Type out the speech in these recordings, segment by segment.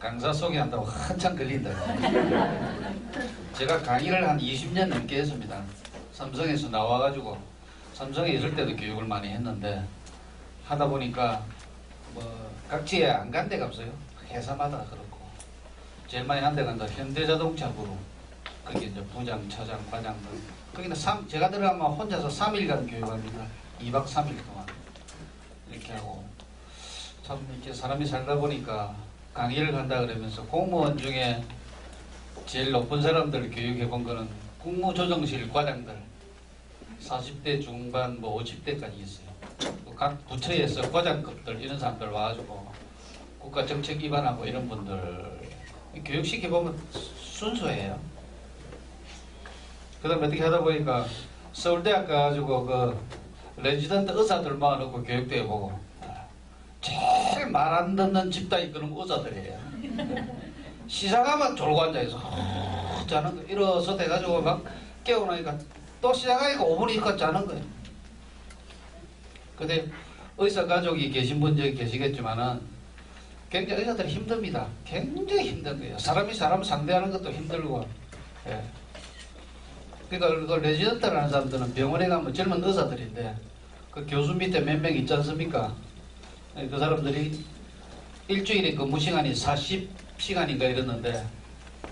강사 소개한다고 한참 걸린다. 제가 강의를 한 20년 넘게 했습니다. 삼성에서 나와가지고 삼성에 있을 때도 교육을 많이 했는데 하다 보니까 뭐 각지에 안 간 데가 없어요. 회사마다 그렇고 제일 많이 한 데가 현대자동차 그룹, 거기 이제 부장, 차장, 과장 등 거기는 제가 들어가면 혼자서 3일간 교육합니다. 2박 3일 동안 이렇게 하고 참 이렇게 사람이 살다 보니까 강의를 한다 그러면서 공무원 중에 제일 높은 사람들 교육해 본 거는 국무조정실 과장들 40대 중반 뭐 50대까지 있어요. 각 부처에서 과장급들 이런 사람들 와가지고 국가정책 위반하고 이런 분들 교육시켜보면 순수해요. 그 다음에 어떻게 하다 보니까 서울대학 가가지고 그 레지던트 의사들 모아놓고 교육도 해보고 제일 말 안 듣는 집단 이끄는 의사들이에요. 시사 가면 졸고 앉아있어. 자는 거 일어서 돼가지고 막 깨어나니까 또 시작하니까 5분 있고 자는 거예요. 근데 의사 가족이 계신 분 여기 계시겠지만은 굉장히 의사들이 힘듭니다. 굉장히 힘든 거예요. 사람이 사람 상대하는 것도 힘들고. 예. 그러니까 그 레지던트라는 사람들은 병원에 가면 젊은 의사들인데 그 교수 밑에 몇 명 있지 않습니까? 그 사람들이 일주일에 근무 시간이 40시간인가 이랬는데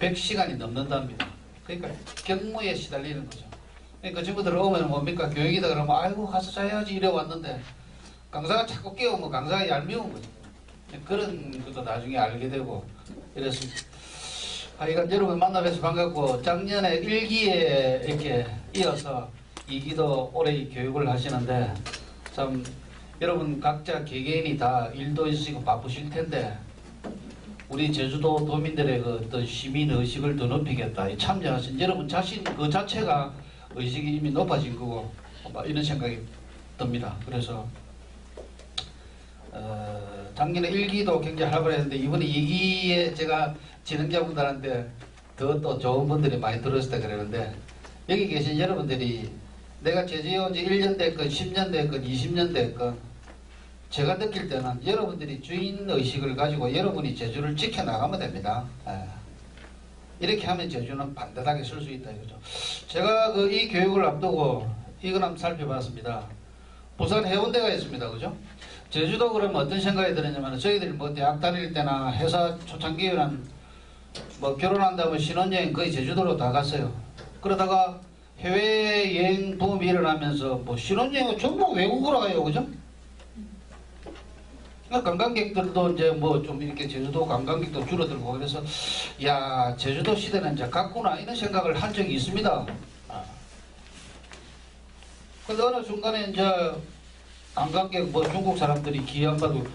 100시간이 넘는답니다. 그러니까 경무에 시달리는 거죠. 그러니까 친구들 오면 뭡니까? 교육이다 그러면 아이고 가서 자야지 이래 왔는데 강사가 자꾸 깨우면 강사가 얄미운 거죠. 그런 것도 나중에 알게 되고 이래서 하여간 여러분 만나뵈서 반갑고 작년에 1기에 이렇게 이어서 2기도 올해 교육을 하시는데 참 여러분 각자 개개인이 다 일도 있으시고 바쁘실 텐데 우리 제주도 도민들의 그 어떤 시민 의식을 더 높이겠다. 참여하신 여러분 자신 그 자체가 의식이 이미 높아진 거고 이런 생각이 듭니다. 그래서 작년에 1기도 굉장히 활발했는데 이번에 2기에 제가 진행자분들한테 더 또 좋은 분들이 많이 들었을 때 그러는데 여기 계신 여러분들이 내가 제주에 온 지 1년 됐건 10년 됐건 20년 됐건 제가 느낄 때는 여러분들이 주인의식을 가지고 여러분이 제주를 지켜나가면 됩니다. 이렇게 하면 제주는 반듯하게 쓸 수 있다 이거죠. 제가 이 교육을 앞두고 이걸 한번 살펴봤습니다. 부산 해운대가 있습니다. 그죠? 제주도 그러면 어떤 생각이 들었냐면 저희들이 뭐 대학 다닐 때나 회사 초창기에는 뭐 결혼한다면 신혼여행 거의 제주도로 다 갔어요. 그러다가 해외여행 붐이 일어나면서 뭐 신혼여행은 전부 외국으로 가요. 그죠? 관광객들도 이제 뭐 좀 이렇게 제주도 관광객도 줄어들고 그래서 야 제주도 시대는 이제 갔구나 이런 생각을 한 적이 있습니다. 근데 어느 순간에 이제 관광객 뭐 중국 사람들이 기한받고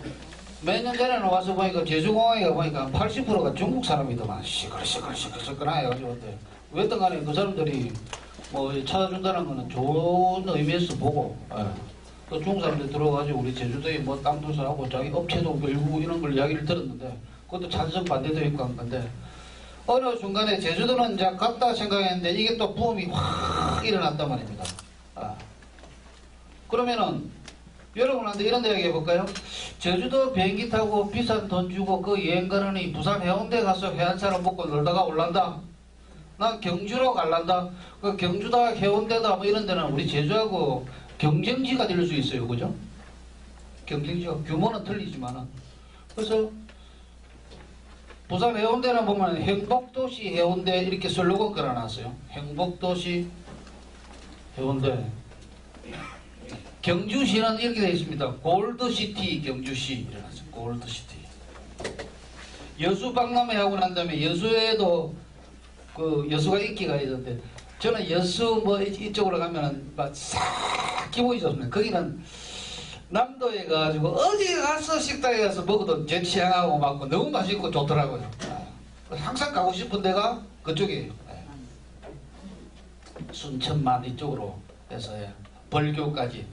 몇 년 전에는 와서 보니까 제주공항에 가보니까 80%가 중국 사람이더만 시끌시끌시끌시끌하게 가지고 왜 어떤 간에 그 사람들이 뭐 찾아준다는 거는 좋은 의미에서 보고 또 중국 사람들 들어가지고 우리 제주도에 뭐 땅도 사고 자기 업체도 열고 이런 걸 이야기를 들었는데 그것도 찬성 반대도 있고 한 건데 어느 순간에 제주도는 이제 갔다 생각했는데 이게 또 붐이 확 일어났단 말입니다. 그러면은 여러분한테 이런 이야기 해볼까요? 제주도 비행기 타고 비싼 돈 주고 그 여행 가느니 부산 해운대 가서 해안사람 먹고 놀다가 올란다. 난 경주로 갈란다. 그 경주다 해운대다 뭐 이런 데는 우리 제주하고 경쟁지가 될 수 있어요. 그죠? 경쟁지가 규모는 틀리지만은 그래서 부산 해운대나 보면 행복도시 해운대 이렇게 슬로건 걸어놨어요. 행복도시 해운대. 경주시는 이렇게 되어 있습니다. 골드시티 경주시 이래놨어요. 골드시티. 여수 박람회 하고 난 다음에 여수에도 그 여수가 인기가 있는데 저는 여수 뭐 이쪽으로 가면은 막 싹 기분이 좋습니다. 거기는 남도에 가가지고 어디 가서 식당에 가서 먹어도 제 취향하고 맞고 너무 맛있고 좋더라고요. 항상 가고 싶은 데가 그쪽이에요. 순천만 이쪽으로 해서 벌교까지.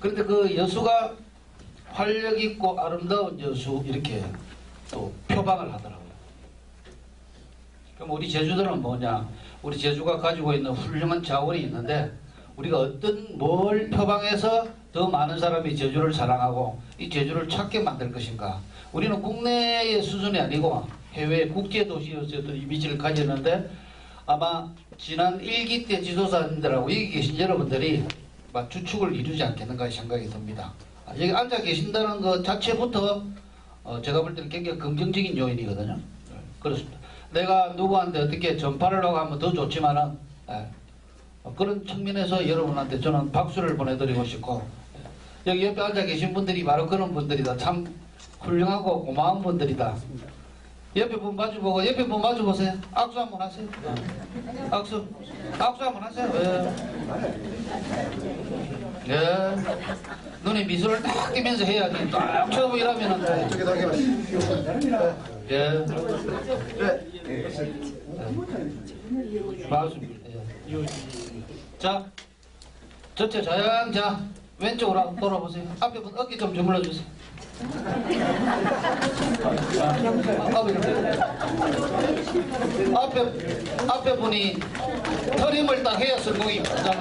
그런데 그 여수가 활력 있고 아름다운 여수 이렇게 또 표방을 하더라고요. 그럼 우리 제주도는 뭐냐? 우리 제주가 가지고 있는 훌륭한 자원이 있는데 우리가 어떤 뭘 표방해서 더 많은 사람이 제주를 사랑하고 이 제주를 찾게 만들 것인가. 우리는 국내의 수준이 아니고 해외 국제도시로서도 이미지를 가졌는데 아마 지난 1기 때 지도사님들하고 여기 계신 여러분들이 주축을 이루지 않겠는가 생각이 듭니다. 여기 앉아 계신다는 것 자체부터 제가 볼 때는 굉장히 긍정적인 요인이거든요. 그렇습니다. 내가 누구한테 어떻게 전파를 하고 하면 더 좋지만은 그런 측면에서 여러분한테 저는 박수를 보내드리고 싶고 여기 옆에 앉아 계신 분들이 바로 그런 분들이다. 참 훌륭하고 고마운 분들이다. 옆에 분 마주보고 옆에 분 마주보세요. 악수 한번 하세요. 악수 한번 하세요. 예. 눈에 미소를 딱 띄면서 해야지. 딱 쳐보고 이러면은 예. 반갑습니다. 예. 자, 전체 자양. 자, 왼쪽으로 한번 돌아보세요. 앞에 분 어깨 좀 주물러 주세요. 앞에 분이 터림을 딱 해야 성공입니다.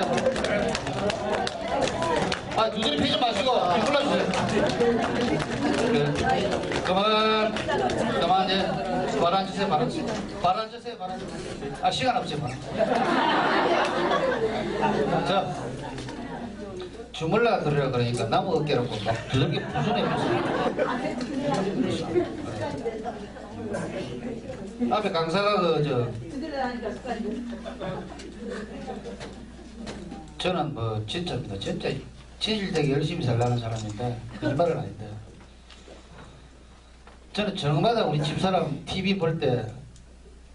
두드리 피지 마시고 불러주세요. 그만 이제 발 앉으세요. 시간 없지만. 자, 주물러 들으라 그러니까 나무 어깨라고 막 두들겨 부수네. 앞에 강사가 저는 진짜입니다. 진짜 진실되게 열심히 살라는 사람인데 거짓말은 아닌데 저는 저녁마다 우리 집사람 TV 볼 때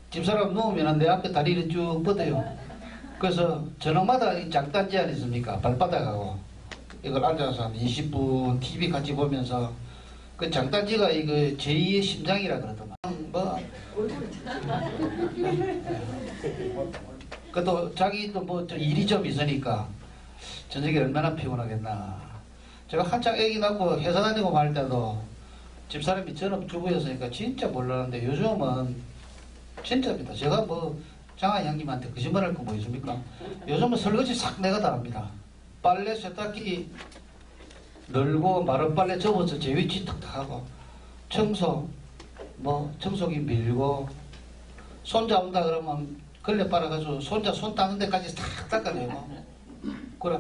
집사람 누우면 내 앞에 다리를 쭉 뻗어요. 그래서 저녁마다 장단지 아니십니까? 발바닥하고 이걸 앉아서 한 20분 TV 같이 보면서 그 장단지가 이거 제2의 심장이라 그러더만. 그것도 자기 또 일이 좀 있으니까 저녁에 얼마나 피곤하겠나. 제가 한창 애기 낳고 회사 다니고 말 때도 집사람이 전업주부였으니까 진짜 몰랐는데 요즘은 진짜입니다. 제가 장하 형님한테 거짓말할 거 뭐 있습니까? 요즘은 설거지 싹 내가 다 합니다. 빨래 세탁기 널고 마른 빨래 접어서 제 위치 탁탁 하고 청소 청소기 밀고 손자 온다 그러면 걸레 빨아가지고 손자 손 닦는 데까지 탁 닦아내고 그래.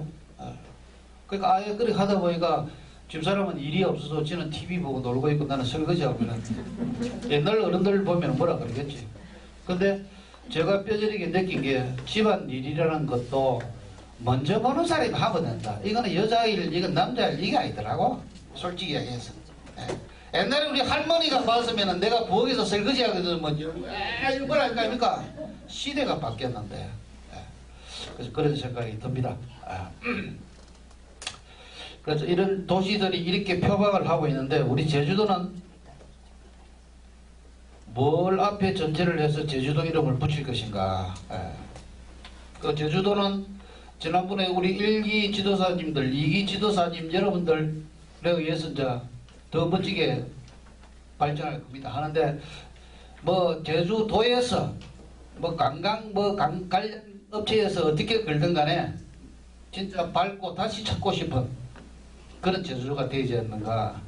그러니까 아예 그렇게 하다 보니까 집사람은 일이 없어서 저는 TV 보고 놀고 있고 나는 설거지하고 옛날 어른들 보면 뭐라 그러겠지. 근데 제가 뼈저리게 느낀 게 집안 일이라는 것도 먼저 보는 사람이 하면 된다. 이거는 여자 일, 이건 남자 일, 이게 아니더라고. 솔직히 이야기해서. 옛날에 우리 할머니가 봤으면 내가 부엌에서 설거지 하거든, 일걸 할까 아닙니까? 시대가 바뀌었는데. 그래서 그런 생각이 듭니다. 그래서 이런 도시들이 이렇게 표방을 하고 있는데 우리 제주도는 뭘 앞에 전제를 해서 제주도 이름을 붙일 것인가. 그 제주도는 지난번에 우리 1기 지도사님들, 2기 지도사님 여러분들에 의해서 이제 더 멋지게 발전할 겁니다. 하는데 제주도에서 관광 관련 업체에서 어떻게 걸든 간에 진짜 밟고 다시 찾고 싶은 그런 제주도가 되지 않는가.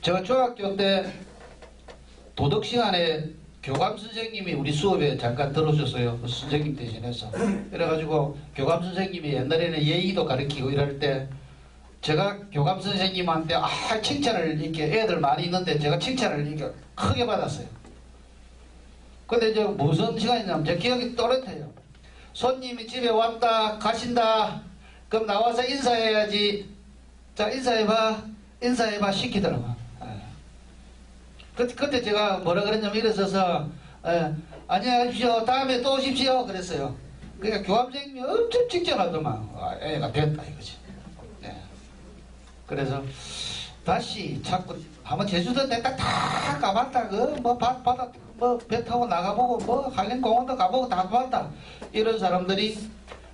제가 중학교 때 도덕 시간에 교감 선생님이 우리 수업에 잠깐 들어오셨어요. 그 선생님 대신해서. 그래가지고 교감 선생님이 옛날에는 예의도 가르치고 이럴 때 제가 교감 선생님한테 칭찬을 이렇게 애들 많이 있는데 제가 칭찬을 이렇게 크게 받았어요. 근데 이제 무슨 시간이냐면 제 기억이 또렷해요. 손님이 집에 왔다 가신다. 그럼 나와서 인사해야지. 자, 인사해봐 시키더라고. 그때 제가 뭐라 그랬냐면 일어서서 안녕하십시오. 다음에 또 오십시오. 그랬어요. 그러니까 교감선생님이 엄청 칭찬하더만. 애가 됐다 이거지. 그래서 다시 자꾸 한번 제주도 내가 다 가봤다. 바다 배 타고 나가보고 한림공원도 가보고 다 가봤다. 이런 사람들이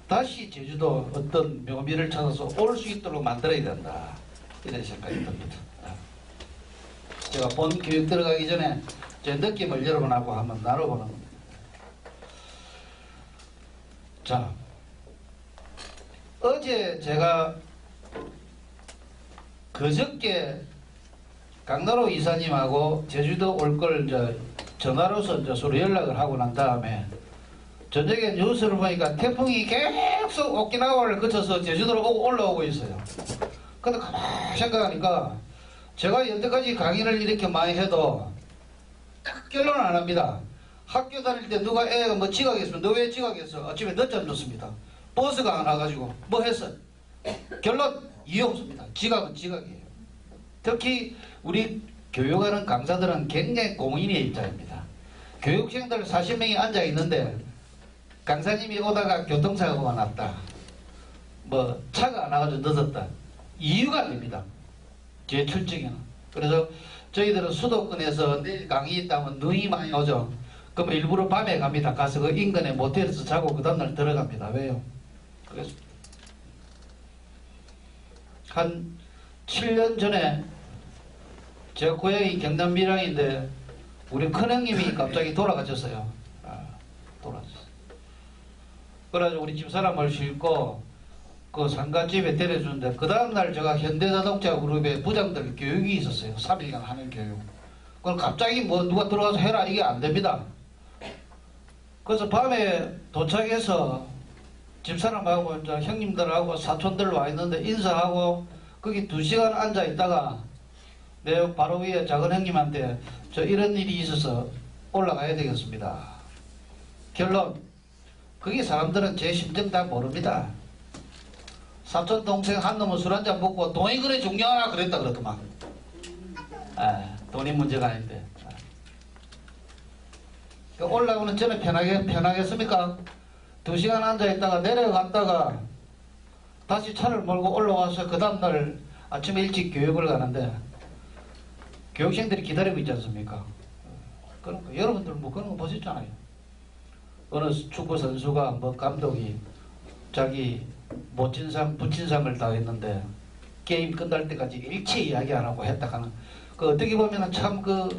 다시 제주도 어떤 묘미를 찾아서 올 수 있도록 만들어야 된다. 이런 생각이 듭니다. 제가 본 교육 들어가기 전에 제 느낌을 여러분하고 한번 나눠보는 겁니다. 자, 어제 제가 그저께 강나로 이사님하고 제주도 올 걸 이제 전화로서 이제 서로 연락을 하고 난 다음에 저녁에 뉴스를 보니까 태풍이 계속 오키나와를 거쳐서 제주도로 올라오고 있어요. 근데 가만히 생각하니까 제가 여태까지 강의를 이렇게 많이 해도 딱 결론은 안 합니다. 학교 다닐 때 누가 애가 뭐 지각했으면 너 왜 지각했어? 아침에 늦잠 잤습니다. 버스가 안 와가지고 뭐 했어? 결론 이유 없습니다. 지각은 지각이에요. 특히 우리 교육하는 강사들은 굉장히 공인의 입장입니다. 교육생들 40명이 앉아있는데 강사님이 오다가 교통사고가 났다. 뭐 차가 안 와가지고 늦었다. 이유가 안 됩니다. 제 출정에는. 그래서 저희들은 수도권에서 내일 강의 있다면 눈이 많이 오죠. 그럼 일부러 밤에 갑니다. 가서 그 인근의 모텔에서 자고 그 다음날 들어갑니다. 왜요? 그래서 한 7년 전에 제가 고향이 경남 밀양인데 우리 큰형님이 갑자기 돌아가셨어요. 돌아가셨어요. 그래가지고 우리 집 사람을 싣고 그 상가집에 데려주는데 그 다음날 제가 현대자동차 그룹의 부장들 교육이 있었어요. 3일간 하는 교육. 그럼 갑자기 뭐 누가 들어와서 해라 이게 안 됩니다. 그래서 밤에 도착해서 집사람하고 이제 형님들하고 사촌들 와 있는데 인사하고 거기 2시간 앉아 있다가 내 바로 위에 작은 형님한테 저 이런 일이 있어서 올라가야 되겠습니다. 결론 거기 사람들은 제 심정 다 모릅니다. 사촌 동생 한 놈은 술 한잔 먹고 돈이 그래 중요하나 그랬다 그러더만. 돈이 문제가 아닌데. 올라오는 전에 편하겠습니까? 2시간 앉아있다가 내려갔다가 다시 차를 몰고 올라와서 그 다음날 아침에 일찍 교육을 가는데 교육생들이 기다리고 있지 않습니까? 그러니까 여러분들 뭐 그런 거 보셨잖아요. 어느 축구 선수가 뭐 감독이 자기 못진 상, 붙인 상을 다 했는데 게임 끝날 때까지 일체 이야기 안 하고 했다 하는 그 어떻게 보면 참 그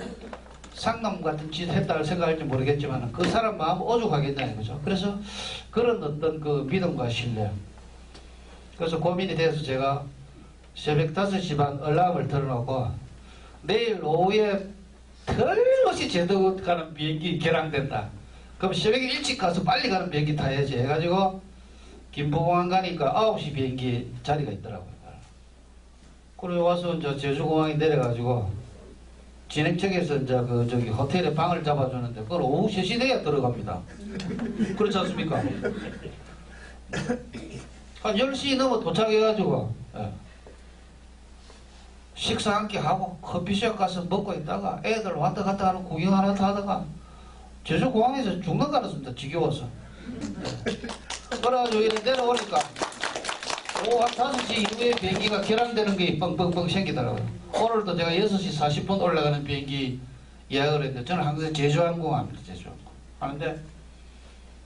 상남 같은 짓 했다고 생각할지 모르겠지만 그 사람 마음 오죽하겠냐 그죠. 그래서 그런 어떤 그 믿음과 신뢰. 그래서 고민이 돼서 제가 새벽 5시 반 알람을 틀어놓고 내일 오후에 틀림없이 제도 가는 비행기 개량된다. 그럼 새벽에 일찍 가서 빨리 가는 비행기 타야지 해가지고 김포공항 가니까 9시 비행기 자리가 있더라고요. 그래 와서 이제 제주공항에 내려가지고 진행청에서 이제 그 저기 호텔에 방을 잡아주는데 그걸 오후 3시 돼야 들어갑니다. 그렇지 않습니까? 한 10시 넘어 도착해가지고 식사 한 끼 하고 커피숍 가서 먹고 있다가 애들 왔다 갔다 하는 구경 하나 하다가 제주공항에서 죽는 거 같았습니다. 지겨워서. 그래가지고 이렇게 내려오니까 오후 한 5시 이후에 비행기가 결항되는 게 뻥뻥뻥 생기더라고요. 오늘도 제가 6시 40분 올라가는 비행기 예약을 했는데 저는 항상 제주항공 합니다. 제주항공. 하는데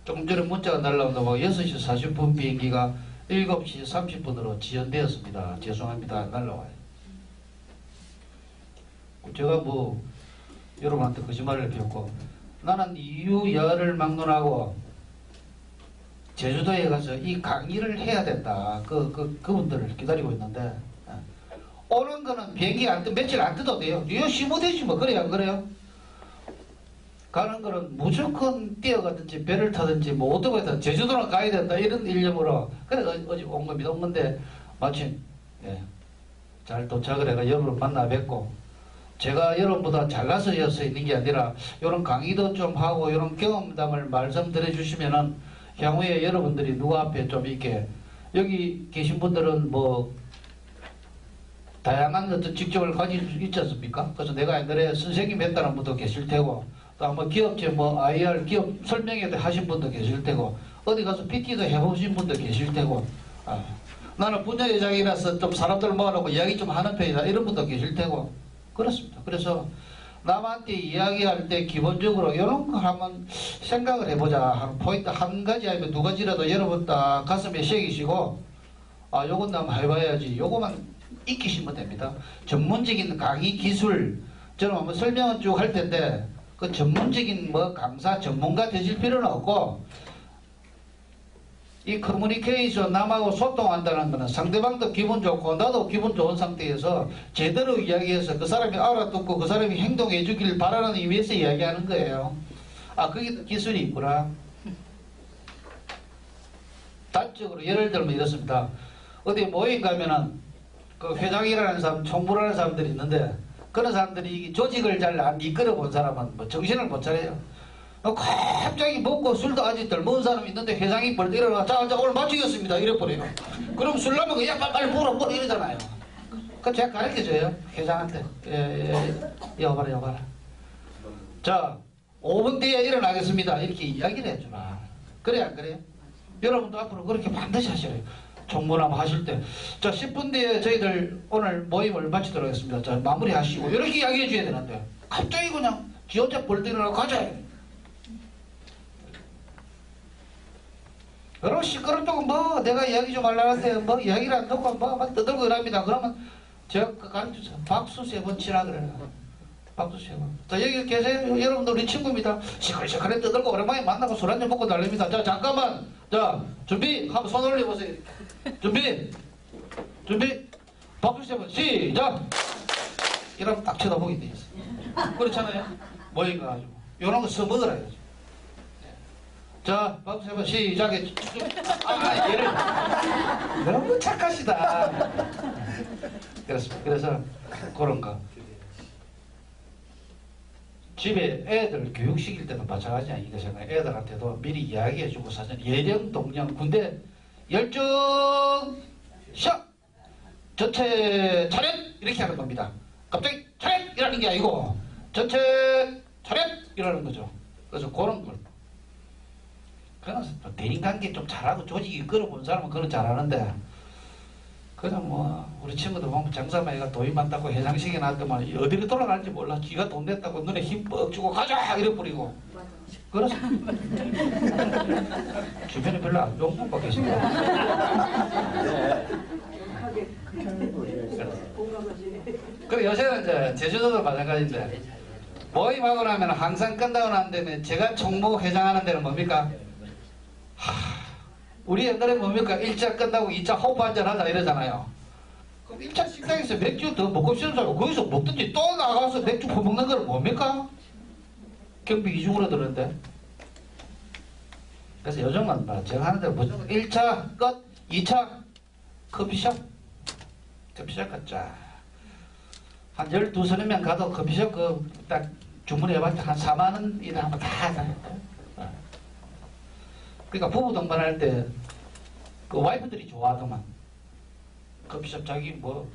조금 전에 문자가 날라온다고 6시 40분 비행기가 7시 30분으로 지연되었습니다. 죄송합니다. 날라와요. 제가 뭐 여러분한테 거짓말을 배웠고 나는 이유야를 막론하고 제주도에 가서 이 강의를 해야 된다. 그분들을 기다리고 있는데 오는 거는 비행기 안 뜨, 며칠 안 뜨도 돼요. 이거 쉬면 뭐 그래요 안 그래요? 가는 거는 무조건 뛰어가든지 배를 타든지 뭐 오토바이 타든지 제주도로 가야 된다 이런 일념으로 그래 어제 온 겁니다. 온 건데 마침 잘 도착을 해가 여러분을 만나 뵙고 제가 여러분보다 잘나서 서 있는 게 아니라 이런 강의도 좀 하고 이런 경험담을 말씀드려 주시면은 향후에 여러분들이 누구 앞에 좀 이렇게 여기 계신 분들은 뭐 다양한 어떤 직종을 가질 수 있지 않습니까? 그래서 내가 옛날에 선생님 했다는 분도 계실 테고 또 아마 기업체 뭐 IR 기업 설명회도 하신 분도 계실 테고 어디 가서 PT도 해보신 분도 계실 테고 나는 분야회장이라서 좀 사람들 모아놓고 이야기 좀 하는 편이다 이런 분도 계실 테고 그렇습니다. 그래서 남한테 이야기할 때 기본적으로 이런 거 한번 생각을 해보자 하는 포인트 한 가지 아니면 두 가지라도 여러분 딱 가슴에 새기시고 요건 한번 해봐야지 요거만 익히시면 됩니다. 전문적인 강의 기술 저는 한번 설명을 쭉 할 텐데 그 전문적인 뭐 강사 전문가 되실 필요는 없고 이 커뮤니케이션 남하고 소통한다는 것은 상대방도 기분 좋고 나도 기분 좋은 상태에서 제대로 이야기해서 그 사람이 알아듣고 그 사람이 행동해 주길 바라는 의미에서 이야기하는 거예요. 아, 거기도 기술이 있구나. 단적으로 예를 들면 이렇습니다. 어디 모임 가면은 그 회장이라는 사람, 총무라는 사람들이 있는데 그런 사람들이 조직을 잘 안 이끌어 본 사람은 뭐 정신을 못 차려요. 갑자기 먹고 술도 아직 덜 먹은 사람이 있는데 회장이 벌떡 일어나 자 오늘 마치겠습니다 이래버려요. 그럼 술 나면 야 빨리 먹어 이러잖아요. 그 제가 가르쳐줘요 회장한테. 여봐라 자 5분 뒤에 일어나겠습니다 이렇게 이야기를 해주라. 그래 안 그래요? 여러분도 앞으로 그렇게 반드시 하셔야 해요. 총무남 하실 때 자 10분 뒤에 저희들 오늘 모임을 마치도록 하겠습니다. 자 마무리하시고 이렇게 이야기해 줘야 되는데 갑자기 그냥 지 혼자 벌떡 일어나고 가자. 그럼 시끄럽다고 뭐 내가 이야기 좀 하려는데 뭐 이야기를 안 듣고 뭐 막 떠들고 이럽니다. 그러면 제가 가르쳐서 박수 3번 치라 그래요. 박수 3번. 자 여기 계세요. 여러분들 우리 친구입니다. 시끌시끌해 떠들고 오랜만에 만나고 술 한잔 먹고 달립니다. 자 잠깐만. 자 준비. 한번 손 올려보세요. 준비. 박수 3번 시작. 이러면 딱 쳐다보게 돼 있어요. 그렇잖아요. 모임가 가지고 요런 거 써먹으라 해야죠. 자, 박수 한번 시작해. 얘를 너무 착하시다. 그렇습니다. 그래서 그런 거. 집에 애들 교육시킬 때도 마찬가지 아닌가 생각해요. 애들한테도 미리 이야기해주고 사전 예령, 동령, 군대 열정, 샷! 전체 차렷! 이렇게 하는 겁니다. 갑자기 차렷! 이라는 게 아니고 전체 차렷! 이라는 거죠. 그래서 그런 걸. 그냥 대인관계 좀 잘하고 조직이 끌어본 사람은 그런 잘하는데 그냥 뭐 우리 친구들 보면 장사마이가 돈이 많다고 회장식에 나왔더만 어디로 돌아가는지 몰라. 지가 돈 냈다고 눈에 힘 뻑 주고 가자 이래 버리고 그렇습니다. 주변에 별로 안 좋은 분과 계십니다. 그리고 요새는 이제 제주도도 마찬가지인데 모임하고 나면 항상 끝나고 난 다음에 제가 총무 회장하는 데는 뭡니까? 우리 옛날에 뭡니까? 1차 끝나고 2차 호프 한잔 하자 이러잖아요. 그럼 1차 식당에서 맥주 더 먹고 싶은 사람 거기서 먹든지 또 나가서 맥주 퍼먹는 거는 뭡니까? 경비 이중으로 들었는데. 그래서 요즘은 제가 하는데 무조건 1차 끝, 2차 커피숍. 커피숍 갔자. 한 12서너 가도 커피숍 딱 주문해봤자 한 4만원이나 한번 다 하잖아요. 그러니까 부부 동반할 때 그 와이프들이 좋아하더만. 커피숍 자기 뭐.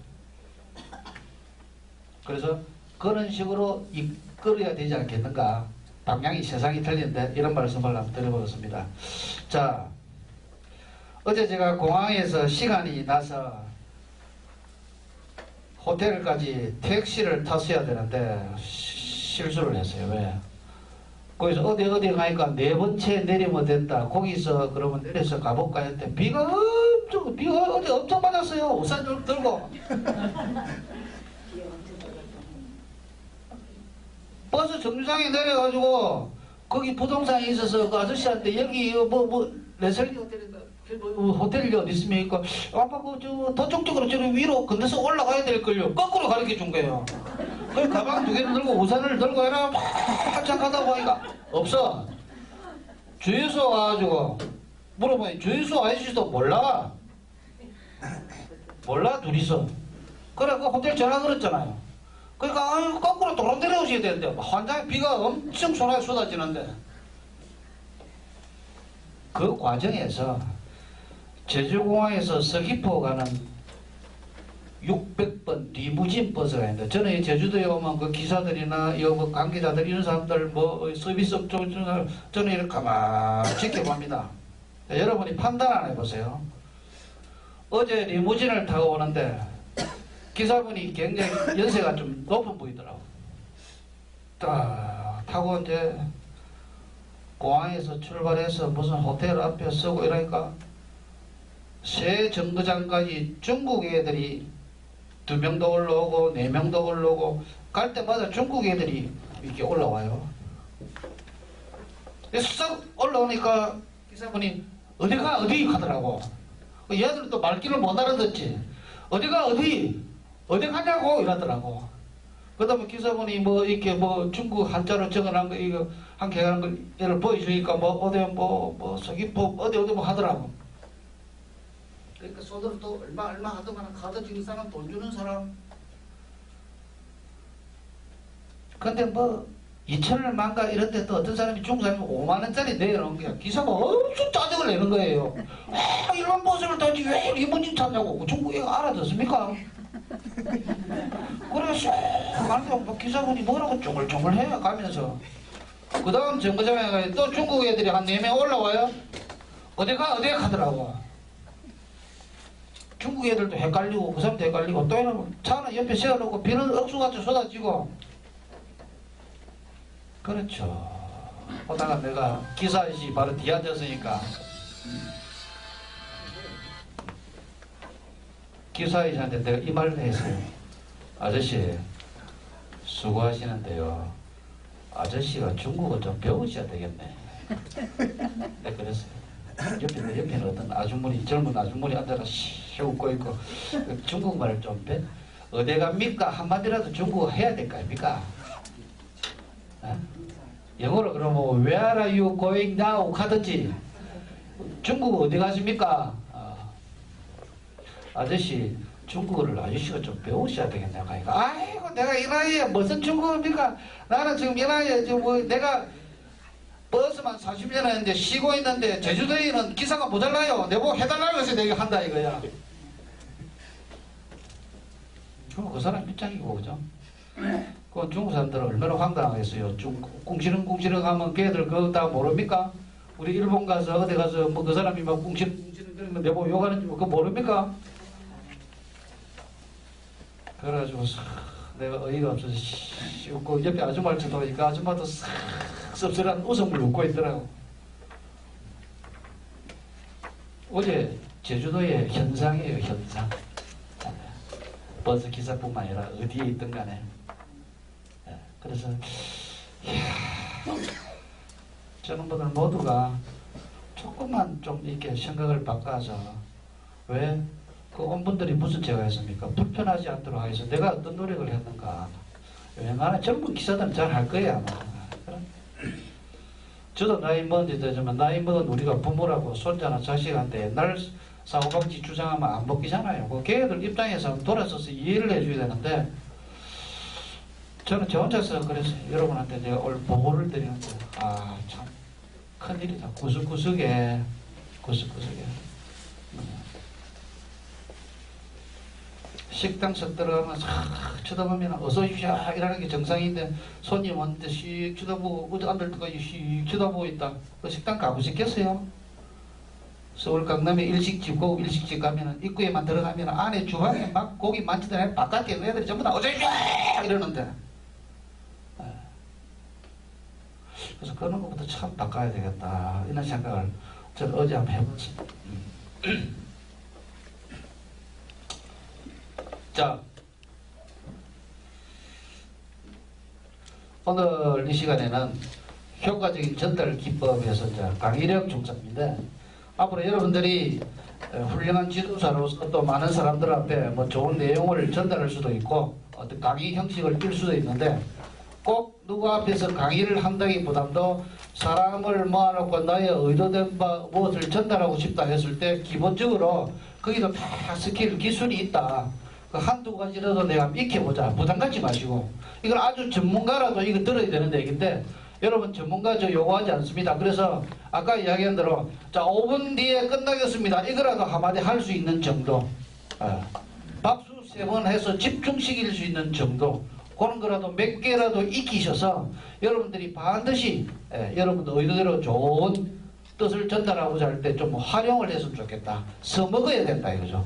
그래서 그런 식으로 이끌어야 되지 않겠는가. 방향이 세상이 틀린데 이런 말씀을 한번 드려보겠습니다. 자, 어제 제가 공항에서 시간이 나서 호텔까지 택시를 탔어야 되는데 실수를 했어요. 왜? 거기서 어디 가니까 4번째 내리면 된다. 거기서 그러면 내려서 가볼까 했는데 비가 어디 엄청 맞았어요. 우산 좀 들고. 버스 정류장에 내려가지고 거기 부동산에 있어서 그 아저씨한테 여기 레슬리 호텔인가 호텔이 어디 있습니까? 아빠 저쪽으로 저기 위로 건너서 올라가야 될걸요. 거꾸로 가르쳐 준 거예요. 그 가방 2개를 들고 우산을 들고 해라 한참 가다 보니까 없어. 주유소 와가지고 물어보니 주유소 아저씨도 몰라 둘이서. 그래 그 호텔 전화 걸었잖아요. 그러니까 거꾸로 도로 내려오셔야 되는데 환장에 비가 엄청 소나게 쏟아지는데 그 과정에서 제주공항에서 서귀포 가는 600번 리무진 버스가 있는데 저는 제주도에 오면 그 기사들이나 뭐 관계자들 이런 사람들 뭐 서비스 업종 저는 이렇게 가만히 지켜봅니다. 여러분이 판단 안 해보세요. 어제 리무진을 타고 오는데 기사분이 굉장히 연세가 좀 높은 분이더라고. 딱 타고 이제 공항에서 출발해서 무슨 호텔 앞에 서고 이러니까 새 정거장까지 중국 애들이 2명도 올라오고 4명도 올라오고 갈 때마다 중국 애들이 이렇게 올라와요. 쓱 올라오니까 기사분이 어디가 어디 하더라고. 얘들은 또 말귀를 못 알아듣지. 어디가 어디 가냐고 이러더라고. 그 다음에 기사분이 뭐 이렇게 뭐 중국 한자로 적어놓은 거 이거 한 개라는 걸 얘를 보여주니까 뭐 어디 뭐 서귀포 어디 뭐 하더라고. 그러니까 손으로 또 얼마 하더만 카드 찍는 사람 돈 주는 사람. 근데 뭐 2천원만가 이런 데 또 어떤 사람이 중국 사람이 5만원짜리 내놓은 거야. 기사가 엄청 짜증을 내는 거예요. 이런 모습을 다지 왜 리무진 타냐고. 중국 애가 알아듣습니까? 그래서 뭐 기사분이 뭐라고 쫑글쫑글해 가면서 그 다음 정거장에 또 중국 애들이 한 4명 올라와요. 어디가 하더라고. 중국 애들도 헷갈리고 그 사람도 헷갈리고 또 이러면 차는 옆에 세워놓고 비는 억수같이 쏟아지고. 그렇죠. 보다가 내가 기사아저씨 바로 뒤에 앉았으니까 기사아저씨한테 내가 이 말을 했어요. 아저씨 수고하시는데요, 아저씨가 중국어 좀 배우셔야 되겠네. 내가 그랬어요. 옆에는 어떤 아주머니, 젊은 아주머니 앉아서 씩 웃고 있고, 중국말을 좀 어디 갑니까? 한마디라도 중국어 해야 될 거 아닙니까? 영어로 그러면 Where are you going now? 하든지 중국어 어디 가십니까? 아저씨 중국어를 아저씨가 좀 배우셔야 되겠네. 그러니까 아이고 내가 이 나이에 무슨 중국어입니까? 나는 지금 이 나이에 지금 뭐 내가 버스만 40년 했는데 쉬고 있는데 제주도에는 기사가 모자라요. 내보고 해달라고 해서 내가 한다 이거야. 그 사람 입장이고 그죠? 그 중국 사람들은 얼마나 황당하겠어요. 궁시렁궁시렁 하면 걔들 그거 다 모릅니까? 우리 일본 가서 어디 가서 뭐 그 사람이 막 궁시렁궁시렁 그러면 내보고 욕하는지 뭐 그거 모릅니까? 그래가지고 내가 어이가 없어서 웃고 옆에 아줌마를 쳐다보니까 아줌마도 싹 씁쓸한 웃음을 웃고 있더라고. 어제 제주도의 현상이에요. 현상. 버스 기사뿐만 아니라 어디에 있든 간에. 그래서 저는 분들 모두가 조금만 좀 이렇게 생각을 바꿔서 왜 그 온 분들이 무슨 죄가 했습니까? 불편하지 않도록 하기 위해서 내가 어떤 노력을 했는가. 웬만한 젊은 기사들은 잘 할 거야 아마. 저도 나이 먹은 되지만 나이 먹은 우리가 부모라고 손자나 자식한테 옛날 사고방식 주장하면 안 먹히잖아요. 그 걔들 입장에서 돌아서서 이해를 해줘야 되는데 저는 저 혼자서 그랬어요. 여러분한테 제가 오늘 보고를 드리는데 참 큰일이다. 구석구석에 식당석 들어가면 싹 쳐다보면 어서 오십시오 이러는 게 정상인데 손님 왔는데 씩 쳐다보고 어디 앉을 때까지 씩 쳐다보고 있다. 그 식당 가고 싶겠어요? 서울 강남에 일식집, 고급 일식집 가면은 입구에만 들어가면 안에 주방에 막 고기 많지도 바깥에 애들이 전부 다 어서 오십시오 이러는데. 그래서 그런 것부터 참 바꿔야 되겠다 이런 생각을 저는 어제 한번 해봤습니다. 자, 오늘 이 시간에는 효과적인 전달 기법에서 이제 강의력 중점인데 앞으로 여러분들이 훌륭한 지도자로서 또 많은 사람들 앞에 뭐 좋은 내용을 전달할 수도 있고 어떤 강의 형식을 띌 수도 있는데 꼭 누구 앞에서 강의를 한다기보다도 사람을 모아놓고 나의 의도된 바 무엇을 전달하고 싶다 했을 때 기본적으로 거기도 다 스킬, 기술이 있다. 그 한두 가지라도 내가 익혀보자. 부담 갖지 마시고. 이걸 아주 전문가라도 이거 들어야 되는 얘기인데 여러분 전문가 저 요구하지 않습니다. 그래서 아까 이야기한 대로 자 5분 뒤에 끝나겠습니다. 이거라도 한마디 할 수 있는 정도. 박수 3번 해서 집중시킬 수 있는 정도. 그런 거라도 몇 개라도 익히셔서 여러분들이 반드시 여러분들 의도대로 좋은 뜻을 전달하고자 할 때 좀 활용을 했으면 좋겠다. 써먹어야 된다 이거죠.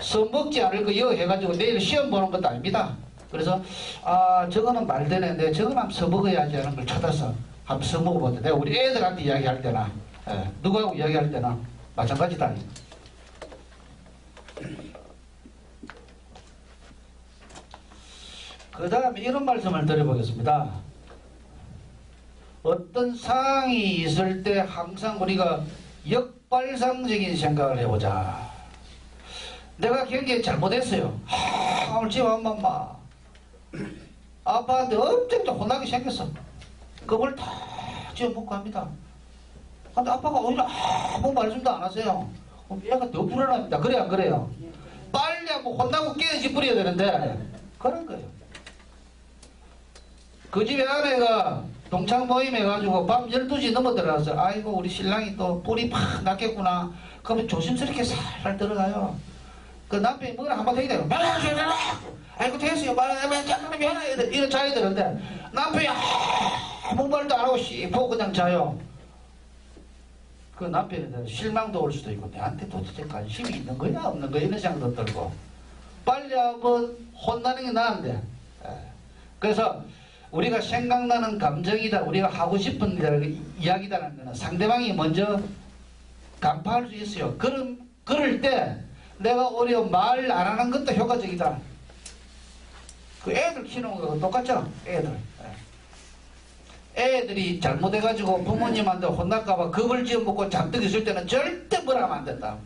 써먹지 않을 거 이거 해가지고 내일 시험 보는 것도 아닙니다. 그래서 저거는 말되네. 내가 저거는 한번 써먹어야지 하는 걸 찾아서 한번 써먹어보자. 내가 우리 애들한테 이야기할 때나 누구하고 이야기할 때나 마찬가지다. 그 다음에 이런 말씀을 드려보겠습니다. 어떤 상황이 있을 때 항상 우리가 역발상적인 생각을 해보자. 내가 경기에 잘못했어요. 오늘 집에 엄마 아빠한테 엄청 또 혼나게 생겼어. 그걸 다 지어먹고 합니다. 근데 아빠가 오히려 아무 말씀도 안 하세요. 그럼 얘가 더 불안합니다. 그래 안 그래요? 빨리 한번 혼나고 깨어지 버려야 되는데 그런 거예요. 그 집에 아내가 동창 모임 해가지고 밤 12시 넘어 들어가서 아이고 우리 신랑이 또 뿔이 팍 났겠구나. 그러면 조심스럽게 살살 들어가요. 그 남편이 뭐라 한마디 해야 돼요. 아이고 됐어요. 이런 자야 되는데 남편이 아무 말도 안 하고 씹고 그냥 자요. 그 남편에 실망도 올 수도 있고 내한테 도대체 관심이 있는 거야 없는 거야 이런 생각도 들고 빨리 한번 혼나는 게 나은데. 그래서 우리가 생각나는 감정이다 우리가 하고 싶은 이야기다라는 거는 상대방이 먼저 간파할 수 있어요. 그럴 때 내가 오히려 말 안 하는 것도 효과적이다. 그 애들 키우는 거 똑같죠? 애들이 잘못해가지고 부모님한테 혼날까봐 겁을 지어먹고 잔뜩 있을 때는 절대 뭐라 하면 안 된다.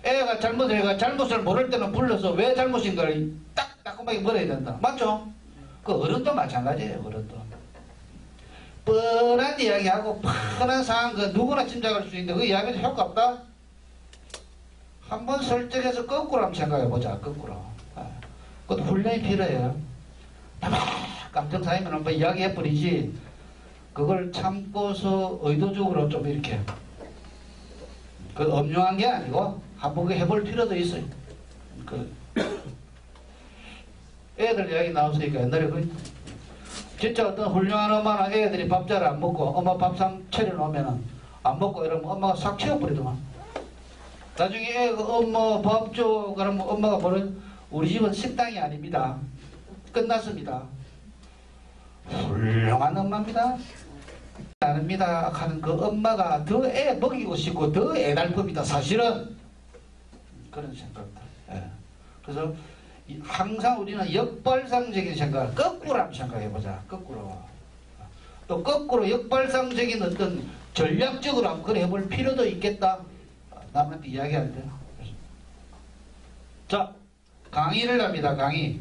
애가 잘못해가 잘못을 모를 때는 불러서 왜 잘못인가를 딱 따끔하게 물어야 된다. 맞죠? 그 어른도 마찬가지예요. 어른도 뻔한 이야기하고 뻔한 상황 그 누구나 짐작할 수 있는데 그 이야기도 효과 없다? 한번 설정해서 거꾸로 한번 생각해보자. 거꾸로. 그것도 훈련이 필요해요. 감정 쌓이면 한번 이야기해버리지 그걸 참고서 의도적으로 좀 이렇게 그 엄중한 게 아니고 한번 해볼 필요도 있어요. 그 애들 이야기 나왔으니까 옛날에 그 진짜 어떤 훌륭한 엄마나 애들이 밥 잘 안 먹고 엄마 밥상 차려놓으면은 안 먹고 이러면 엄마가 싹 치워버리더만. 나중에 애가 엄마 밥 줘 그러면 엄마가 뭐래? 우리 집은 식당이 아닙니다. 끝났습니다. 훌륭한 엄마입니다. 아닙니다 하는 그 엄마가 더 애 먹이고 싶고 더 애달픕니다. 사실은 그런 생각들. 그래서 항상 우리는 역발상적인 생각을 거꾸로 한번 생각해보자. 거꾸로. 또 거꾸로 역발상적인 어떤 전략적으로 한번 그래 해볼 필요도 있겠다. 남한테 이야기할 때. 자, 강의를 합니다. 강의.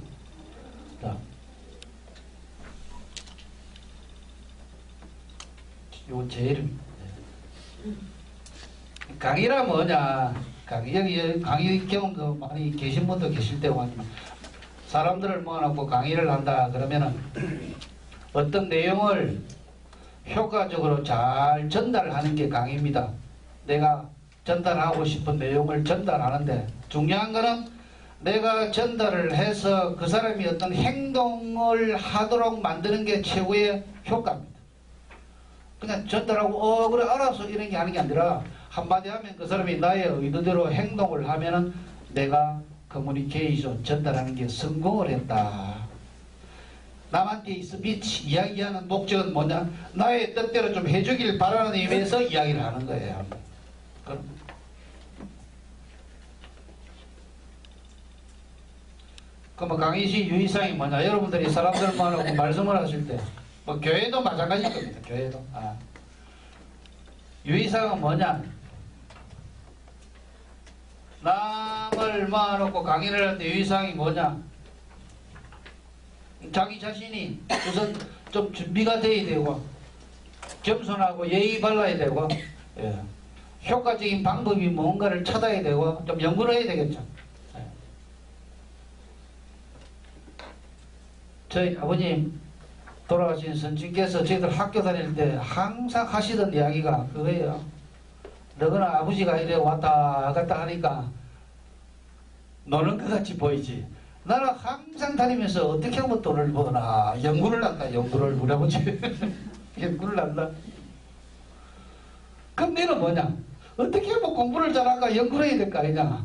자. 요 제 이름. 강의란 뭐냐? 강의 경험도 많이 계신 분도 계실 때고 하지만 사람들을 모아놓고 강의를 한다 그러면은 어떤 내용을 효과적으로 잘 전달하는 게 강의입니다. 내가 전달하고 싶은 내용을 전달하는데 중요한 거는 내가 전달을 해서 그 사람이 어떤 행동을 하도록 만드는 게 최고의 효과입니다. 그냥 전달하고 그래 알았어 이런 게 하는 게 아니라 한마디 하면 그 사람이 나의 의도대로 행동을 하면은 내가 커뮤니케이션 전달하는 게 성공을 했다. 남한테 스피치 이야기하는 목적은 뭐냐? 나의 뜻대로 좀 해주길 바라는 의미에서 이야기를 하는 거예요. 그럼 강의시 유의사항이 뭐냐? 여러분들이 사람들만하고 말씀을 하실 때 뭐 교회도 마찬가지일 겁니다. 교회도. 유의사항은 뭐냐? 남을 모아놓고 강의를 할 때 유의사항이 뭐냐? 자기 자신이 우선 좀 준비가 돼야 되고 겸손하고 예의 발라야 되고 효과적인 방법이 뭔가를 찾아야 되고 좀 연구를 해야 되겠죠. 저희 아버님 돌아가신 선친께서 저희들 학교 다닐 때 항상 하시던 이야기가 그거예요. 너거나 아버지가 이래 왔다 갔다 하니까 노는 것 같이 보이지. 나는 항상 다니면서 어떻게 하면 돈을 버나 연구를 한다. 연구를 우리 아버지 연구를 한다. 그럼 너는 뭐냐? 어떻게 하면 공부를 잘할까 연구를 해야 될 거 아니냐.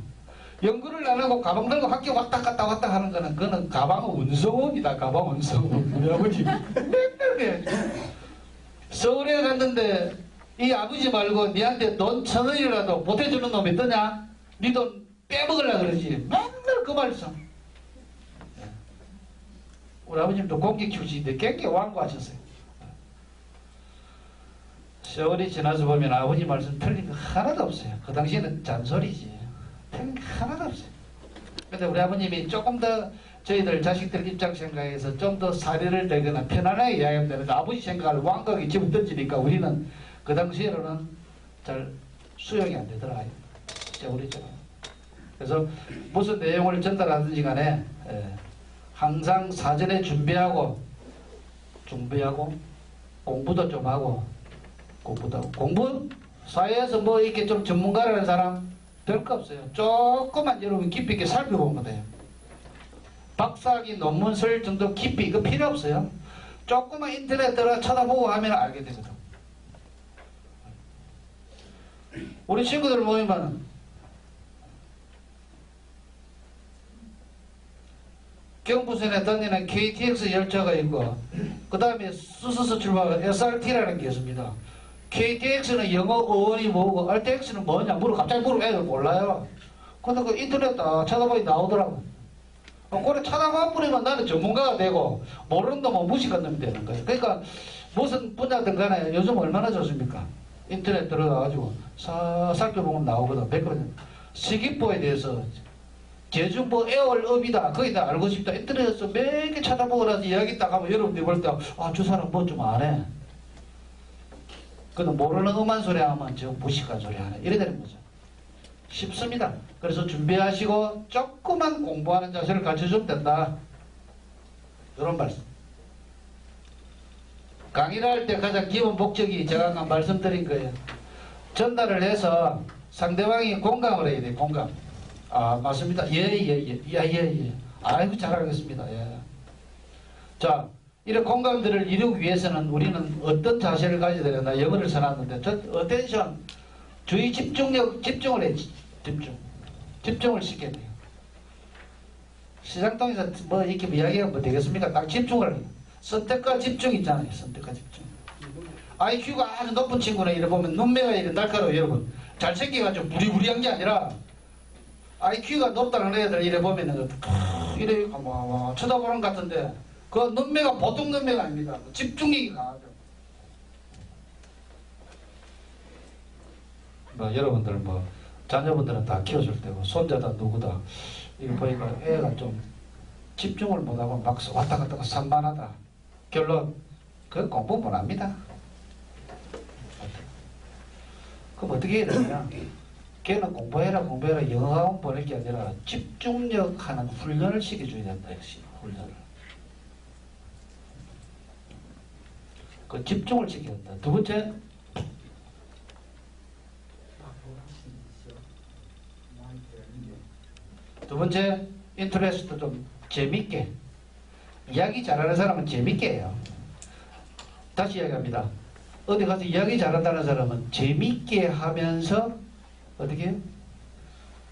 연구를 안 하고 가방 들고 학교 왔다 갔다 왔다 하는 거는 그거는 가방 운송업이다. 가방 운송업. 우리 아버지 맨날 그래. 서울에 갔는데 이 아버지 말고 니한테 돈 1,000원이라도 보태주는 놈이 있더냐? 니 돈 빼먹으려고 그러지. 맨날 그 말씀. 우리 아버님도 공기 출신인데 굉장히 완고하셨어요. 세월이 지나서 보면 아버지 말씀 틀린 거 하나도 없어요. 그 당시에는 잔소리지. 틀린 거 하나도 없어요. 근데 우리 아버님이 조금 더 저희들 자식들 입장 생각해서 좀 더 사례를 내거나 편안하게 이야기하면 되는데 아버지 생각을 완곡하게 집어 던지니까 우리는 그 당시에는 잘 수용이 안 되더라. 세월이처럼. 그래서 무슨 내용을 전달하든지 간에 항상 사전에 준비하고 공부도 좀 하고 공부 사회에서 뭐 이렇게 좀 전문가라는 사람 별거 없어요. 조금만 여러분 깊이 있게 살펴보면 돼요. 박사학위 논문 쓸 정도 깊이 이거 필요 없어요. 조금만 인터넷 들어 쳐다보고 하면 알게 되거든. 우리 친구들 모이면 경부선에 다니는 KTX 열차가 있고 그 다음에 스스스 출발한 SRT라는 게 있습니다. KTX는 영어 어원이 뭐고 RTX는 뭐냐 갑자기 물어 애들 몰라요. 근데 그 인터넷 다 찾아보니 나오더라고. 그래 찾아봐 버리면 나는 전문가가 되고 모르는 놈은 무식한 놈이 되는 거예요. 그러니까 무슨 분야든 간에 요즘 얼마나 좋습니까? 인터넷 들어가가지고 살펴보면 나오거든. 100%. 시기포에 대해서 제주도 에어얼업이다. 거기다 알고 싶다. 인터넷에서 몇 개 찾아보고 나서 이야기 딱 하면 여러분들이 볼 때 저 사람 뭐 좀 아네. 근데 모르는 음한 소리 하면 저 무식한 소리 하네. 이래 되는 거죠. 쉽습니다. 그래서 준비하시고 조금만 공부하는 자세를 가르쳐주면 된다. 이런 말씀. 강의를 할 때 가장 기본 목적이 제가 아까 말씀드린 거예요. 전달을 해서 상대방이 공감을 해야 돼요. 공감. 맞습니다. 예. 아이고, 잘하겠습니다. 예. 자, 이런 공감들을 이루기 위해서는 우리는 어떤 자세를 가져야 되나 영어를 써놨는데, 어텐션, 주의 집중을 해, 집중을 시켜야 돼요. 시장통에서 뭐 이렇게 이야기하면 뭐 되겠습니까? 딱 집중을 해요. 선택과 집중 있잖아요. 선택과 집중. IQ가 아주 높은 친구는 이래 보면 눈매가 이래 날카로워, 여러분. 잘생겨가지고 부리부리한 게 아니라, IQ가 높다는 애들 이래 보면은 이래 쳐다보는 것 같은데 그 눈매가 보통 눈매가 아닙니다. 집중력이 강하죠. 여러분들 자녀분들은 다 키워줄 때고 손자다 누구다 이거 보니까 애가 좀 집중을 못하고 막 왔다 갔다 산만하다. 결론 그 공부 못합니다. 그럼 어떻게 해야 되냐? 걔는 공부해라 영어학원 보낼 게 아니라 집중력 하는 훈련을 시켜줘야 된다. 역시 훈련을. 그 집중을 시켜야 된다. 두 번째, 인터레스트 좀 재밌게. 이야기 잘하는 사람은 재밌게 해요. 다시 이야기합니다. 어디 가서 이야기 잘한다는 사람은 재밌게 하면서 어떻게 해요?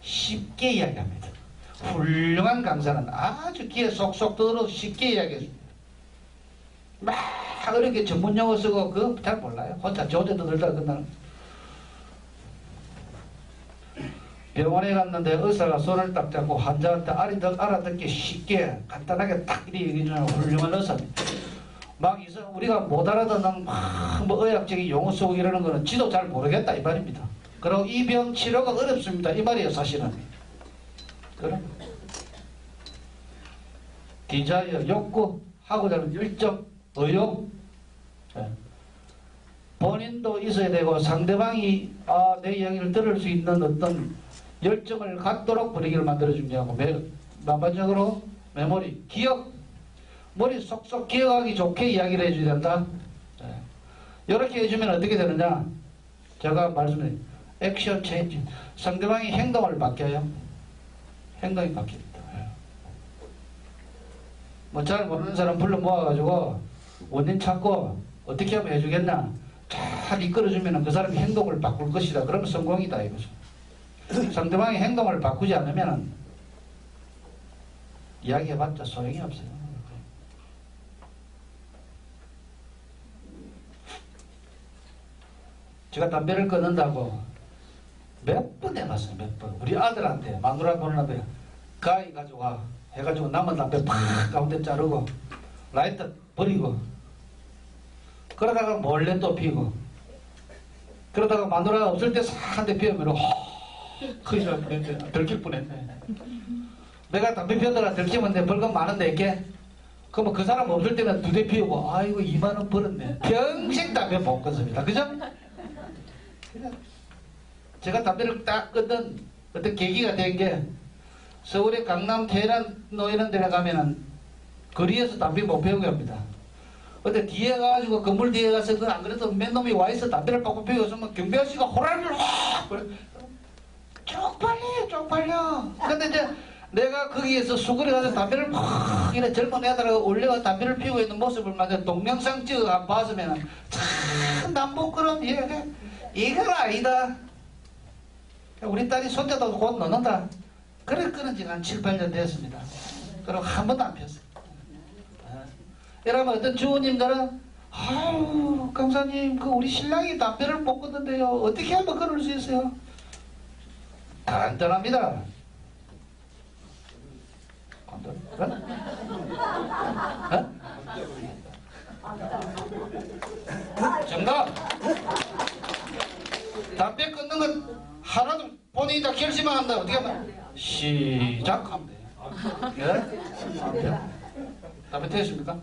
쉽게 이야기합니다. 훌륭한 강사는 아주 귀에 쏙쏙 들어 쉽게 이야기해줍니다. 막 어렵게 전문용어 쓰고 그거 잘 몰라요. 혼자 조대도 들다 끝나는. 병원에 갔는데 의사가 손을 딱 잡고 환자한테 알아듣기 쉽게 간단하게 딱 이렇게 얘기해주는 훌륭한 의사입니다. 막 우리가 못 알아듣는 뭐 의학적인 용어 쓰고 이러는 거는 지도 잘 모르겠다 이 말입니다. 그리고 이 병 치료가 어렵습니다 이 말이에요 사실은. 그럼 디자이어 욕구 하고자 하는 열정 의욕 본인도 있어야 되고 상대방이 내 이야기를 들을 수 있는 어떤 열정을 갖도록 분위기를 만들어주냐고. 마지막으로 메모리 기억 머리 쏙쏙 기억하기 좋게 이야기를 해줘야 된다. 이렇게 해주면 어떻게 되느냐 제가 말씀드린 액션 체인지 상대방이 행동을 바뀌어요. 행동이 바뀝니다. 뭐 잘 모르는 사람 불러 모아가지고 원인 찾고 어떻게 하면 해주겠나 잘 이끌어주면 그 사람이 행동을 바꿀 것이다. 그러면 성공이다 이거죠. 상대방이 행동을 바꾸지 않으면 이야기해봤자 소용이 없어요. 제가 담배를 끊는다고 몇 번 해봤어요. 몇 번. 우리 아들한테 마누라 보는 앞에 가위 가져와 해가지고 남은 담배 팍 가운데 자르고 라이터 버리고 그러다가 몰래 또 피고 그러다가 마누라가 없을 때 싹 한 대 피우면 큰일 날 뻔했네. 들킬 뻔했네. 내가 담배 피우다가 들키면 내 벌금 많은데 이렇게 그러면 그 사람 없을 때는 2대 피우고 아이고 2만원 벌었네. 평생 담배 못 끊습니다. 그죠? 제가 담배를 딱 끊는 어떤 계기가 된 게 서울의 강남 테헤란로 이런 데에 가면은 거리에서 담배 못 피우게 합니다. 근데 뒤에 가가지고 건물 뒤에 가서 그 안 그래도 맨 놈이 와있어 담배를 빡빡 피우고 경비 아저씨가 호랑이를 확 쪽팔려 쪽팔려. 근데 이제 내가 거기에서 수그려 가서 담배를 막 이래 젊은 애들 올려가 담배를 피우고 있는 모습을 만약 동영상 찍어 봤으면 참 남북그런 이건 아니다. 우리 딸이 손자도 곧 넣는다. 그래 끊은 지가 한 7, 8년 됐습니다. 그리고 한 번도 안 폈어요. 이러면 어떤 주부님들은 아유 강사님 그 우리 신랑이 담배를 못 끊는데요. 어떻게 하면 끊을 수 있어요? 간단합니다. 정답! 담배 끊는 건 하나도 본인이 다 결심만 한다. 어떻게 하면 시작하면 돼요. 예? 담배 태우십니까?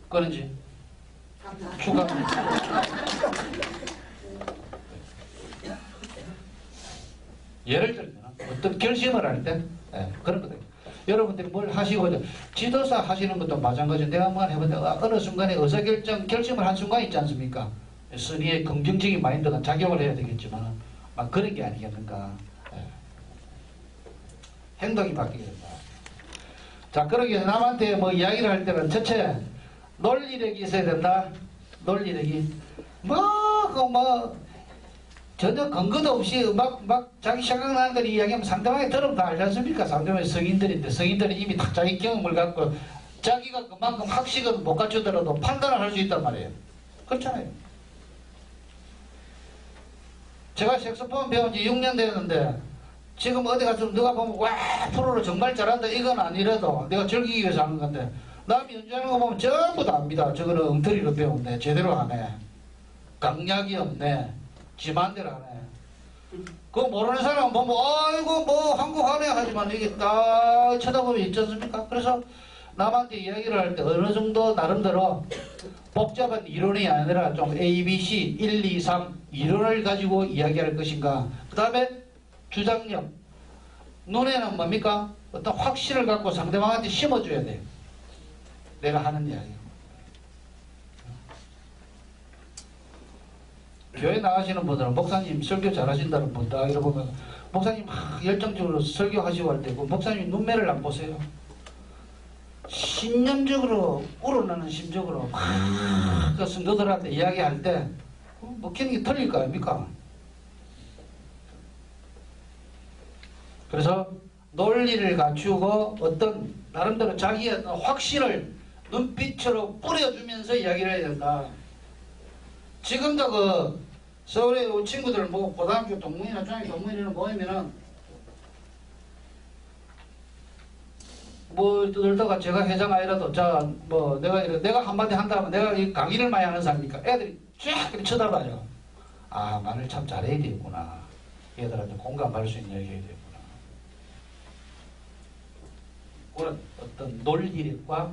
끊은지? 추가? 예를 들면 어떤 결심을 할 때 그런 거다. 여러분들이 뭘 하시고 지도사 하시는 것도 마찬가지로 내가 한번 해보는데 어느 순간에 결심을 한 순간 있지 않습니까? 선의의 긍정적인 마인드가 작용을 해야 되겠지만 막 그런 게 아니겠는가. 행동이 바뀌게 된다. 자, 그러기 위해서 남한테 뭐 이야기를 할 때는 첫째 논리력이 있어야 된다. 논리력이 전혀 근거도 없이 막 자기 생각나는 걸 이야기하면 상대방이 들으면 다 알지 않습니까? 상대방이 성인들인데 성인들은 이미 다 자기 경험을 갖고 자기가 그만큼 학식은 못 갖추더라도 판단을 할 수 있단 말이에요. 그렇잖아요. 제가 색소폰 배운 지 6년 됐는데 지금 어디 가서 누가 보면 와 프로를 정말 잘한다 이건 아니라도 내가 즐기기 위해서 하는 건데 남이 연주하는 거 보면 전부 다 압니다. 저거는 엉터리로 배웠네. 제대로 하네. 강약이 없네. 지만대로 하네. 그거 모르는 사람은 보면 아이고 뭐 한국 하네 하지만 이게 딱 쳐다보면 있지 않습니까? 그래서 남한테 이야기를 할 때 어느 정도 나름대로 복잡한 이론이 아니라 좀 A, B, C 1, 2, 3 이론을 가지고 이야기할 것인가. 그 다음에 주장력. 눈에는 뭡니까? 어떤 확신을 갖고 상대방한테 심어줘야 돼요. 내가 하는 이야기. 교회 나가시는 분들은 목사님 설교 잘하신다는 분 딱 이러보면 목사님 막 열정적으로 설교하시고 할 때 그 목사님 눈매를 안 보세요. 신념적으로 우러나는 심적으로 막 그 성도들한테 이야기할 때 먹히는 게 틀릴 거 아닙니까? 그래서 논리를 갖추고 어떤 나름대로 자기의 확신을 눈빛으로 뿌려주면서 이야기를 해야 된다. 지금도 그 서울의 친구들 뭐 고등학교 동문이나 중학교 동문이나 모이면은 뭐 들다가 제가 회장 아니라도 자 뭐 내가 한마디 한다면 내가 이 강의를 많이 하는 사람이니까 애들이 쫙 이렇게 쳐다봐요. 아 말을 참 잘해야 되겠구나. 얘들한테 공감할 수 있는 얘기 해야 되겠구나. 그런 어떤 논리력과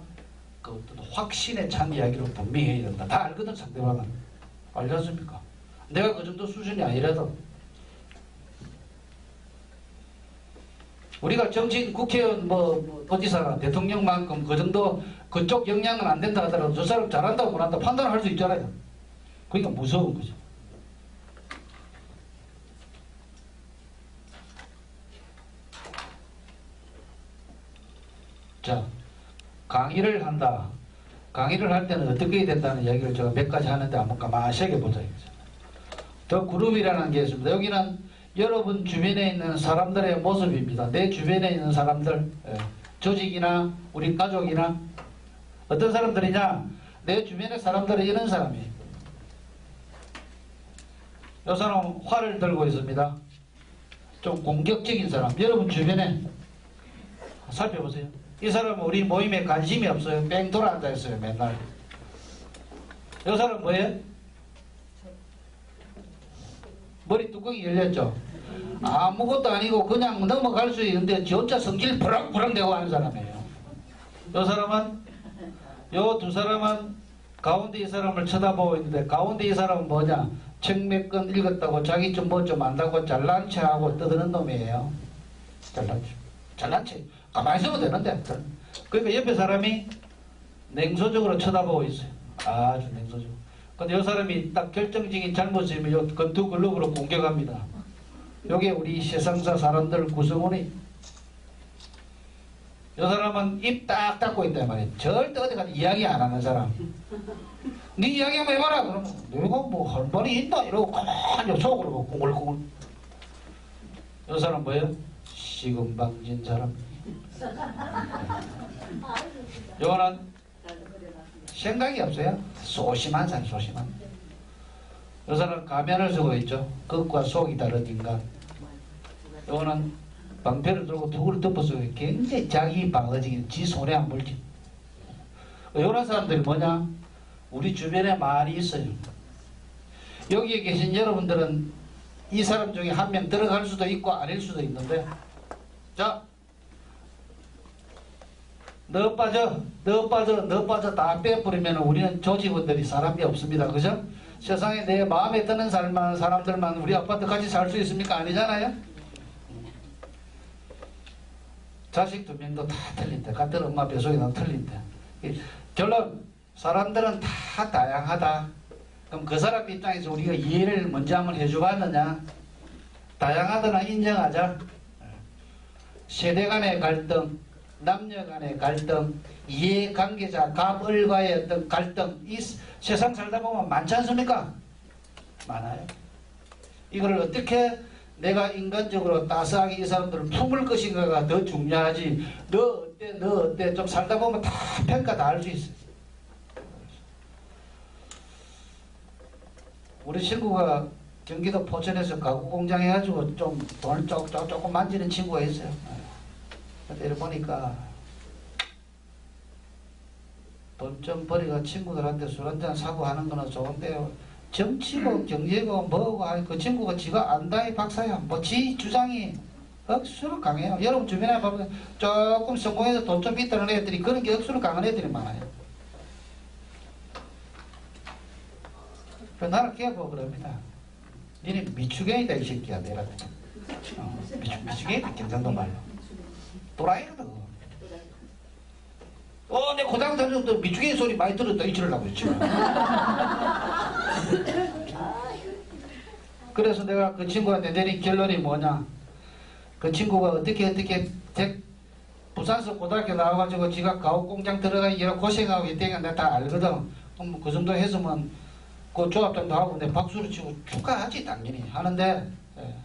그 어떤 확신에 찬 이야기를 분명히 해야 된다. 다 알거든 상대방은. 알지 않습니까? 내가 그 정도 수준이 아니라도 우리가 정치인, 국회의원, 어디서나 대통령만큼 그 정도 그쪽 역량은 안 된다 하더라도 저 사람 잘한다고 못한다 판단을 할 수 있잖아요. 그러니까 무서운 거죠. 자, 강의를 한다. 강의를 할 때는 어떻게 해야 된다는 이야기를 제가 몇 가지 하는데 한번 가만히 새겨보자. 더 그룹이라는 게 있습니다. 여기는 여러분 주변에 있는 사람들의 모습입니다. 내 주변에 있는 사람들, 조직이나 우리 가족이나 어떤 사람들이냐? 내 주변의 사람들은 이런 사람이에요. 이 사람 활을 들고 있습니다. 좀 공격적인 사람. 여러분 주변에 살펴보세요. 이 사람은 우리 모임에 관심이 없어요. 뺑 돌아 앉아있어요. 맨날. 이 사람은 뭐예요? 머리 뚜껑이 열렸죠. 아무것도 아니고 그냥 넘어갈 수 있는데 지 혼자 성질 부랑부랑대고 하는 사람이에요. 요 사람은, 요 두 사람은 가운데 이 사람을 쳐다보고 있는데, 가운데 이 사람은 뭐냐? 책 몇 권 읽었다고 자기 좀 뭐 좀 안다고 잘난 체하고 떠드는 놈이에요. 잘난 체. 가만히 있으면 되는데. 그러니까 옆에 사람이 냉소적으로 쳐다보고 있어요. 아주 냉소적으로. 근데 요 사람이 딱 결정적인 잘못이면 요 건투 글러브로 공격합니다. 요게 우리 세상사 사람들 구성원이. 요 사람은 입 딱 닫고 있단 말이에요. 절대 어디 가서 이야기 안 하는 사람. 네 이야기 한번 해봐라. 그러면 내가 뭐 할 말이 있나? 이러고 가만히 속으로 공글공글. 요 사람 뭐예요? 시금방진 사람. 요거는 생각이 없어요. 소심한 사람, 소심한. 요 사람은 가면을 쓰고 있죠. 끝과 속이 다른 인간. 요거는 방패를 들고 둑을 덮어서 굉장히 자기 방어적인, 지 손에 안 물지. 요런 사람들이 뭐냐? 우리 주변에 많이 있어요. 여기에 계신 여러분들은 이 사람 중에 한 명 들어갈 수도 있고 아닐 수도 있는데, 자, 너 빠져 다 빼버리면 우리는 조직원들이 사람이 없습니다. 그죠? 세상에 내 마음에 드는 사람들만 우리 아파트 같이 살 수 있습니까? 아니잖아요? 자식 두 명도 다 틀린데, 같은 엄마 뱃속에 다 틀린데. 결론, 사람들은 다 다양하다. 그럼 그 사람 입장에서 우리가 이해를 먼저 한번 해주봤느냐? 다양하다나 인정하자. 세대 간의 갈등, 남녀 간의 갈등, 이해관계자, 갑을과의 어떤 갈등, 이 세상 살다 보면 많지 않습니까? 많아요. 이걸 어떻게 내가 인간적으로 따스하게 이 사람들을 품을 것인가가 더 중요하지. 너 어때 좀 살다 보면 다 평가 다 할 수 있어요. 우리 친구가 경기도 포천에서 가구 공장 해가지고 좀 돈을 조금 만지는 친구가 있어요. 근데 보니까 돈 좀 버리가 친구들한테 술 한잔 사고 하는 거는 좋은데요. 정치고 경제고 뭐고 그 친구가 지가 안다이 박사야. 뭐 지 주장이 억수로 강해요. 여러분 주변에 보면 조금 성공해서 돈 좀 있다는 애들이 그런 게 억수로 강한 애들이 많아요. 그래서 나를 깨고 그럽니다. 니네 미추갱이다 이 새끼야 내가. 미추갱이다 경상도 말로. 또라이거든. 내 고등학교 다닐 때 미추갱이 소리 많이 들었다 이치려고 했지. 그래서 내가 그 친구한테 내린 결론이 뭐냐. 그 친구가 어떻게 부산서 고등학교 나와가지고 지가 가옥공장 들어가 이런 고생하고 있다니까 내가 다 알거든. 그럼 그 정도 했으면 그 조합장도 하고 내 박수를 치고 축하하지 당연히 하는데, 예.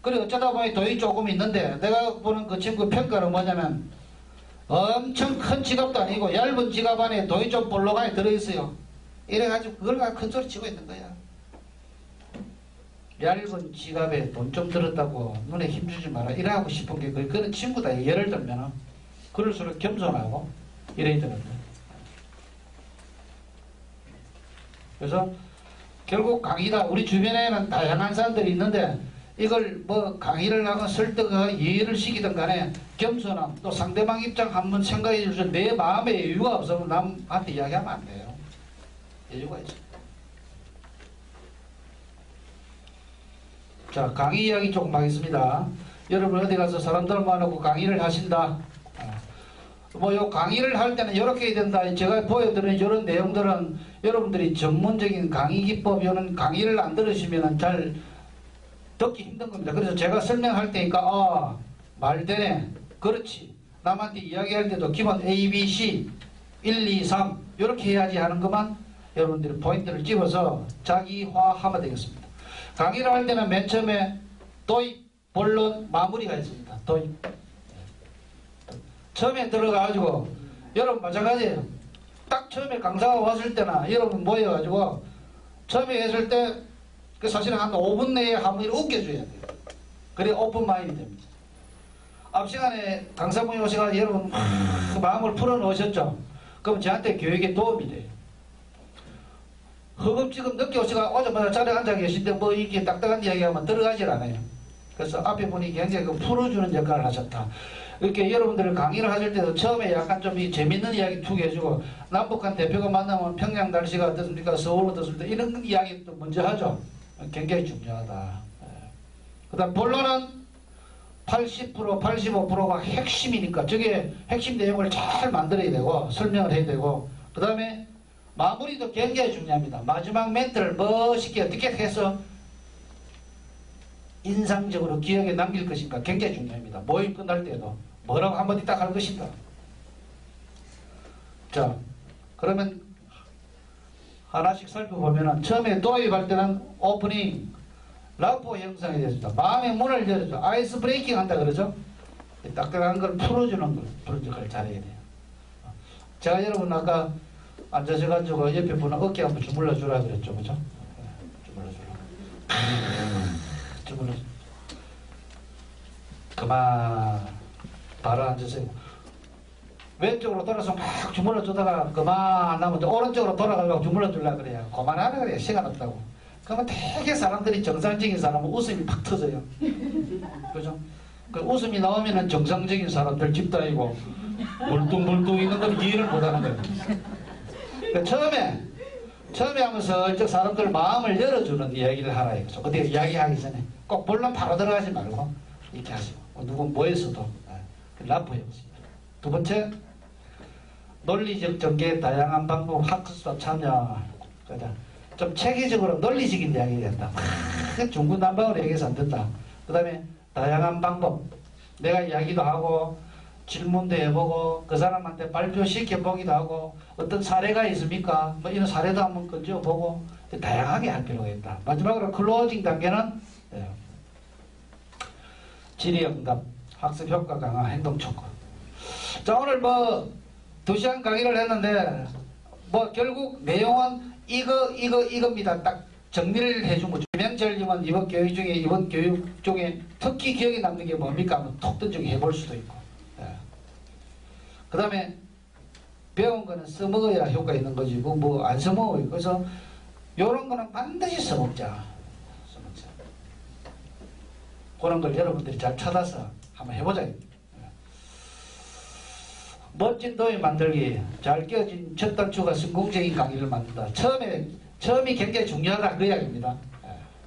그래 어쩌다 보니 돈이 조금 있는데 내가 보는 그 친구 평가는 뭐냐면 엄청 큰 지갑도 아니고 얇은 지갑 안에 돈이 좀 볼록하게 들어있어요. 이래가지고 그걸 가지고 큰 소리 치고 있는 거야. 얇은 지갑에 돈 좀 들었다고 눈에 힘주지 마라 이래하고 싶은 게 그런 친구다. 예를 들면 그럴수록 겸손하고 이래야 되는데. 그래서 결국 강의다. 우리 주변에는 다양한 사람들이 있는데 이걸 뭐 강의를 하고 설득하고 이해를 시키든 간에 겸손함 또 상대방 입장 한번 생각해 주셔서 내 마음에 여유가 없으면 남한테 이야기하면 안 돼요. 여유가 있어. 자, 강의 이야기 조금 하겠습니다. 여러분 어디 가서 사람들 만나고 강의를 하신다. 뭐 요 강의를 할 때는 이렇게 해야 된다. 제가 보여드리는 이런 내용들은 여러분들이 전문적인 강의 기법 이런 강의를 안 들으시면 잘 듣기 힘든 겁니다. 그래서 제가 설명할 테니까 말되네. 그렇지. 남한테 이야기할 때도 기본 A, B, C 1, 2, 3 이렇게 해야지 하는 것만 여러분들이 포인트를 집어서 자기화하면 되겠습니다. 강의를 할 때는 맨 처음에 도입, 본론, 마무리가 있습니다. 도입. 처음에 들어가가지고 여러분 마찬가지예요. 딱 처음에 강사가 왔을 때나 여러분 모여가지고 처음에 했을 때 그 사실은 한 5분 내에 한 번 웃겨줘야 돼요. 그래 오픈 마인드 됩니다. 앞 시간에 강사분이 오셔가지고 여러분 그 마음을 풀어놓으셨죠. 그럼 저한테 교육에 도움이 돼요. 허겁지겁 늦게 오시가 오자마자 자리에 앉아 계신데 뭐 이렇게 딱딱한 이야기하면 들어가질 않아요. 그래서 앞에 분이 굉장히 풀어주는 역할을 하셨다. 이렇게 여러분들 강의를 하실 때도 처음에 약간 좀 이 재밌는 이야기 툭 해주고, 남북한 대표가 만나면 평양 날씨가 어떻습니까? 서울 어떻습니까? 이런 이야기 또 먼저 하죠. 굉장히 중요하다. 그 다음 본론은 80%, 85%가 핵심이니까 저게 핵심 내용을 잘 만들어야 되고 설명을 해야 되고, 그 다음에 마무리도 굉장히 중요합니다. 마지막 멘트를 멋있게 어떻게 해서 인상적으로 기억에 남길 것인가 굉장히 중요합니다. 모임 끝날 때도 뭐라고 한마디 딱 할 것인가. 자, 그러면 하나씩 살펴보면은, 처음에 도입할 때는 오프닝 라포 형성이 됐습니다. 마음의 문을 열어줘. 아이스 브레이킹 한다 그러죠. 딱딱한 걸 풀어주는 걸 잘해야 돼요. 제가 여러분 아까 앉으셔가지고 옆에 분은 어깨 한번 주물러 주라 그랬죠, 그죠? 주물러 주라. 주물러. 그만. 바로 앉으세요. 왼쪽으로 돌아서 막 주물러 주다가 그만 안 나면 오른쪽으로 돌아가려고 주물러 주려고 그래요. 그만하라 그래요. 시간 없다고. 그러면 되게 사람들이, 정상적인 사람은 웃음이 팍 터져요. 그죠? 그 웃음이 나오면은 정상적인 사람들 집단이고 물뚱물뚱 있는 걸 이해를 못하는 거예요. 그러니까 처음에 하면서 슬쩍 사람들 마음을 열어주는 이야기를 하라 이거죠. 어떻게 이야기하기 전에 꼭 본론 바로 들어가지 말고 이렇게 하시고, 누군 뭐했어도 라포 해보십니다. 두 번째, 논리적 전개, 다양한 방법, 학습과 참여. 그죠? 좀 체계적으로 논리적인 이야기가 된다. 중구난방으로 얘기해서 안 된다. 그 다음에 다양한 방법, 내가 이야기도 하고 질문도 해보고 그 사람한테 발표시켜보기도 하고, 어떤 사례가 있습니까? 뭐 이런 사례도 한번 건져보고 다양하게 할 필요가 있다. 마지막으로 클로징 단계는 질의응답, 학습효과 강화, 행동촉구. 자, 오늘 뭐 2시간 강의를 했는데 뭐 결국 내용은 이겁니다. 딱 정리를 해준 거죠. 김영철님은 이번 교육 중에 특히 기억에 남는 게 뭡니까? 한번 톡 던지게 해볼 수도 있고. 그 다음에 배운 거는 써먹어야 효과 있는 거지, 뭐 안 써먹어요. 그래서 요런 거는 반드시 써먹자. 그런 걸 여러분들이 잘 찾아서 한번 해보자. 멋진 도입 만들기, 잘 끼워진 첫 단추가 성공적인 강의를 만든다. 처음이 굉장히 중요하다 그 이야기입니다.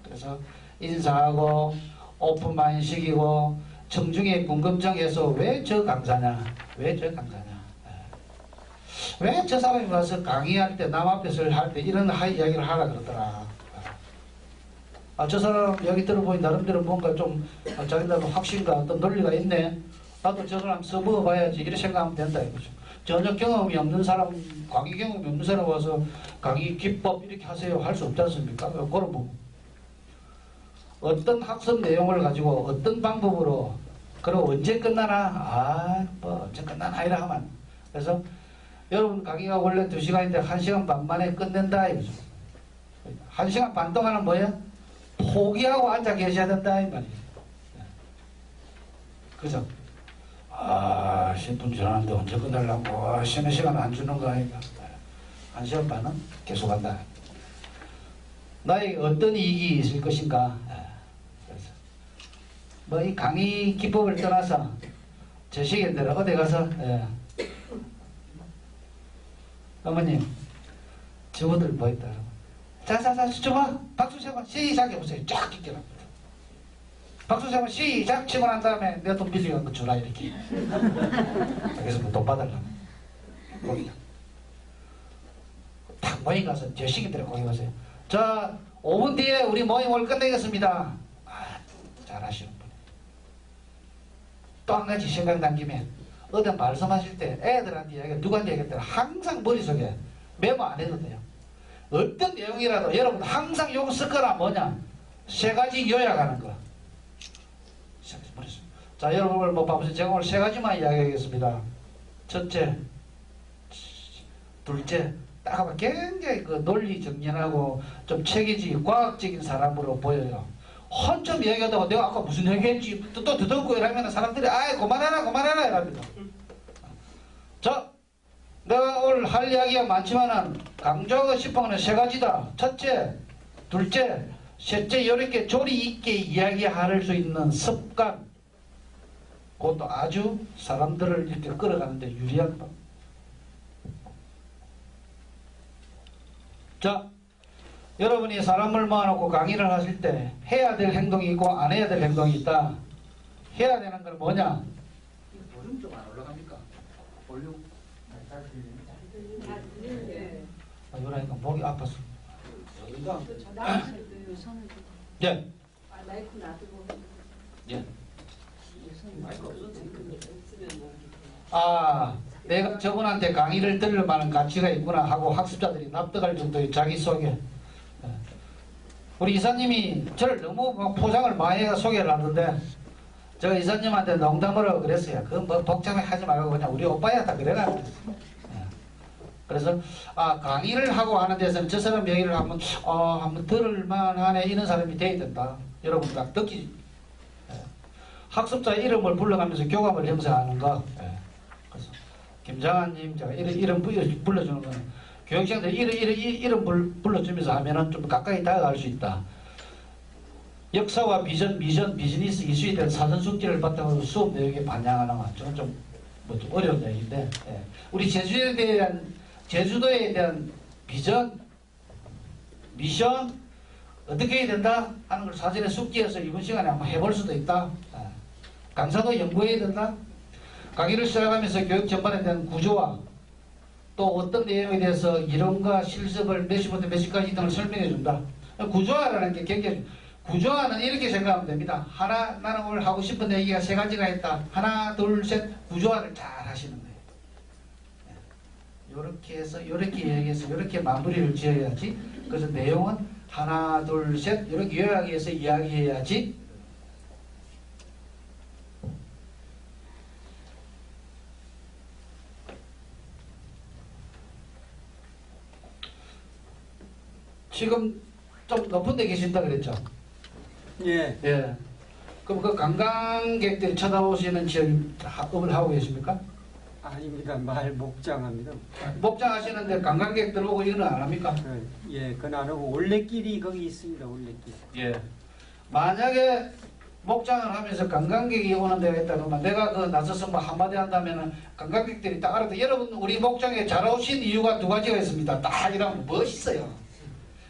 그래서 인사하고 오픈마인드식이고 청중의 궁금증 해소. 왜 저 강사냐? 왜 저 강사냐? 왜 저 사람이 와서 강의할 때, 남 앞에서 할 때 이런 이야기를 하라 그러더라. 저 사람 여기 들어보니 나름대로 뭔가 좀 자기들도 확신과 어떤 논리가 있네. 나도 저 사람 써먹어봐야지, 이렇게 생각하면 된다 이거죠. 전혀 경험이 없는 사람, 강의 경험이 없는 사람 와서 강의 기법 이렇게 하세요 할 수 없지 않습니까? 그럼 뭐 어떤 학습 내용을 가지고 어떤 방법으로, 그리고 언제 끝나나, 뭐 언제 끝나나 이라 하면. 그래서 여러분 강의가 원래 2시간인데 1시간 반 만에 끝낸다 이거죠. 1시간 반 동안은 뭐예요? 포기하고 앉아 계셔야 된다 이 말이에요. 그죠? 10분 지났는데 언제 끝내려고 쉬는 시간 안 주는 거 아닌가? 1시간 반은 계속한다. 나에게 어떤 이익이 있을 것인가? 그래서 뭐 이 강의 기법을 떠나서 제 시간대로 어디 가서 어머님 저분들 뭐 있다. 자자자 저거 박수 세번 시작 해보세요. 쫙 끼껴납니다. 박수 세번 시작 치고 난 다음에 내가 돈 빌리는 거 주라 이렇게. 그래서 뭐 돈 받으려면 거기다 딱 모임 가서 제 시간대로 거기 가세요. 자 5분 뒤에 우리 모임을 끝내겠습니다. 잘하시는 분. 또 한 가지 생각난 김에 어떤 말씀하실 때 애들한테 이야기, 누구한테 얘기할 때는 항상 머릿속에 메모 안 해도 돼요. 어떤 내용이라도 여러분 항상 요거 쓸 거라 뭐냐? 3가지 요약하는 거. 자, 여러분 뭐 봐보세요. 제가 오늘 3가지만 이야기하겠습니다. 첫째, 둘째, 딱 하면 굉장히 그 논리 정연하고 좀 체계적인 과학적인 사람으로 보여요. 한참 이야기하다가 내가 아까 무슨 얘기했지 또 듣고 이러면 사람들이 그만해라 이랍니다. 자, 내가 오늘 할 이야기가 많지만은 강조하고 싶은 거는 세 가지다. 첫째, 둘째, 셋째, 이렇게 조리 있게 이야기할 수 있는 습관. 그것도 아주 사람들을 이렇게 끌어가는데 유리한 법. 자, 여러분이 사람을 모아놓고 강의를 하실 때 해야 될 행동이 있고 안 해야 될 행동이 있다. 해야 되는 건 뭐냐? 볼륨 좀 안 올라갑니까? 볼륨. 이러니까 목이 아팠어. 예. 마이크 놔두고. 예. 아, 내가 저분한테 강의를 들을 만한 가치가 있구나 하고 학습자들이 납득할 정도의 자기소개. 우리 이사님이 저를 너무 포장을 많이 해서 소개를 하던데, 제가 이사님한테 농담으로 그랬어요. 그거 뭐 복잡하게 하지 말고 그냥 우리 오빠야 다 그래라. 그래서 강의를 하고 하는 데서는 저 사람 얘기를 한번 들을 만하네 이런 사람이 돼야 된다. 여러분 딱 듣기. 학습자 이름을 불러가면서 교감을 형성하는 거. 그래서 김장한님 제가 이름 불러주는 거는 교육생들 이름 불러주면서 하면은 좀 가까이 다가갈 수 있다. 역사와 비전, 미션, 비즈니스 이슈에 대한 사전 숙지를 바탕으로 수업 내용에 반영하는 건 저는 좀 어려운 얘기인데, 우리 제주도에 대한 비전, 미션, 어떻게 해야 된다 하는 걸 사전에 숙지해서 이번 시간에 한번 해볼 수도 있다. 강사도 연구해야 된다. 강의를 시작하면서 교육 전반에 대한 구조와 또 어떤 내용에 대해서 이론과 실습을 몇 시부터 몇 시까지 등을 설명해 준다. 구조화라는 게 굉장히, 구조화는 이렇게 생각하면 됩니다. 나는 오늘 하고 싶은 얘기가 세 가지가 있다. 하나, 둘, 셋. 구조화를 잘 하시는 거예요. 이렇게 해서, 이렇게 얘기해서, 이렇게 마무리를 지어야지. 그래서 내용은 하나, 둘, 셋. 이렇게 요약해서 이야기해야지. 지금 좀 높은 데 계신다 그랬죠? 예. 예. 그럼 그 관광객들이 쳐다보시는 지역을 하고 계십니까? 아닙니다. 말 목장합니다. 목장하시는데 관광객들 오고 이거는 안 합니까? 예, 그건 안 하고 올레길이 거기 있습니다. 올레길. 예. 만약에 목장을 하면서 관광객이 오는 데가 있다 그러면 내가 그 나서서 뭐 한마디 한다면은 관광객들이 딱 알아도 여러분 우리 목장에 잘 오신 이유가 두 가지가 있습니다. 딱 이러면 멋있어요.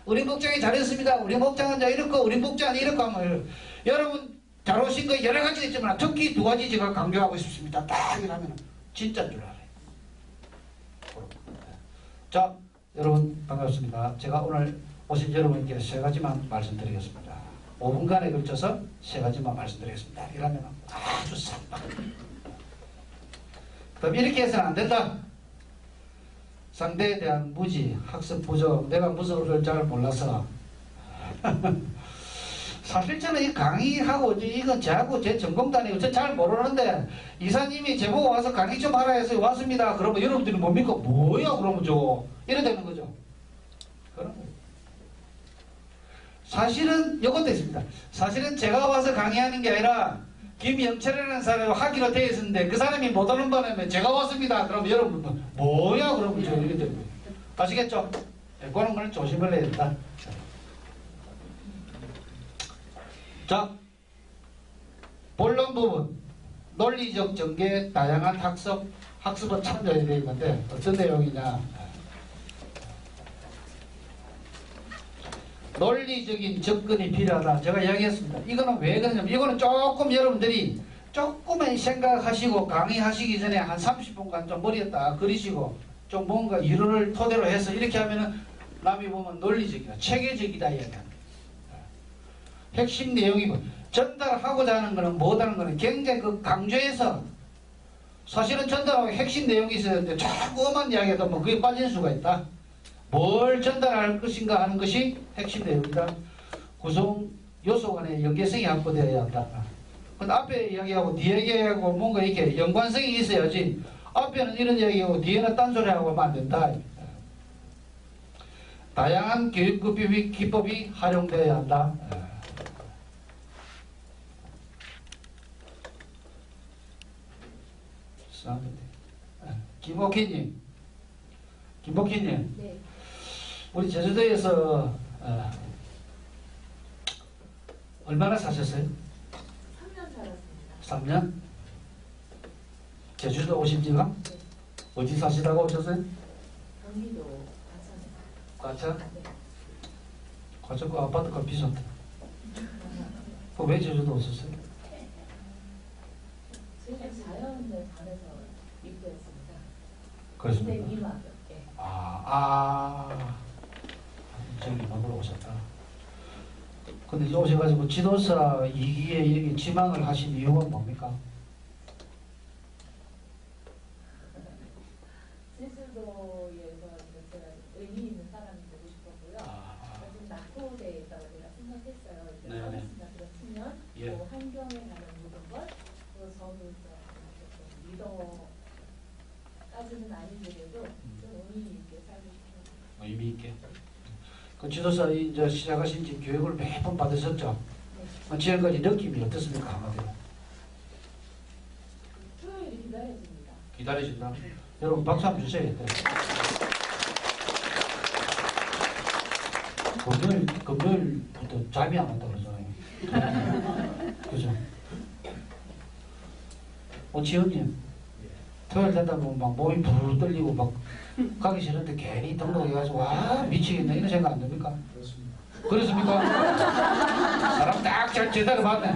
우리 목장이 잘했습니다. 우리 목장은 이렇고 우리 목장은 이렇고 하면 여러분 잘 오신 거 여러 가지 있지만 특히 두 가지 제가 강조하고 싶습니다. 딱 이러면 진짜인 줄 알아요. 자, 여러분 반갑습니다. 제가 오늘 오신 여러분께 세 가지만 말씀드리겠습니다. 5분간에 걸쳐서 세 가지만 말씀드리겠습니다. 이러면 아주 싹박. 그럼 이렇게 해서는 안 된다. 상대에 대한 무지, 학습 부족, 내가 무슨 걸 잘 몰라서. 사실 저는 이 강의하고 이건 저하고 제 전공단이고 저 잘 모르는데 이사님이 제보고 와서 강의 좀 하라 해서 왔습니다. 그러면 여러분들이 뭡니까? 뭐야 그러면 저거 이래 되는 거죠. 그런 거예요. 사실은 이것도 있습니다. 사실은 제가 와서 강의하는 게 아니라 김영철이라는 사람이 하기로 되어 있었는데 그 사람이 못 오는 바람에 제가 왔습니다. 그러면 여러분 뭐야 그러면 저 이렇게 되는 거예요. 아시겠죠? 네, 그런 거는 조심을 해야 된다. 자, 본론 부분 논리적 전개, 다양한 학습은 참조해야 되는데 어떤 내용이냐. 논리적인 접근이 필요하다. 제가 이야기했습니다. 이거는 왜 그러냐면 이거는 조금 여러분들이 조금만 생각하시고 강의하시기 전에 한 30분간 좀 머리에 딱 그리시고 좀 뭔가 이론을 토대로 해서 이렇게 하면은 남이 보면 논리적이다. 체계적이다 이야기합니다. 핵심 내용이고 전달하고자 하는 거는 못하는 거는 굉장히 그 강조해서 사실은 전달하고 핵심 내용이 있어야 되는데 자꾸 엄한 이야기해도 뭐 그게 빠질 수가 있다. 뭘 전달할 것인가 하는 것이 핵심 내용이다. 구성 요소 간의 연계성이 확보되어야 한다. 근데 앞에 이야기하고 뒤에 이야기하고 뭔가 이렇게 연관성이 있어야지 앞에는 이런 이야기하고 뒤에는 딴소리하고 하면 안 된다. 다양한 교육 기법이 활용되어야 한다. 김옥희님 김복희님, 네. 우리 제주도에서 얼마나 사셨어요? 3년 살았습니다. 3년? 제주도 오신 지가? 네. 어디 사시다가 오셨어요? 경기도 과천? 과천. 네. 과천 그 아파트가 비싼데. 왜 제주도 오셨어요? 저희가 자연을 반해서 입구했습니다. 그렇습니까? 근데 이막 예. 저기 먹으러 오셨다. 근데 이제 오셔가지고 지도사 2기에 여기 지망을 하신 이유가 뭡니까? 제주도에서 제가 의미 있는 사람이 되고 싶었고요. 좀 낙후되어 있다고 제가 생각했어요. 네네. 어렸으나 그렇지만 예. 뭐 환경에 관한 모든 것, 또 저도 리더까지는 아닌데도 좀 의미 있게 살고 싶어요. 의미 있게. 그 지도사 이제 시작하신 지 교육을 매번 받으셨죠? 네. 지금까지 느낌이 어떻습니까? 한마디로. 토요일이 기다려집니다. 기다리신다. 여러분 박수 한번 주셔야겠다. 금요일부터 잠이 안 온다 그러잖아요. 그죠? 지현님, 토요일 되다 보면 막 몸이 부르르 떨리고 막 가기 싫은데 괜히 등록해가지고 와 미치겠네 이런 생각 안 듭니까? 그렇습니다. 그렇습니까? 사람 딱 잘 제대로 봤네.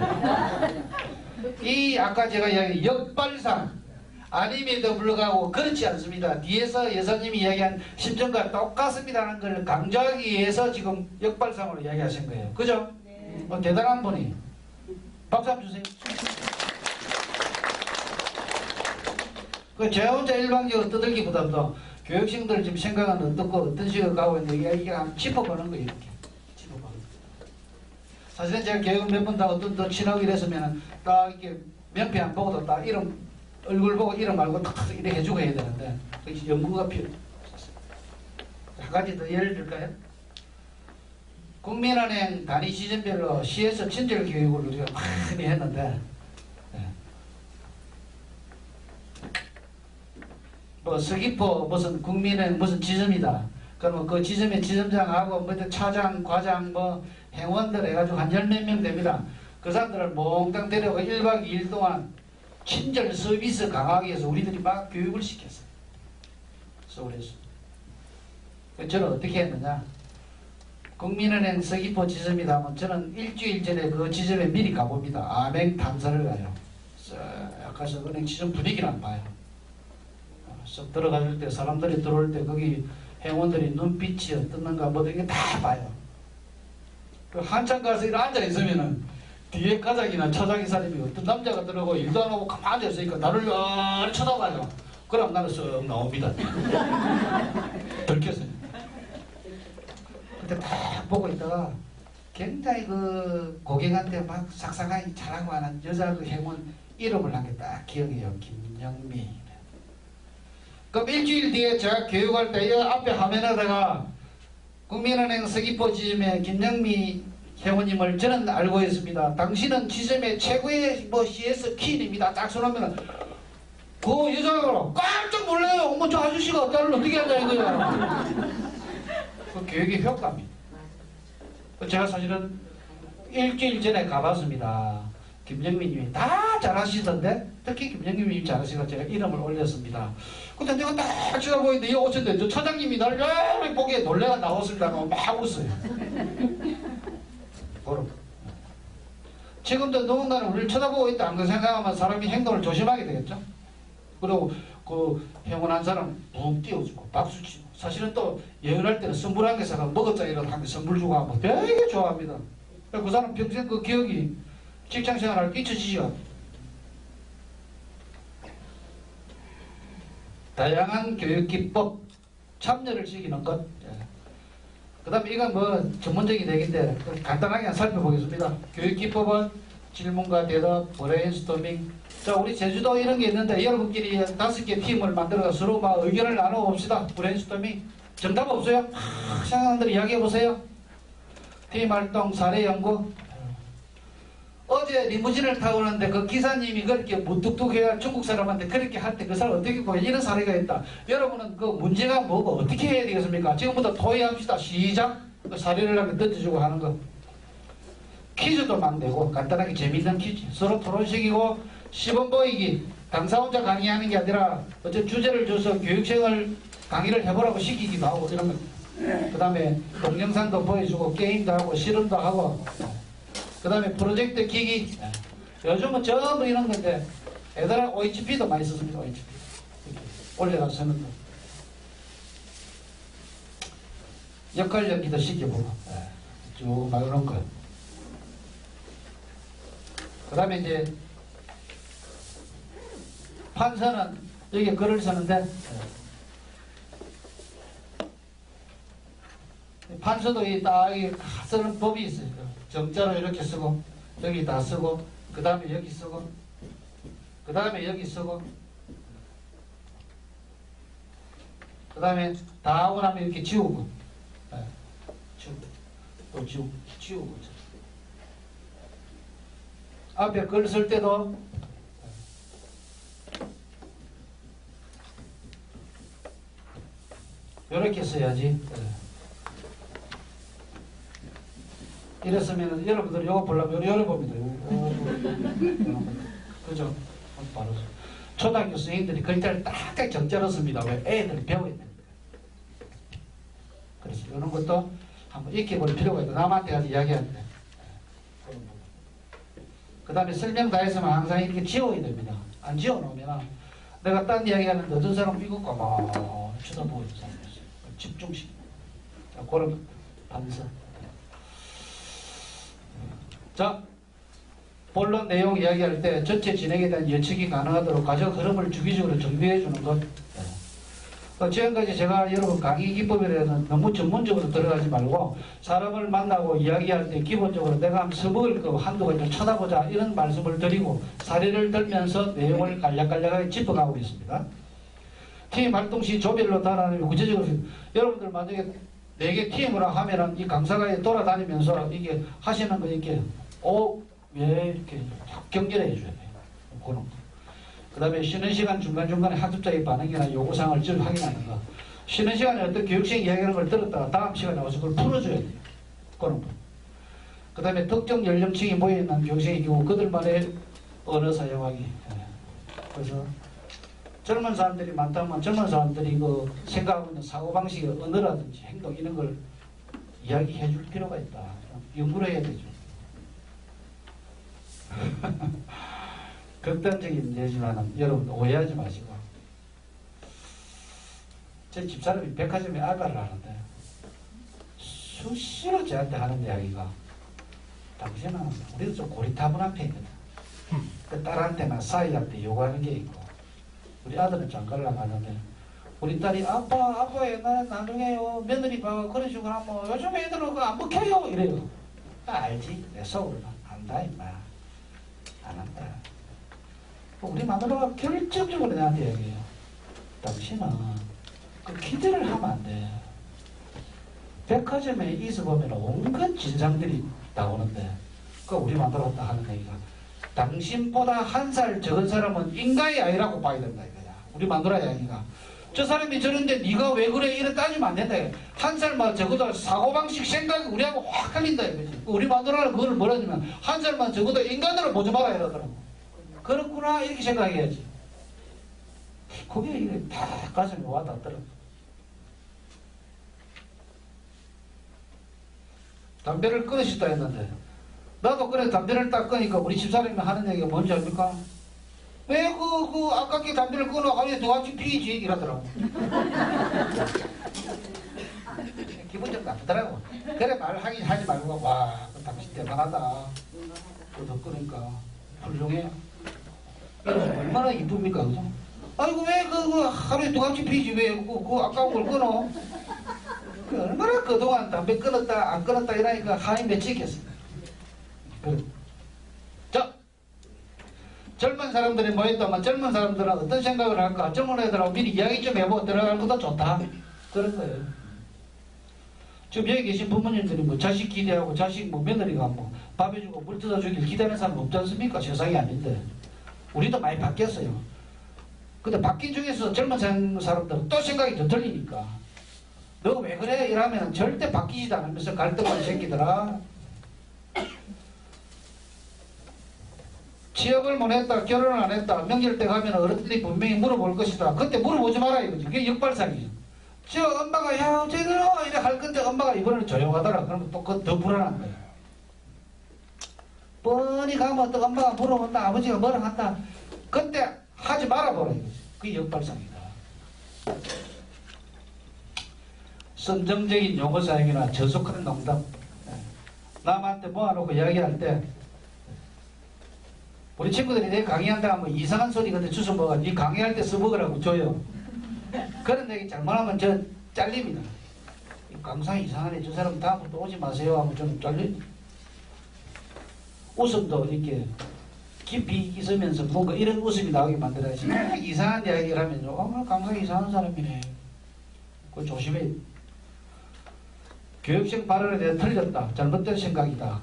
이 아까 제가 이야기한 역발상 아님에도 불구하고 그렇지 않습니다. 뒤에서 여사님이 이야기한 심정과 똑같습니다라는 걸 강조하기 위해서 지금 역발상으로 이야기하신 거예요. 그죠? 네. 대단한 분이. 박수 한번 주세요. 제 혼자 일방적으로 떠들기보다도 교육생들 지금 생각은 어떻고 어떤 식으로 가고 있는데 이게 한번 짚어보는 거예요. 이렇게 짚어보는 거예요. 사실은 제가 교육을 몇 번 다 어떤 더 친하고 이랬으면 딱 이렇게 명패 안 보고도 딱 이름 얼굴 보고 이름 말고 탁탁 이렇게 해주고 해야 되는데 연구가 필요. 한 가지 더 예를 들까요? 국민은행 단위 시즌별로 시에서 친절 교육을 우리가 많이 했는데 뭐 서귀포 무슨 국민은 무슨 지점이다. 그러면 그 지점의 지점장하고 뭐 차장, 과장, 뭐 행원들 해가지고 한 10몇 명 됩니다. 그 사람들을 몽땅 데려가 1박 2일 동안 친절 서비스 강하기 위해서 우리들이 막 교육을 시켰어요. 서울에서. 저는 어떻게 했느냐. 국민은행 서귀포 지점이다 하면 저는 일주일 전에 그 지점에 미리 가봅니다. 암행 탐사를 가요. 싹 가서 은행 지점 분위기를 안 봐요. 쏙 들어갈 때 사람들이 들어올 때 거기 회원들이 눈빛이 어떻는가 뭐 이게 다 봐요. 그 한참 가서 이렇게 앉아 있으면은 뒤에 가장이나 차장인 사람이 어떤 남자가 들어오고 일도 안 하고 가만히 앉아 있으니까 나를 열 쳐다봐요. 그럼 나는 쓱 나옵니다. 들켰어요. 근데 딱 보고 있다가 굉장히 그 고객한테 막 싹싹하게 잘하고 하는 여자 그 회원 이름을 한 게 딱 기억해요. 김영미. 그럼 일주일 뒤에 제가 교육할 때 이 앞에 화면에다가 국민은행 서귀포 지점의 김영미 회원님을 저는 알고 있습니다. 당신은 지점의 최고의 뭐 CS 퀸입니다. 딱 써놓으면 그 여자가 깜짝 놀라요. 어머 저 아저씨가 나를 어떻게 한다 이거야. 그 교육의 효과입니다. 제가 사실은 일주일 전에 가봤습니다. 김영민님이 다 잘하시던데 특히 김영민님이 잘하시니까 제가 이름을 올렸습니다. 근데 내가 딱 쳐다보는데 여기 오셨는데 저 차장님이 나를 열 보기에 놀래가 나왔습니다. 막 웃어요. 그럼 지금도 누군가는 우리를 쳐다보고 있다 그 생각하면 사람이 행동을 조심하게 되겠죠. 그리고 그 행운한 사람 붕 띄워주고 박수 치고 사실은 또 예언할 때는 선물 한 개 사가 먹었자 이런 한개 선물 주고 하면 되게 좋아합니다. 그 사람 평생 그 기억이 직장생활을 잊혀지죠. 다양한 교육기법 참여를 즐기는 것. 그 다음에 이건 뭐 전문적인 얘기인데 간단하게 살펴보겠습니다. 교육기법은 질문과 대답, 브레인스토밍. 자, 우리 제주도 이런 게 있는데 여러분끼리 5개 팀을 만들어서 서로 막 의견을 나눠봅시다. 브레인스토밍. 정답 없어요? 생각하는 대로 이야기해보세요. 팀활동, 사례연구. 어제 리무진을 타고 오는데 그 기사님이 그렇게 무뚝뚝해야 중국 사람한테 그렇게 할 때 그 사람 어떻게 보여? 이런 사례가 있다. 여러분은 그 문제가 뭐고 어떻게 해야 되겠습니까? 지금부터 토의합시다. 시작. 그 사례를 하면 던져주고 하는 거. 퀴즈도 만들고 간단하게 재밌는 퀴즈. 서로 토론식이고 시범 보이기. 강사 혼자 강의하는 게 아니라 어째 주제를 줘서 교육생을 강의를 해보라고 시키기도 하고 이런 거. 그 다음에 동영상도 보여주고 게임도 하고 실험도 하고 그 다음에 프로젝트 기기 요즘은 전부 이런 건데 애들은 OHP도 많이 썼습니다. OHP 올려가 쓰는 거 역할 연기도 시켜보고 쭉 막 이런 거. 그 다음에 이제 판사는 여기 글을 쓰는데 판서도 딱 쓰는 법이 있어요. 정자로 이렇게 쓰고 여기 다 쓰고 그 다음에 여기 쓰고 그 다음에 여기 쓰고 그 다음에 다 하고 나면 이렇게 지우고 지우고 또 지우고 앞에 글 쓸 때도 이렇게 써야지. 이랬으면 여러분들 이거 보려면 열어봅니다. 그죠? 바로 초등학교 선생님들이 글자를 딱딱 정자로 씁니다. 왜? 애들이 배워야 됩니다. 그래서 이런 것도 한번 익혀볼 필요가 있다. 남한테 가서 이야기하는데. 그 다음에 설명 다 했으면 항상 이렇게 지워야 됩니다. 안 지워놓으면 내가 딴 이야기하는데 어떤 사람 이것과 막 쳐다보고 있는 사람이 있어요. 집중식. 그런 반사. 자, 본론 내용 이야기할 때 전체 진행에 대한 예측이 가능하도록 과정 흐름을 주기적으로 정비해 주는 것. 지금까지 제가 여러분 강의 기법에 대해서는 너무 전문적으로 들어가지 말고 사람을 만나고 이야기할 때 기본적으로 내가 한번 써먹을 거 한두 가지를 쳐다보자 이런 말씀을 드리고 사례를 들면서 내용을 간략간략하게 짚어가고 있습니다. 팀 활동 시 조별로 달아내고 구체적으로 여러분들 만약에 4개 팀으로 하면은 이 강사가 돌아다니면서 이게 하시는 거 이렇게 왜 이렇게 경계를 해줘야 돼요. 그 다음에 쉬는 시간 중간중간에 학습자의 반응이나 요구사항을 좀 확인하는 거. 쉬는 시간에 어떤 교육생이 이야기하는 걸 들었다가 다음 시간에 와서 그걸 풀어줘야 돼요. 그 다음에 특정 연령층이 모여있는 교육생의 경우 그들만의 언어 사용하기. 그래서 젊은 사람들이 많다면 젊은 사람들이 그 생각하고 있는 사고방식의 언어라든지 행동 이런 걸 이야기해 줄 필요가 있다. 연구를 해야 되죠. 극단적인 문제지만 여러분 오해하지 마시고 제 집사람이 백화점에 알바를 하는데 수시로 저한테 하는 이야기가 당신은 우리도 좀 고리타분한 편이거든. 그 딸한테나 사이한테 요구하는 게 있고 우리 아들은 장가를 가는데 우리 딸이 아빠 옛날에 나중에요 며느리 봐 그런 식으로 하면 요즘 애들은 그거 안 먹혀요 이래요. 알지? 내 속으로 안다 임마 안 한다. 우리 마누라가 결정적으로 내한테 얘기해요. 당신은 그 기대를 하면 안 돼. 백화점에 있어보면 온갖 진상들이 나오는데 그 우리 마누라가 딱 하는 얘기가 당신보다 1살 적은 사람은 인간이 아니라고 봐야 된다 이거야. 우리 마누라 이야기가 저 사람이 저런데 네가 왜 그래 이래 따지면 안 된다. 1살만 적어도 사고방식 생각이 우리하고 확 갈린다 이거지. 우리 마누라는 그걸 뭐라 하냐면 1살만 적어도 인간으로 보지 말아야 되더라고. 그렇구나 이렇게 생각해야지. 그게 이게 다 가슴에 와닿더라고. 담배를 끊으시다 했는데 나도 그래 담배를 딱 끊으니까 우리 집사람이 하는 얘기가 뭔지 압니까? 왜 아깝게 담배를 끊어 하루에 2갑씩 피지 이러더라고. 기분적으로 나쁘더라고. 그래 하지 말고 와 당신 대단하다. 더 끊으니까 훌륭해. 얼마나 이쁩니까 그죠? 아이고 왜 하루에 2갑씩 피지 왜 아까운 걸 끊어? 얼마나 그동안 담배 끊었다 안 끊었다 이러니까 한이 맺히겠어. 자, 젊은 사람들이 모였다면 젊은 사람들은 어떤 생각을 할까? 젊은 애들하고 미리 이야기 좀 해보고 들어가는 것도 좋다. 그런 거예요. 지금 여기 계신 부모님들이 뭐 자식 기대하고 자식 뭐 며느리가 뭐 밥 해주고 물 떠다 주길 기대하는 사람 없지 않습니까? 세상이 아닌데. 우리도 많이 바뀌었어요. 근데 바뀐 중에서 젊은 사람들은 또 생각이 더 틀리니까. 너 왜 그래? 이러면 절대 바뀌지도 않으면서 갈등만 생기더라. 취업을 못 했다, 결혼을 안 했다, 명절 때 가면 어른들이 분명히 물어볼 것이다. 그때 물어보지 마라 이거지. 그게 역발상이죠. 저 엄마가 야 제대로 이래 할 건데 엄마가 이번에는 조용하더라. 그러면 또 그 더 불안한 거야. 뻔히 가면 또 엄마가 물어본다, 아버지가 뭐라 한다. 그때 하지 말아보라 이거지. 그게 역발상이다. 선정적인 용어 사용이나 저속한 농담. 남한테 모아놓고 이야기할 때 우리 친구들이 내 강의한다고 하면 이상한 소리 근데 주워 먹어. 네 강의할 때 써먹으라고 줘요. 그런 얘기 잘못하면 저 잘립니다. 강사가 이상하네. 저 사람 다음부터 오지 마세요 하면 저는 잘립니다. 웃음도 이렇게 깊이 있으면서 뭔가 이런 웃음이 나오게 만들어야지. 이상한 이야기를 하면 강사가 이상한 사람이네. 그거 조심해. 교육생 발언에 대해 틀렸다. 잘못된 생각이다.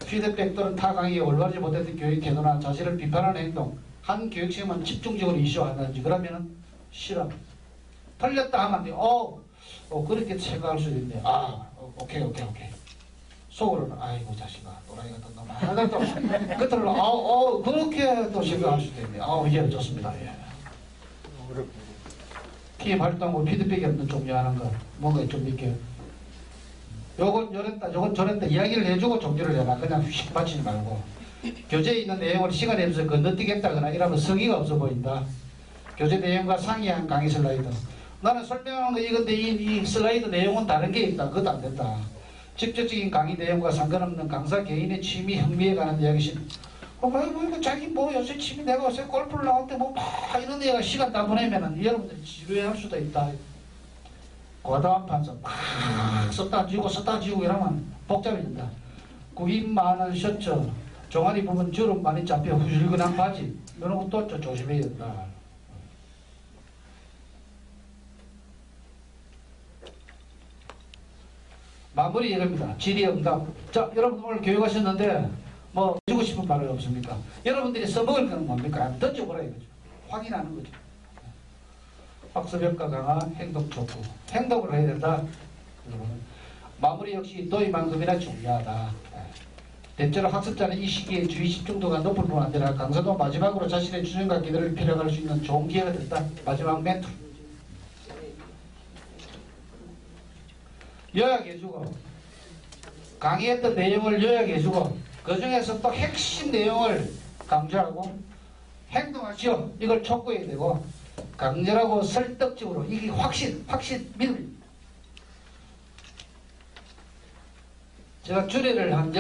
피드백 또는 타 강의에 올바르지 못했던 교육 태도나 자신을 비판하는 행동. 한 교육생만 집중적으로 이슈한다든지 그러면은 싫어. 틀렸다 하면 안 돼. 그렇게 생각할 수도 있네. 오케이. 속으로는 아이고 자식아 또라이 같은 놈 하나 또 끝으로 그렇게 또 생각할 수도 있네. 예 좋습니다. 예. 팀 활동하고 피드백이 없는 종료하는 거 뭔가 좀 이렇게 요건 요랬다 요건 저랬다 이야기를 해주고 종료를 해라. 그냥 휙 받치지 말고 교재에 있는 내용을 시간에 없어서 건너뛰겠다거나 이러면 성의가 없어 보인다. 교재 내용과 상이한 강의 슬라이드. 나는 설명한 거 이건데 이 슬라이드 내용은 다른 게 있다. 그것도 안 된다. 직접적인 강의 내용과 상관없는 강사 개인의 취미, 흥미에 관한 이야기신. 자기 요새 취미 내가 요새 골프를 나올 때 막 이런 애가 시간 다 보내면은 여러분들이 지루해할 수도 있다. 과다한 판서 막 썼다 지우고 이러면 복잡해진다. 구김 많은 셔츠, 종아리 부분 주름 많이 잡혀 후줄근한 바지 이런 것도 좀 조심해야 된다. 마무리 이겁니다. 질의응답. 자, 여러분 오늘 교육하셨는데 뭐 해주고 싶은 말은 없습니까? 여러분들이 써먹을 건 뭡니까? 던져보라 이거죠. 확인하는 거죠. 학습효과 강화, 행동 촉구. 행동을 해야 된다. 마무리 역시 도의만큼이나 중요하다. 대체로 학습자는 이 시기에 주의 집중도가 높을 뿐 아니라 강사도 마지막으로 자신의 주장과 기대를 필요할 수 있는 좋은 기회가 됐다. 마지막 멘트. 요약해주고 강의했던 내용을 요약해주고 그 중에서 또 핵심 내용을 강조하고 행동하시오. 이걸 촉구해야 되고 강렬하고 설득적으로 이게 확신 믿음. 제가 주례를 한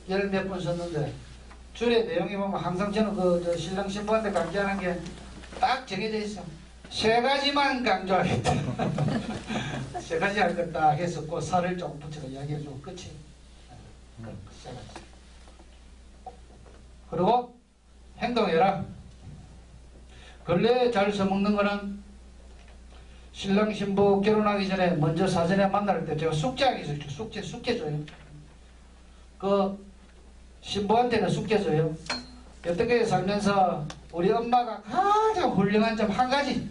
열 몇 번 썼는데 주례 내용이 보면 항상 저는 신랑 신부한테 강조하는 게 딱 정해져 있어. 세 가지만 강조하겠다. 세 가지 하겠다 했었고 살을 조금 붙여서 이야기해주고 끝이. 세 가지. 그리고 행동해라. 근래에 잘 써먹는 거는 신랑 신부 결혼하기 전에 먼저 사전에 만날 때 제가 숙제하기 있어요. 숙제 줘요. 그 신부한테는 숙제 줘요. 여태까지 살면서 우리 엄마가 가장 훌륭한 점 한 가지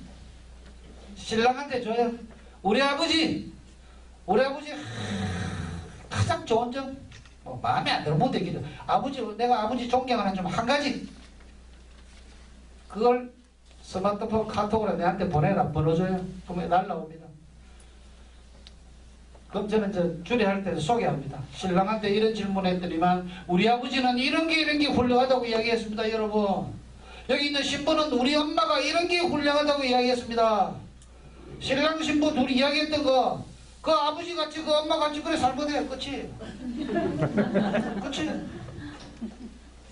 신랑한테 줘요. 우리 아버지 가장 좋은 점 마음에 안 들어 못 되기도 내가 아버지 존경하는 점 한 가지 그걸 스마트폰 카톡으로 내한테 보내라. 번호줘요. 그러면 날라옵니다. 그럼 저는 주례할 때 소개합니다. 신랑한테 이런 질문했더니만 우리 아버지는 이런 게 훌륭하다고 이야기했습니다. 여러분 여기 있는 신부는 우리 엄마가 이런 게 훌륭하다고 이야기했습니다. 신랑 신부 둘이 이야기했던 거 그 아버지 같이 그 엄마 같이 그래 살못해. 그치? 그치?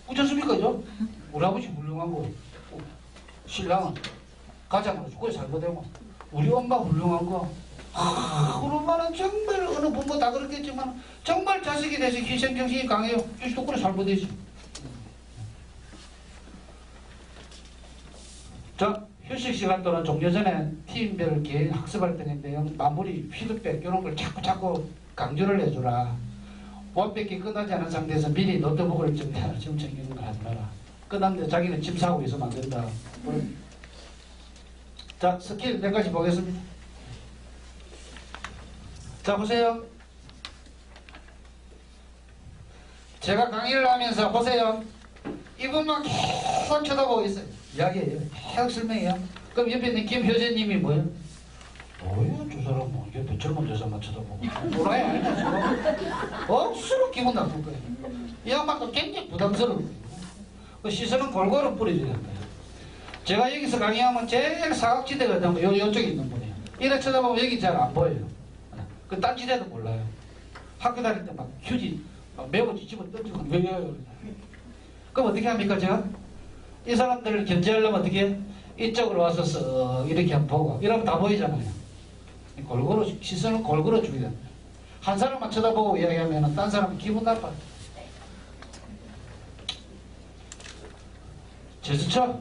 어쩌습니까? 우리 아버지 훌륭한 거 신랑은 가장으로 그래 살못하고 우리 엄마 훌륭한 거 우리 엄마는 정말 어느 부모 다 그렇겠지만 정말 자식에 대해서 희생정신이 강해요. 또 그래 살못되지. 자, 휴식 시간 또는 종료 전에 팀별 개인 학습할 때는 내용, 마무리, 피드백 이런 걸 자꾸 강조를 해주라. 보안뺏기 끝나지 않은 상태에서 미리 노트북을 좀 챙기는 걸 하지 마라. 끝났는데 자기는 짐 사고 있으면 안 된다. 자, 스킬 몇 가지 보겠습니다. 자, 보세요. 제가 강의를 하면서 보세요. 이분만 계속 쳐다보고 있어요. 이야기해요. 계속 설명해요. 그럼 옆에 있는 김효재님이 뭐예요? 뭐예요, 저 사람 뭐 옆에 젊은 여자만 쳐다보고 뭐라야 알지 지금? 억수로 기분 나쁠 거예요. 이 양반도 굉장히 부담스러워요. 그 시선은 골고루 뿌려줘야 된다. 제가 여기서 강의하면 제일 사각지대가 되면 요쪽에 있는 분이에요. 이래 쳐다보면 여기 잘 안 보여요. 그 딴 지대도 몰라요. 학교 다닐 때 막 휴지 막 메고 집어 던지고 왜요? 그럼 어떻게 합니까 제가? 이 사람들을 견제하려면 어떻게 해? 이쪽으로 와서 쓱 이렇게 한번 보고 이러면 다 보이잖아요. 골고루 시선을 골고루 주게 됩니다. 한 사람만 쳐다보고 이야기하면 딴 사람은 기분 나빠요. 제스처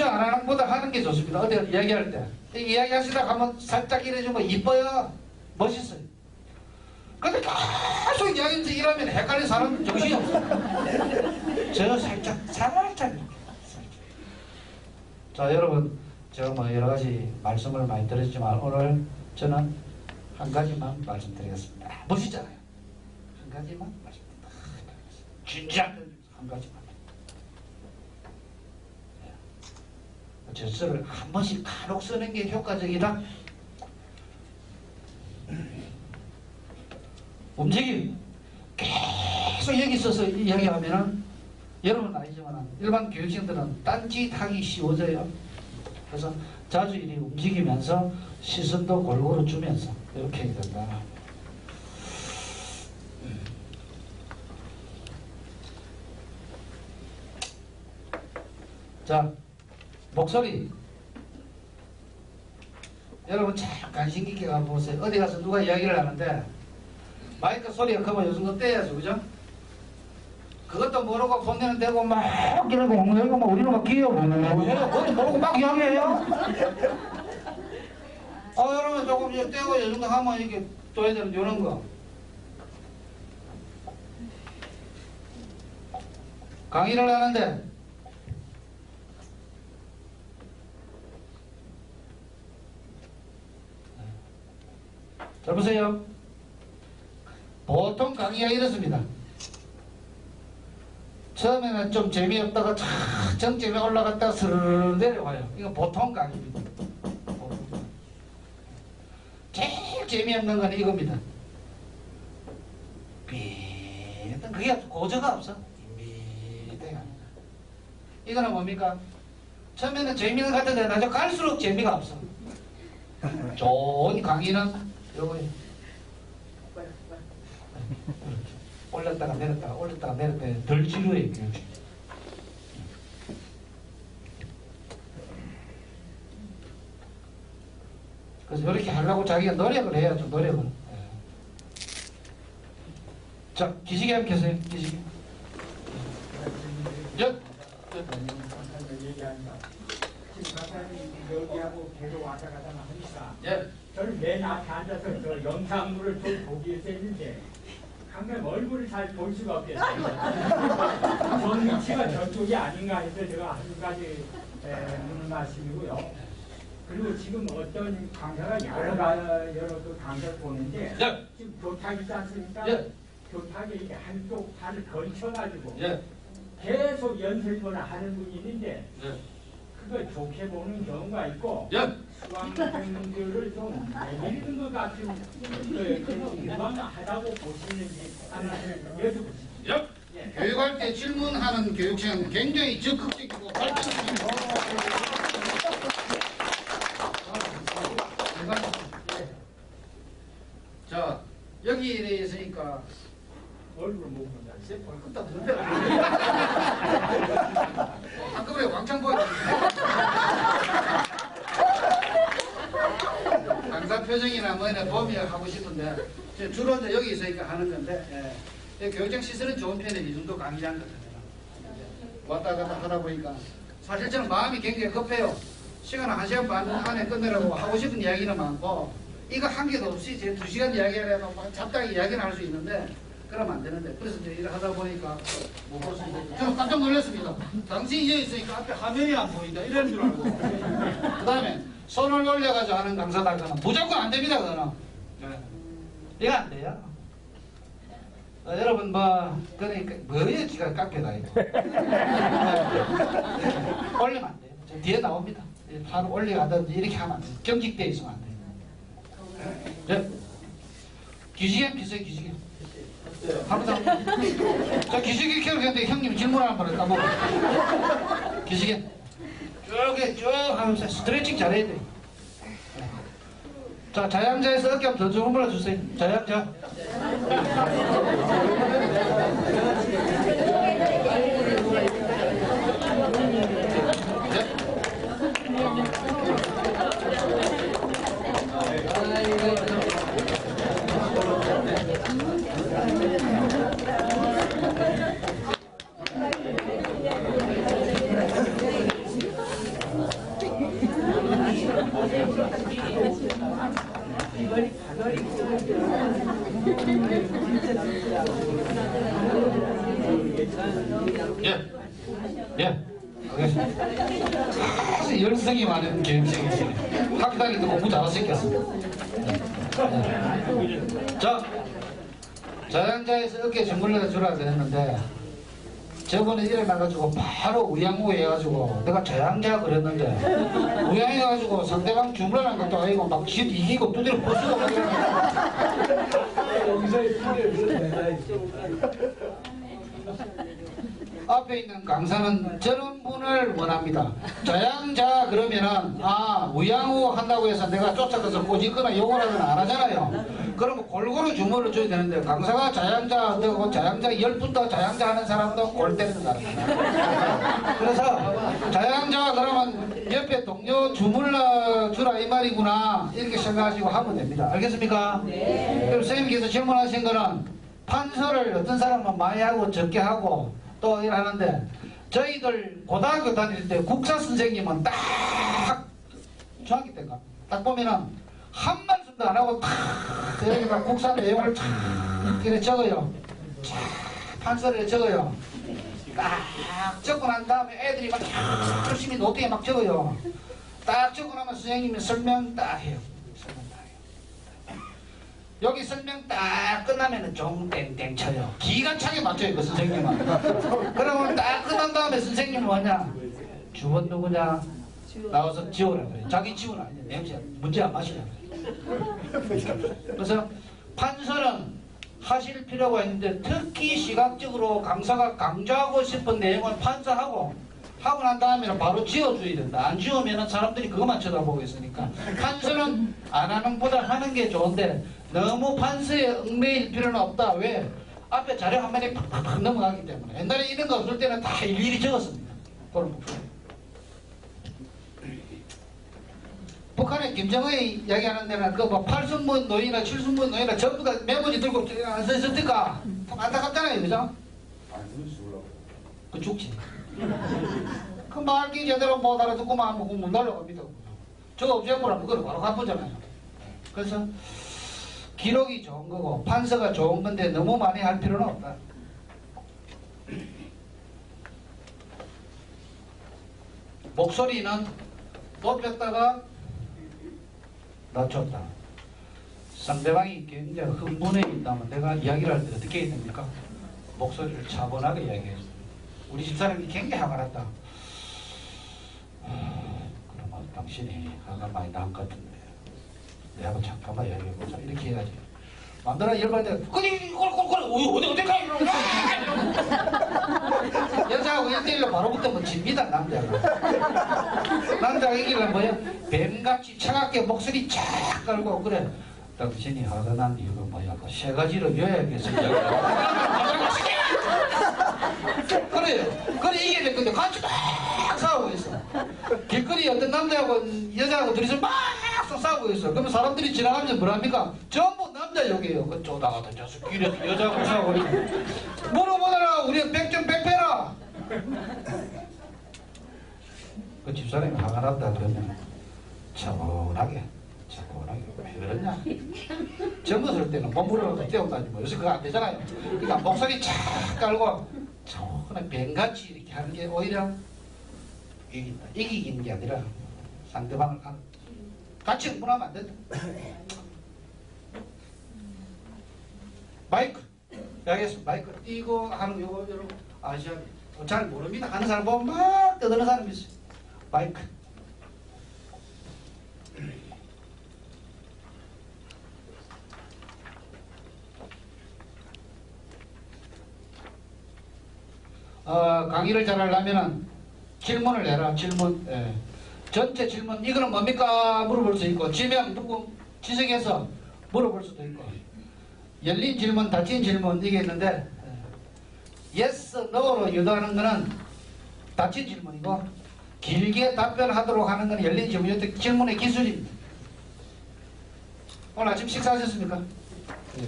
안 하는 것보다 하는 게 좋습니다. 어디 이야기할 때 이야기하시다가 한번 살짝 이래주면 이뻐요, 멋있어요. 근데 계속 이야기하면서 이러면 헷갈린 사람은 정신이 없어요. 저 살짝 이렇게. 자, 여러분, 제가 뭐 여러 가지 말씀을 많이 드렸지만 오늘 저는 한 가지만 말씀드리겠습니다. 멋있잖아요. 한 가지만 말씀드립니다. 진짜 한 가지만. 제스처를 한 번씩 간혹 쓰는 게 효과적이다. 움직임. 계속 여기 있어서 이야기하면은 여러분은 아니지만 일반 교육생들은 딴짓하기 쉬워져요. 그래서 자주 이리 움직이면서 시선도 골고루 주면서 이렇게 해야 된다. 자, 목소리. 여러분 잘 관심 깊게 가보세요. 어디 가서 누가 이야기를 하는데 마이크 소리가 크면 요즘 떼야죠, 그죠? 그것도 모르고 폰대는 대고 막 이러고 이러고 막 우리는 막 기어 그것도 모르고 막 이야기해요. 여러분 조금 이제 떼고 요 정도 하면 이렇게 둬야 되는 이런 거. 강의를 하는데 잘 보세요. 보통 강의가 이렇습니다. 처음에는 좀 재미없다가 촥 정점에 올라갔다가 스르르 내려와요. 이거 보통 강의입니다. 제일 재미없는 건 이겁니다. 그게 고저가 없어. 이거는 뭡니까? 처음에는 재미는 같은데 나중에 갈수록 재미가 없어. 좋은 강의는 요거예요. 올렸다가 내렸다가 올렸다가 내렸다가 덜 지루해. 그래서 이렇게 하려고 자기가 노력을 해야죠. 노력을. 자, 기시계 한번 켜세요. 기시계. 여기하고 계속 왔다 갔다 하니까 예. 저는 맨 앞에 앉아서 저 영상물을 좀 보기 위해서 했는데 강남 얼굴을 잘 볼 수가 없겠어요. 전 위치가 저쪽이 아닌가 해서 제가 한 가지 묻는 말씀이고요. 그리고 지금 어떤 강사가 여러 그 강사를 보는데 예. 지금 교탁 있지 않습니까? 예. 교탁에 이게 한쪽 팔을 걸쳐가지고 예. 계속 연설문을 하는 분이 있는데 예. 그걸 좋게 보는 경우가 있고 예. 수강생들을 좀 내밀는 것 같은 그런 무방하다고 보시는지 여쭤보십시오. 예. 교육할 때 질문하는 교육생은 굉장히 적극적이고 발전적이고 자, 여기에 있으니까 얼굴 못 본다. 벌컥 드는데 한꺼번에 왕창 보여. 강사 표정이나 뭐나 보면 하고 싶은데 주로 이제 여기 있으니까 하는 건데 교육장 시설은 좋은 편이에요. 이 정도 강의한 것 같아요. 왔다 갔다 하다 보니까 사실 저는 마음이 굉장히 급해요. 시간은 1시간 반 안에 끝내라고 하고 싶은 이야기는 많고 이거 한 개도 없이 제 2시간 이야기하려면 막 잡다하게 이야기는 할 수 있는데 그러면 안 되는데 그래서 이제 일을 하다 보니까 못 봤습니다. 저는 깜짝 놀랐습니다. 당신이 여기 있으니까 앞에 화면이 안 보인다 이런 줄 알고 그 다음에 손을 올려가지고 하는 강사다 그는 무조건 안 됩니다. 그는 이거 안 돼요. 여러분 뭐 그러니까 뭐에 기가 깎여다 이거 올리면 안 돼요. 저 뒤에 나옵니다. 바로 올려가든지 이렇게 하면 안 돼요. 경직되어 있으면 안 돼요. 기지개 비슷해 기지개. 한번 더. 자 기지개 켜는데 형님 질문하는 거를 까먹어. 기지개 쭉 하면서 스트레칭 잘해야 돼. 자 자양자에서 어깨 한번 더 주물러 주세요. 자양자. 예, 알겠습니다. 아주 열성이 많은 교육생이시네. 학교 다닐 때 공부 잘하셨겠습니다. 자, 자양자에서 어깨 주물러 주라 그랬는데 저번에 일어나가지고 바로 우양우 해가지고 내가 자양자 그랬는데 우양해가지고 상대방 주물러는 것도 아니고 막 이기고 두드려 부수고 막 앞에 있는 강사는 저런 분을 원합니다. 자양자 그러면은 우양우 한다고 해서 내가 쫓아가서 꼬집거나 욕을 하거나 안 하잖아요. 그러면 골고루 주문을 줘야 되는데 강사가 자양자 되고 자양자 10분도 자양자 하는 사람도 골 때리는 사람입니다. 그래서 자양자 그러면 옆에 동료 주물러 주라 이 말이구나 이렇게 생각하시고 하면 됩니다. 알겠습니까? 네. 그럼 선생님께서 질문하신 거는 판서를 어떤 사람은 많이 하고 적게 하고 또 일하는데 저희들 고등학교 다닐 때 국사 선생님은 딱 중학교 때인가 딱 보면은 한 말씀도 안 하고 탁 여기가 국사 내용을 탁 이렇게 적어요. 탁 판서를 적어요. 딱 적고 난 다음에 애들이 막 열심히 노트에 막 적어요. 딱 적고 나면 선생님이 설명 딱 해요. 여기 설명 딱 끝나면은 종땡땡 쳐요. 기가 차게 맞춰요, 그 선생님은. 그러면 딱 끝난 다음에 선생님은 뭐냐? 주번 누구냐? 나와서 지우라 그래. 자기 지우라 아니야. 냄새, 문제 안 마시라 그래. 그래서 판서는 하실 필요가 있는데 특히 시각적으로 강사가 강조하고 싶은 내용을 판서하고 하고 난 다음에는 바로 지워줘야 된다. 안 지우면은 사람들이 그것만 쳐다보고 있으니까. 판서는 안 하는 보다 하는 게 좋은데 너무 판서에 얽매일 필요는 없다. 왜? 앞에 자료 한 마디 팍팍팍 넘어가기 때문에. 옛날에 이런 거 없을 때는 다 일일이 적었습니다. 그런 부분. 북한의 김정은이 이야기하는 데는 그 뭐 8순문 노인이나 7순문 노인이나 전부 다 메모지 들고 안 써있었을까? 안타깝잖아요. 그죠? 그 죽지. 그 말기 제대로 못 알아듣고만 못 날라갑니다. 저거 없애보라면 그걸 바로 갚으잖아요. 그래서 기록이 좋은 거고 판서가 좋은 건데 너무 많이 할 필요는 없다. 목소리는 높였다가 낮췄다. 상대방이 굉장히 흥분해 있다면 내가 이야기를 할 때 어떻게 해야 됩니까? 목소리를 차분하게 이야기해요. 우리 집사람이 굉장히 화가 났다. 그러면 당신이 화가 많이 난 것 같은데 내가 잠깐만 이야기해보자. 이렇게 해야지. 만들어 열받을 때 그래 어디가 이러고 여자하고 1대1로 바로 붙으면 집니다. 남자가 이기려면 뭐야? 뱀같이 차갑게 목소리 쫙 깔고 그래 당신이 화가 난 이유가 뭐야? 그 세 가지로 요약해서 그래요. 그래 이겨야 될 건데 같이 막 싸우고 있어. 길거리에 어떤 남자하고 여자하고 둘이서 막 싸우고 있어. 그러면 사람들이 지나가면 뭐랍니까? 전부 남자 욕이에요. 그 쪼다가다 자식 길에서 여자하고 싸우고 있어. 물어보더라. 우리가 백전백패라. 그 집사람이 화가 났다 그러면 차분하게 왜 그러냐? 젊었을 때는 몸부림으로 때운다니고 요새 그거 안 되잖아요. 그러니까 목소리 착 깔고 그냥 뱀같이 이렇게 하는 게 오히려 이긴다. 이기는 게 아니라 상대방을 같이 흥분하면 안 된다. 마이크 여기서 마이크 띄고 하는 요거 여러분 아시죠? 잘 모릅니다. 하는 사람 보면 막 떠드는 사람이 있어요. 마이크. 강의를 잘 하려면은 질문을 해라. 질문. 예. 전체 질문. 이거는 뭡니까? 물어볼 수 있고 지명 누구 지정해서 물어볼 수도 있고 열린 질문, 닫힌 질문 이게 있는데 yes, no로 유도하는 거는 닫힌 질문이고 길게 답변하도록 하는 건 열린 질문이고 질문의 기술입니다. 오늘 아침 식사하셨습니까? 예.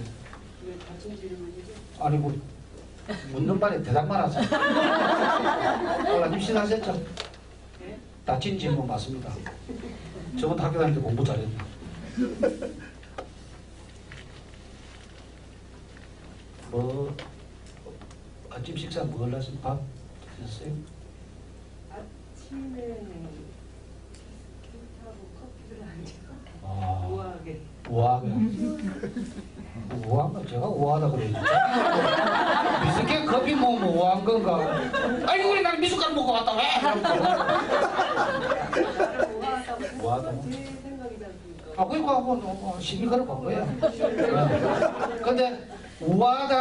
왜 닫힌 질문이죠? 아니 뭐 묻는 말에 대답만 하세요. 오늘 아침 식사하셨죠? 네? 닫힌 질문 맞습니다. 저번 학교 다닐 때 공부 잘했네. 뭐 아침 식사 뭐 하셨어요? 밥 드셨어요? 아침에 비슷하고 커피를 안 줘. 아, 우아하게. 우아하게. 우아한 건 제가 우아하다 그래야지. 미숫가루 커피 먹으면 우아한 건가? 아이고 우리 난 미숫가루 먹고 왔다 왜? 나를 우아하다고 우아하다. 제 생각이지 않습니까? 아 그러니까 뭐 시비 걸어본 거야. 근데 우아하다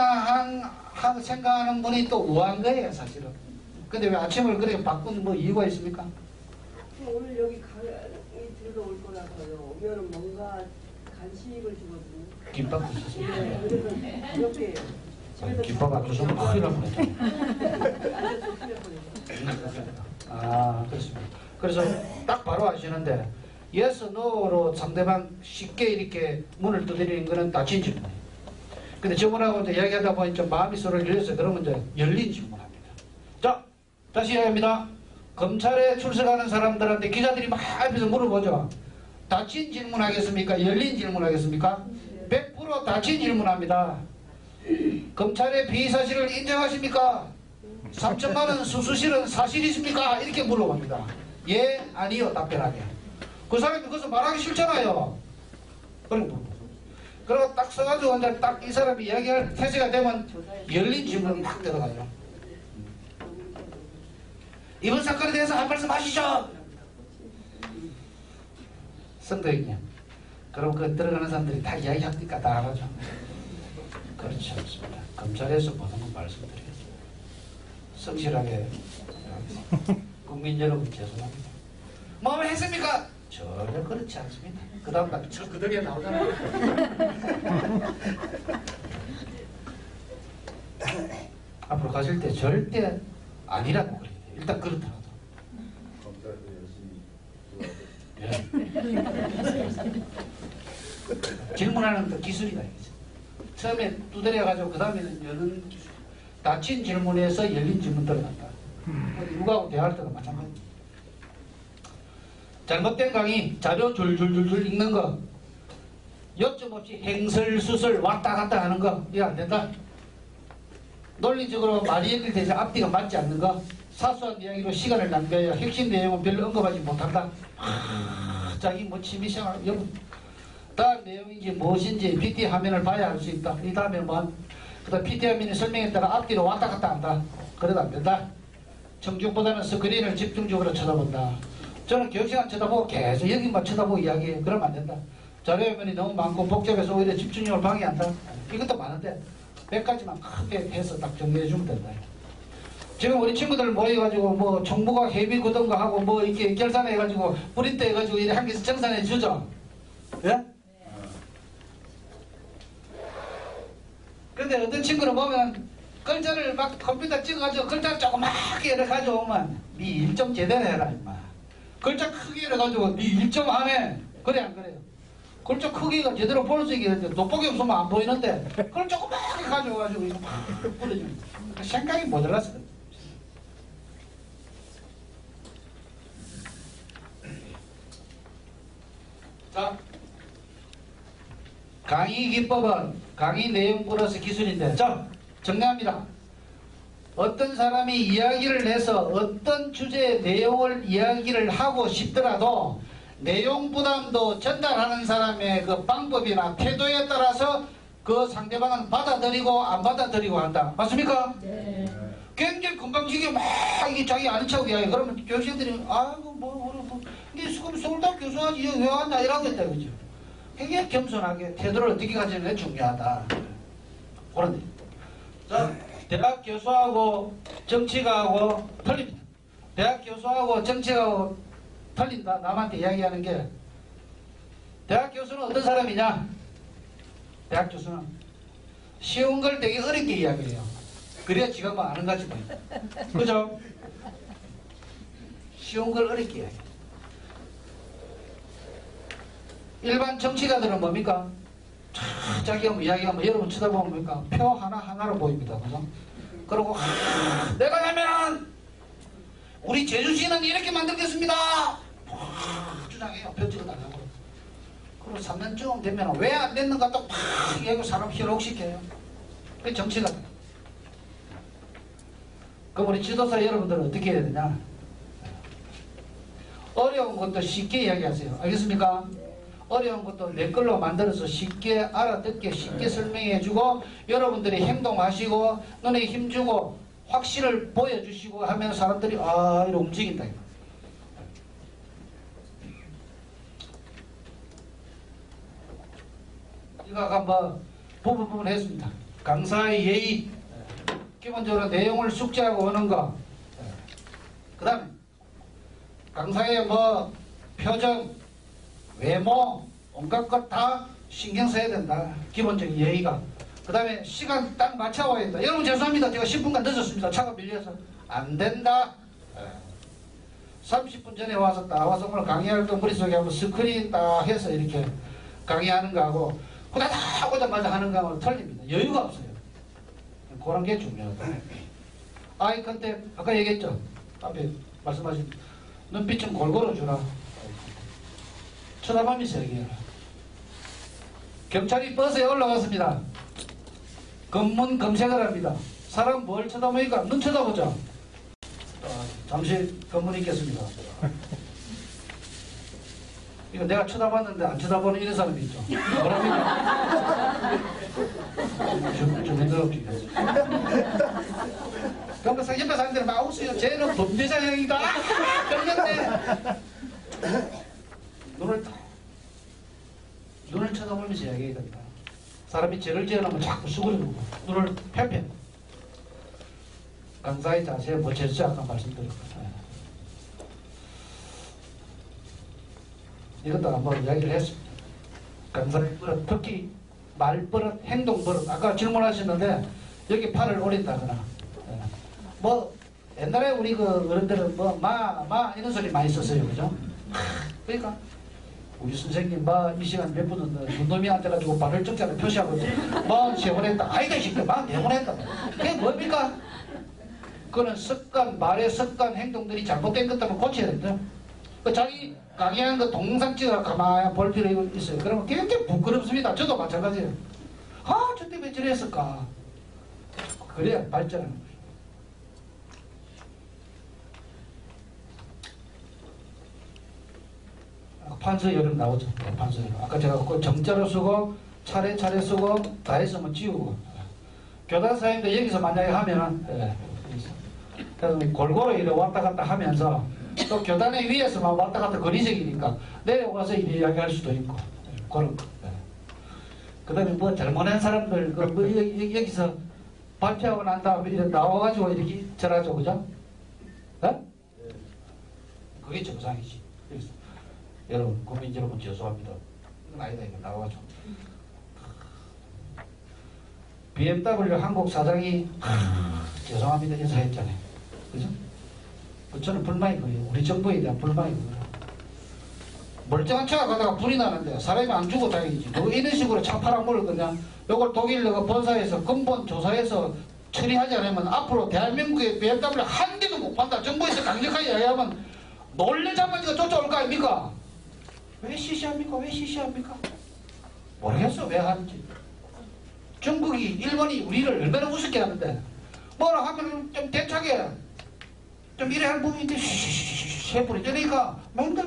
한 생각하는 분이 또 우아한 거예요 사실은. 근데 왜 아침을 그렇게 바꾼 뭐 이유가 있습니까? 오늘 여기 강의 들러올 거라서요. 오면은 뭔가 간식을 주거든요. 김밥 드셨어요? 네, 그래서 이렇게 집에서 김밥 안 주시면 큰일 날 뻔했죠. 앉아서 틀릴 뻔했어요. 아 그렇습니다. 그래서 딱 바로 아시는데 yes, no로 상대방 쉽게 이렇게 문을 두드리는 거는 닫힌 질문이에요. 근데 저분하고 이제 이야기하다 보니 좀 마음이 서로 열렸어요. 그러면 이제 열린 질문합니다. 자, 다시 이야기합니다. 검찰에 출석하는 사람들한테 기자들이 막 앞에서 물어보죠. 닫힌 질문하겠습니까? 열린 질문하겠습니까? 100% 닫힌 질문합니다. 검찰의 피의 사실을 인정하십니까? 3천만 원 수수실은 사실이십니까? 이렇게 물어봅니다. 예, 아니요 답변하게. 그 사람이 그것을 말하기 싫잖아요. 그리고 딱 써가지고 이제 딱 이 사람이 이야기할 태세가 되면 열린 질문이 딱 들어가죠. 이번 사건에 대해서 한 말씀 하시죠. 성도형님. 그럼 그 들어가는 사람들이 다 이야기하니까 다 알아죠. 그렇지 않습니다. 검찰에서 보는 건 말씀드려야죠. 성실하게 국민 여러분 죄송합니다. 뭐 했습니까? 전혀 그렇지 않습니다. 그 다음 날 그 덕에 나오잖아요. 앞으로 가실 때 절대 아니라고 그래요. 일단 그렇더라도. 예. 질문하는 그 기술이다 이거죠. 처음에 두드려가지고 그 다음에는 여는 기술. 닫힌 질문에서 열린 질문 들어간다. 누구하고 대화할 때도 마찬가지. 잘못된 강의, 자료 줄줄줄줄 읽는 거, 요점 없이 행설수설 왔다 갔다 하는 거, 이거 안 된다. 논리적으로 말이 연결되지 앞뒤가 맞지 않는 거, 사소한 이야기로 시간을 낭비하여 핵심 내용은 별로 언급하지 못한다. 자기 뭐 취미생활, 다음 내용인지 무엇인지 PT 화면을 봐야 할 수 있다. 이 다음에 뭐, 그 다음 PT 화면이 설명했다가 앞뒤로 왔다 갔다 한다. 그래도 안 된다. 청중보다는 스크린을 집중적으로 쳐다본다. 저는 교육시간 쳐다보고 계속 여기만 쳐다보고 이야기해요. 그러면 안 된다. 자료화면이 너무 많고 복잡해서 오히려 집중력을 방해한다. 이것도 많은데 100가지만 크게 해서 딱 정리해 주면 된다. 지금 우리 친구들 모여가지고 뭐 정부가 회비 구던거 하고 뭐 이렇게 결산해가지고 프린트 해가지고 이렇게 한 개씩 정산해 주죠. 예? 근데 어떤 친구는 보면 글자를 막 컴퓨터 찍어가지고 글자 조그맣게 이렇게 가져오면 네 일 좀 제대로 해라 임마. 글자 크게 해가지고 네 일 좀 하네. 그래 안 그래요? 글자 크기가 제대로 볼 수 있게 돋보기 없으면 안 보이는데 그걸 조그맣게 가져와가지고 이거 막 뿌려주는 생각이 모자랐어. 자 강의 기법은 강의 내용 플러스 기술인데, 자, 정리합니다. 어떤 사람이 이야기를 해서 어떤 주제의 내용을 이야기를 하고 싶더라도 내용 부담도 전달하는 사람의 그 방법이나 태도에 따라서 그 상대방은 받아들이고 안 받아들이고 한다. 맞습니까? 네. 굉장히 건방지게 막 이게 자기 아는 척 이야기. 그러면 교수님들이 아이고 이게 서울대학 교수하지 왜 왔나 이러겠다 그죠. 굉장히 겸손하게 태도를 어떻게 가지는 게 중요하다. 그런데 자, 대학 교수하고 정치가하고 틀립니다. 대학 교수하고 정치가하고 틀린다. 남한테 이야기하는 게 대학 교수는 어떤 사람이냐? 대학 교수는 쉬운 걸 되게 어렵게 이야기해요. 그래야 지가 뭐 아는 것 같이 보여. 그죠? 쉬운 걸 어렵게 이야기해. 일반 정치가들은 뭡니까? 자기가 뭐 이야기하면 여러분 쳐다보면 뭡니까? 표 하나하나로 보입니다. 그죠? 그리고 내가 하면 우리 제주시는 이렇게 만들겠습니다. 주장해요. 표 찍어달라고. 그리고 3년쯤 되면 왜 안 됐는가 또 팍 얘기하고 사람 희록시켜요. 그게 정치가. 그럼 우리 지도사 여러분들은 어떻게 해야 되냐? 어려운 것도 쉽게 이야기하세요. 알겠습니까? 어려운 것도 내 걸로 만들어서 쉽게 알아듣게 쉽게 설명해주고 여러분들이 행동하시고 눈에 힘주고 확신을 보여주시고 하면 사람들이 아 이렇게 움직인다. 이거 아까 뭐 부분 했습니다. 강사의 예의, 기본적으로 내용을 숙지하고 오는 거. 그 다음에 강사의 뭐 표정, 외모, 온갖 것 다 신경 써야 된다. 기본적인 예의가. 그 다음에 시간 딱 맞춰와야 된다. 여러분 죄송합니다. 제가 10분간 늦었습니다. 차가 밀려서. 안 된다. 30분 전에 와서 딱 와서 오늘 강의할 때 머릿속에 한번 스크린 딱 해서 이렇게 강의하는 거하고 후다닥 오자마자 하는 거하고는 틀립니다. 여유가 없어요. 그런 게 중요하다. 아이 컨택 아까 얘기했죠. 앞에 말씀하신 눈빛 좀 골고루 주라. 쳐다보면서 얘기해라. 경찰이 버스에 올라갔습니다. 검문 검색을 합니다. 사람 뭘 쳐다보니까 눈 쳐다보죠. 잠시 검문 있겠습니다. 이거 내가 쳐다봤는데 안 쳐다보는 이런 사람이 있죠. 뭐랍니까? 좀 힘들었지. 그러면서 옆에 사람들이 막 웃어요. 쟤는 범죄자형이다. 그러는데 눈을 쳐다보면서 이야기해야 된다. 사람이 죄를 지어놓으면 자꾸 수그리고 눈을 펴펴. 강사의 자세에 보채서 아까 말씀드렸거든요. 이것도 한번 이야기를 했습니다. 강사의 버릇, 특히 말버릇, 행동버릇. 아까 질문하셨는데 여기 팔을 올린다거나 뭐 옛날에 우리 그 어른들은 뭐 마 이런 소리 많이 썼어요. 그죠? 그러니까 우리 선생님 이 시간 몇 분은 윤놈이 앉아가지고 발을 적자로 표시하고 43번 했다. 아이다 싶게 44번 했다. 그게 뭡니까? 그거는 습관, 말의 습관, 행동들이 잘못된 것 때문에 고쳐야 된다. 자기 강의하는 거 동영상 찍어 가만히 볼 필요 있어요. 그러면 굉장히 부끄럽습니다. 저도 마찬가지예요. 저 때 왜 저랬을까? 그래야 발전하는 거예요. 판서 여름 나오죠. 판서 여름. 아까 제가 그 정자로 쓰고 차례차례 쓰고 다 했으면 지우고. 교단 사님도 여기서 만약에 하면은 그래서 골고루 이렇게 왔다 갔다 하면서 또 교단의 위에서만 왔다 갔다 거리적이니까 내려와서 이렇게 이야기할 수도 있고 그런 거. 그 다음에 뭐 잘못한 사람들 여기서 발표하고 난 다음에 이렇게 나와가지고 이렇게 절하죠. 그죠? 그게 정상이지. 그래서 여러분, 국민 여러분 죄송합니다. 이건 아니다. 이거 나와가지고. BMW 한국 사장이 죄송합니다 인사했잖아요. 그죠? 저는 불만이 거예요. 우리 정부에 대한 불만이 거예요. 멀쩡한 차가 가다가 불이 나는데 사람이 안 죽고 다행이지. 너 이런 식으로 차 팔아먹을 거냐? 요걸 독일 본사에서 근본 조사해서 처리하지 않으면 앞으로 대한민국에 BMW 한 개도 못 판다. 정부에서 강력하게 이야기하면 놀래자마자 쫓아올 거 아닙니까? 왜 시시합니까? 왜 시시합니까? 모르겠어 왜 하는지. 중국이 일본이 우리를 얼마나 우습게 하는데 뭐라 하면 좀 대차게 좀 이래 할 부분인데 해버리 저러니까 맨날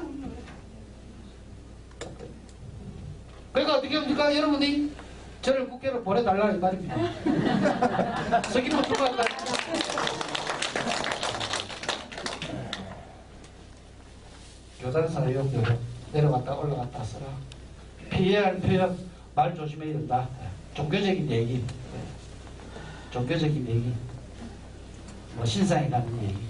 그러니까 어떻게 합니까 여러분이 저를 국회로 보내달라 이 말입니다. 석기부 들어갈까요? 교단사 의혹대로 내려갔다 올라갔다 써라. 피해야 할 표현 말 조심해야 된다. 종교적인 얘기, 종교적인 얘기, 뭐 신상이라는 얘기.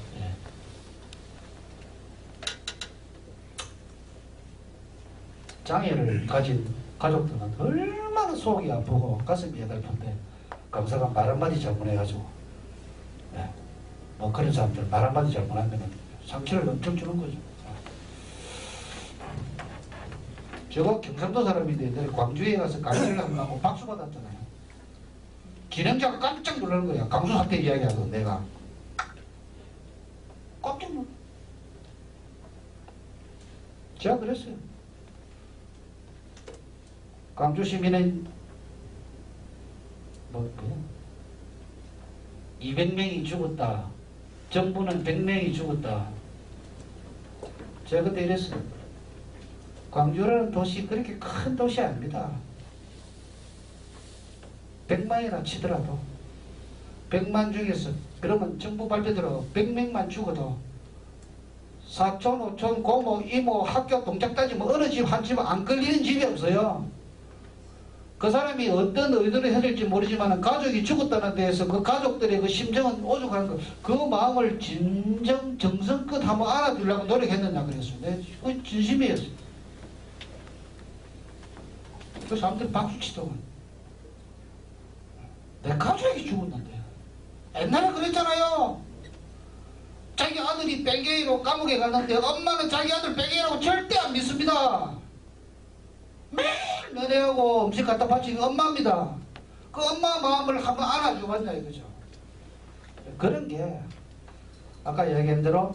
장애를 가진 가족들은 얼마나 속이 아프고 가슴이 애달픈데 강사가 말 한마디 잘못해가지고 뭐 그런 사람들 말 한마디 잘못하면 상처를 엄청 주는 거죠. 제가 경상도 사람인데 내가 광주에 가서 강의를 한다고 박수 받았잖아요. 진행자가 깜짝 놀라는 거야. 강수 사태 이야기하고 내가 깜짝 놀라. 제가 그랬어요. 광주 시민은 200명이 죽었다. 정부는 100명이 죽었다. 제가 그때 이랬어요. 광주라는 도시 그렇게 큰 도시 아닙니다. 100만이나 치더라도 100만 중에서 그러면 정부 발표대로 100명만 죽어도 사촌, 오촌, 고모, 이모, 학교 동작 따지면 어느 집 한 집 안 걸리는 집이 없어요. 그 사람이 어떤 의도를 해야 될지 모르지만 가족이 죽었다는 데에서 그 가족들의 그 심정은 오죽한 거, 그 마음을 진정 정성껏 한번 알아주려고 노력했느냐 그랬어요. 그 진심이었어요. 그 사람들이 박수 치더만. 내 가족이 죽었는데. 옛날에 그랬잖아요. 자기 아들이 뺑개이로 감옥에 갔는데 엄마는 자기 아들 뺑개이라고 절대 안 믿습니다. 매일 너네하고 음식 갖다 바치는 엄마입니다. 그 엄마 마음을 한번 알아줘봤냐 이거죠. 그런 게 아까 얘기한 대로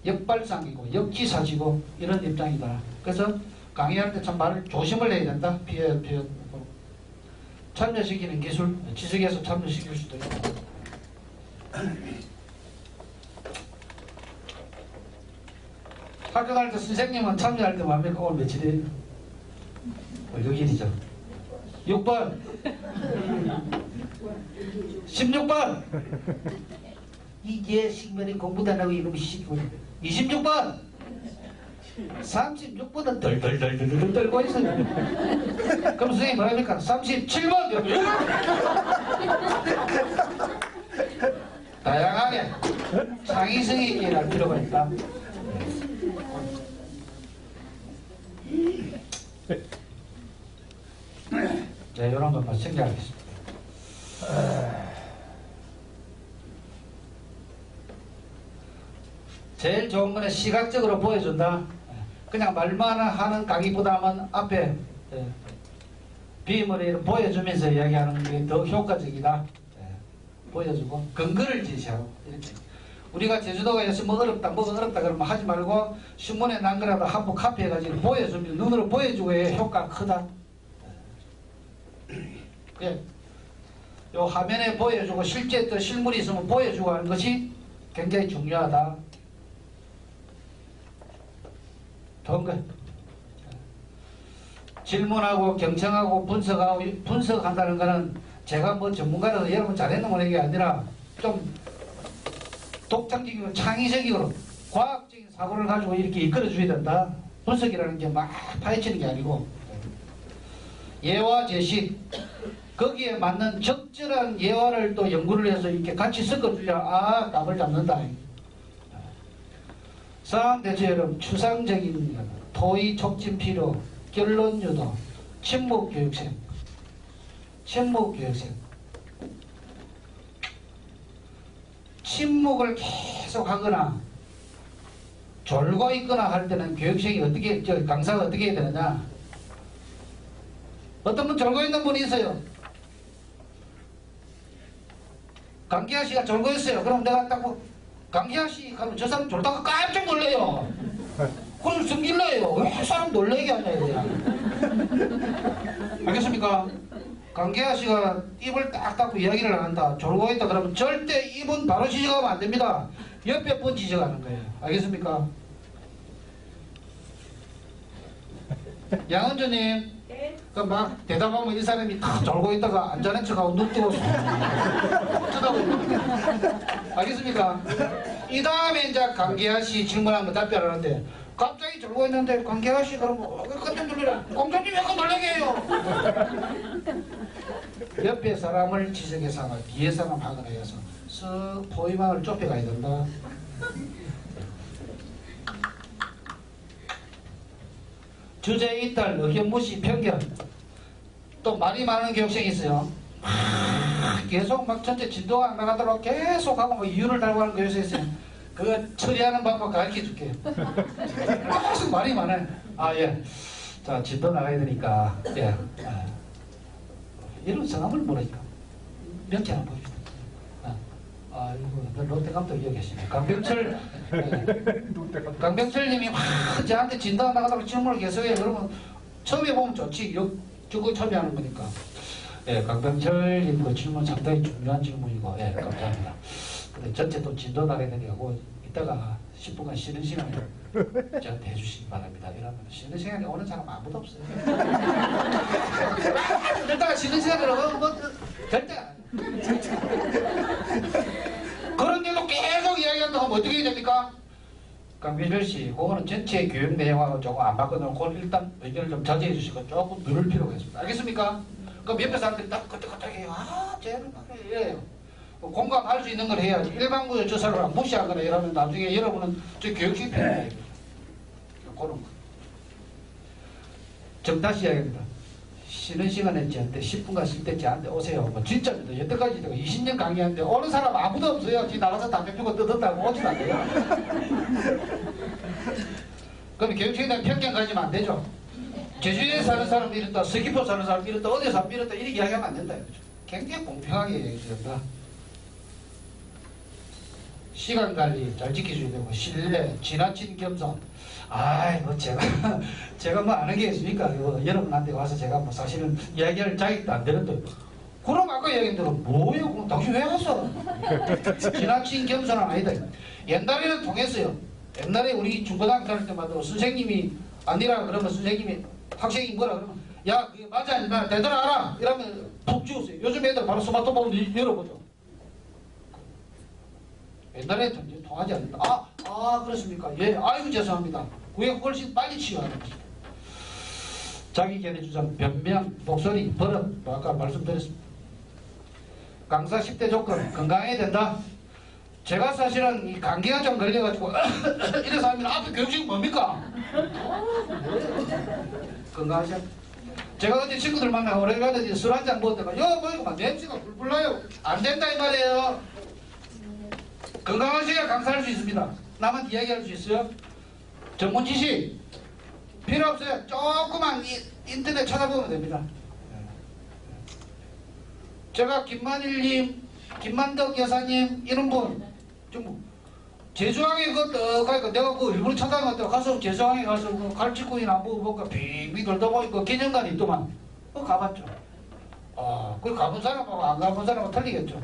역발상이고 역지사지고 이런 입장이다. 그래서 강의할 때 참 말을 조심을 해야 된다. 피해 참여시키는 기술, 지식에서 참여시킬 수도 있고. 학교 갈 때 선생님은 참여할 때 뭡니까? 오늘 며칠이에요? 6일이죠. 6번 16번 이게 식면이 공부도 안 하고 이놈이 시키고 26번 36번은 덜덜덜덜 떨고 있어요. 그럼 선생님 뭐랍니까? 37번 다양하게 창의성이 일할 필요가 있다. 자, 이런 것만 챙겨야겠습니다. 제일 좋은 거는 시각적으로 보여준다. 그냥 말만 하는 강의보다는 앞에 비머리를 보여주면서 이야기하는 게 더 효과적이다. 보여주고 근거를 제시하고 이렇게. 우리가 제주도가 요새 뭐 어렵다 그러면 하지 말고 신문에 난 거라도 한번 카피해가지고 보여주면 눈으로 보여주고 효과가 크다. 예. 요 화면에 보여주고 실제 또 실물이 있으면 보여주고 하는 것이 굉장히 중요하다. 좋은 거. 질문하고 경청하고 분석한다는 거는 제가 뭐 전문가라서 여러분 잘했는 얘기 아니라 좀 독창적이고 창의적이고 과학적인 사고를 가지고 이렇게 이끌어줘야 된다. 분석이라는 게 막 파헤치는 게 아니고 예화 제시 거기에 맞는 적절한 예화를 또 연구를 해서 이렇게 같이 섞어주야 답을 잡는다. 상대처럼 추상적인 토의 촉진 필요, 결론 유도, 침묵 교육생. 침묵을 계속 하거나 졸고 있거나 할 때는 교육생이 강사가 어떻게 해야 되느냐. 어떤 분 졸고 있는 분이 있어요. 강기하 씨가 졸고 있어요. 그럼 내가 딱 강기하 씨 하면 저 사람 졸다가 깜짝 놀래요. 그걸 숨길래요. 왜 사람 놀래게 하냐 이거야. 알겠습니까? 강계하 씨가 입을 딱 닫고 이야기를 안 한다. 졸고 있다 그러면 절대 입은 바로 지적하면 안 됩니다. 옆에 분 지적하는 거예요. 알겠습니까? 양은주님, 네. 그 막 대답하면 이 사람이 탁 졸고 있다가 안전한 척하고 눈 뜨고 쳐다보고. 알겠습니까? 이 다음에 이제 강계하 씨 질문하면 답변하는데 갑자기 졸고 있는데 강계하 씨 그러면 왜 깜짝 놀래라? 공장님 왜 놀라게 해요? 옆에 사람을 지적해서 뒤에 사람 하거나 해서 쓱 포위망을 좁혀가야 된다. 주제에 이탈, 의견 무시, 편견. 또 말이 많은 교육생이 있어요. 계속 막 전체 진도가 안 나가도록 계속 하고 뭐 이유를 달고 하는 교육생이 있어요. 그거 처리하는 방법 가르쳐 줄게요. 계속 말이 많아요. 아, 예. 자, 진도 나가야 되니까. 예. 아, 이런 성함을 모르니까. 명치 한번 봅시다. 아이고, 롯데감독 여기 계시네. 강병철, 강병철 님이 막 저한테 진도 안 나가다가 질문을 계속해요. 그러면 처음에 보면 좋지. 저거 처음에 하는 거니까. 예, 강병철 님 그 질문 상당히 중요한 질문이고, 예, 감사합니다. 근데 전체 또 진도 나가야 되냐고, 이따가 10분간 쉬는 시간에 저한테 해주시기 바랍니다. 이러면 쉬는 시간에 오는 사람 아무도 없어요. 이따가 쉬는 시간에 뭐, 절대 안 해요. 그런데도 계속 이야기한다고 하면 어떻게 해야 됩니까? 강민철 씨, 그거는 전체 교육 내용하고 조금 안 맞거든요. 그건 일단 의견을 좀 자제해 주시고 조금 늘을 필요가 있습니다. 알겠습니까? 그럼 옆에 사람들이 딱 그때그때 아, 쟤는 말해 이래요. 공감할 수 있는 걸 해야지. 일반구의 저 사람을 무시하거나 이러면 나중에 여러분은 저 교육식 편이에요. 그런 거. 좀 다시 이야기합니다. 쉬는 시간에 저한테 10분간 쉴 때 저한테 오세요. 뭐 진짜입니다. 여태까지 제가 20년 강의하는데 오는 사람 아무도 없어요. 뒤 나가서 담배 피고 뜯었다고 오지도 않아요. 그럼 교육청에 대한 편견 가지면 안 되죠. 제주도에 사는 사람 이렇다, 서귀포 사는 사람 이렇다, 어디 사람 이렇다 이렇게 이야기하면 안 된다. 이거죠. 굉장히 공평하게 얘기해준다. 시간 관리 잘 지켜줘야 되고 신뢰, 지나친 겸손. 아이 뭐 제가 뭐 아는 게 있습니까? 여러분한테 와서 제가 뭐 사실은 이야기할 자격도 안 되는데 그럼 아까 얘기한 대로 뭐예요? 그럼 당신 왜 왔어? 지나친 겸손은 아니다. 옛날에는 통했어요. 옛날에 우리 중고등학교 다닐 때마다 선생님이 아니라 그러면 선생님이 학생이 뭐라 그러면 야 그게 맞아 아니면 되돌아가라 이러면 푹 죽었어요. 요즘 애들 바로 스마트폰 열어보죠. 옛날에는 통하지 않는다. 아 그렇습니까? 예, 아이고 죄송합니다. 그게 훨씬 빨리 치유하는 것입니다. 자기 견해 주장, 변명, 목소리, 버릇, 뭐 아까 말씀드렸습니다. 강사 10대 조건, 건강해야 된다. 제가 사실은 이 감기가 좀 걸려가지고 이래서 하면 앞에 교육식이 뭡니까? 건강하셔. 제가 어제 친구들 만나고 오래간에 술 한잔 먹었다가 뭐 이거 냄새가 불불 나요. 안 된다 이 말이에요. 건강하셔야 강사할 수 있습니다. 남한테 이야기할 수 있어요. 전문 지식 필요 없어요. 조그만 인터넷 찾아보면 됩니다. 제가 김만일님, 김만덕 여사님 이런 분 좀 제주항에 그것도 가니까 내가 그 일부러 찾아갔다가 가서 제주항에 가서 그 갈치구이나 먹어볼까 빙빙 돌다 보니까 기념관이 있더만 가봤죠. 그 가본 사람하고 안 가본 사람하고 틀리겠죠.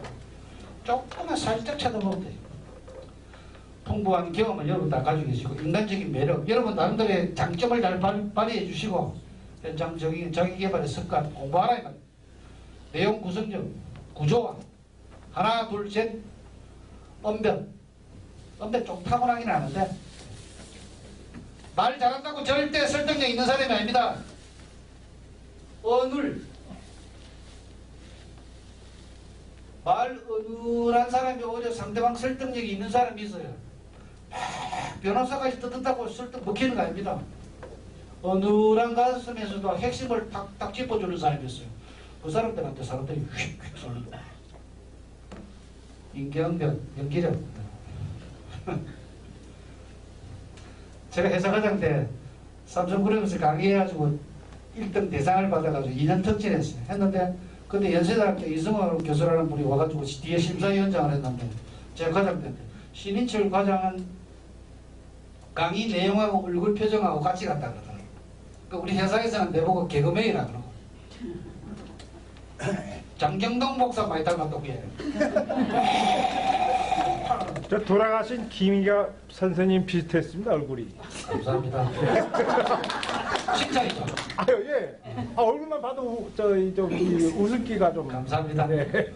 조금만 살짝 찾아보면 돼요. 풍부한 경험을 여러분 다 가지고 계시고 인간적인 매력 여러분 나름대로의 장점을 잘 발휘해 주시고 현장적인 자기개발의 습관 공부하라 이 말이에요. 내용 구성력 구조화 하나 둘 셋 언변 좀 타고나긴 하는데 말 잘한다고 절대 설득력 있는 사람이 아닙니다. 어눌 말 어눌한 사람이 오히려 상대방 설득력이 있는 사람이 있어요. 변호사까지 뜯었다고 설득 먹히는 거 아닙니다. 어눌한 가슴에서도 핵심을 탁탁 짚어주는 사람이 있어요. 그 사람들한테 사람들이 휙휙 쏠리고 인경변, 연기력 제가 회사과장 때 삼성그룹에서 강의해가지고 1등 대상을 받아가지고 2년 특진했어요. 했는데 근데 연세대학교 이승호 교수라는 분이 와가지고 뒤에 심사위원장을 했는데 제가 과장 때 신인철 과장은 강의 내용하고 얼굴 표정하고 같이 갔다 그러더라고요. 그러니까 우리 회사에서는 내보고 개그맨이라 그러고. 장경동 목사 많이 닮았다고 해요. 저 돌아가신 김희가 선생님 비슷했습니다, 얼굴이. 감사합니다. 칭찬이죠. 아유, 예. 얼굴만 봐도 좀 웃을기가 좀. 감사합니다. 네.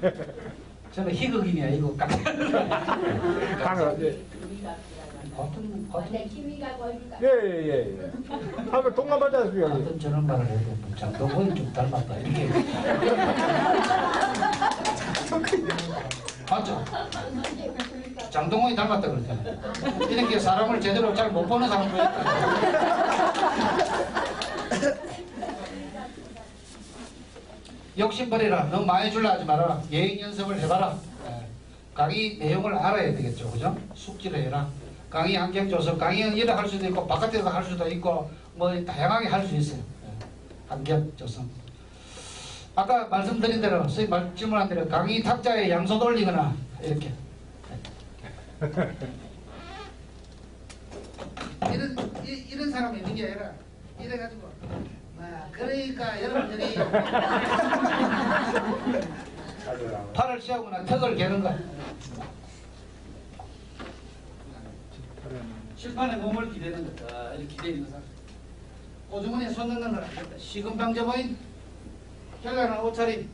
저는 희극인이야, 희극. 강을, 예. 원래 키미가 걸릴까? 예. 한번 동감하지 않습니까? 어떤 저런 말을 해도 장동건이 좀 닮았다, 이렇게. 맞죠? 장동건이 닮았다 그러잖아요. 이렇게 사람을 제대로 잘 못 보는 사람 보니까. 욕심 버리라. 너무 많이 줄라 하지 마라. 예행 연습을 해봐라. 강의 내용을 알아야 되겠죠. 그죠? 숙지를 해라. 강의 환경 조성, 강의는 일을 할 수도 있고 바깥에서 할 수도 있고 뭐 다양하게 할 수 있어요. 환경 조성. 아까 말씀드린 대로 선생님 질문한 대로 강의 탁자에 양손 올리거나 이렇게 이런 사람이 있는 게 아니라 이래가지고 그러니까 여러분들이 팔을 씌우거나 턱을 개는 거야. 실판에 몸을 기대는 거다. 이렇게 기대는 거다. 오주머니에 손 넣는 건 아닙니다. 시금방져보인 현란한 옷차림.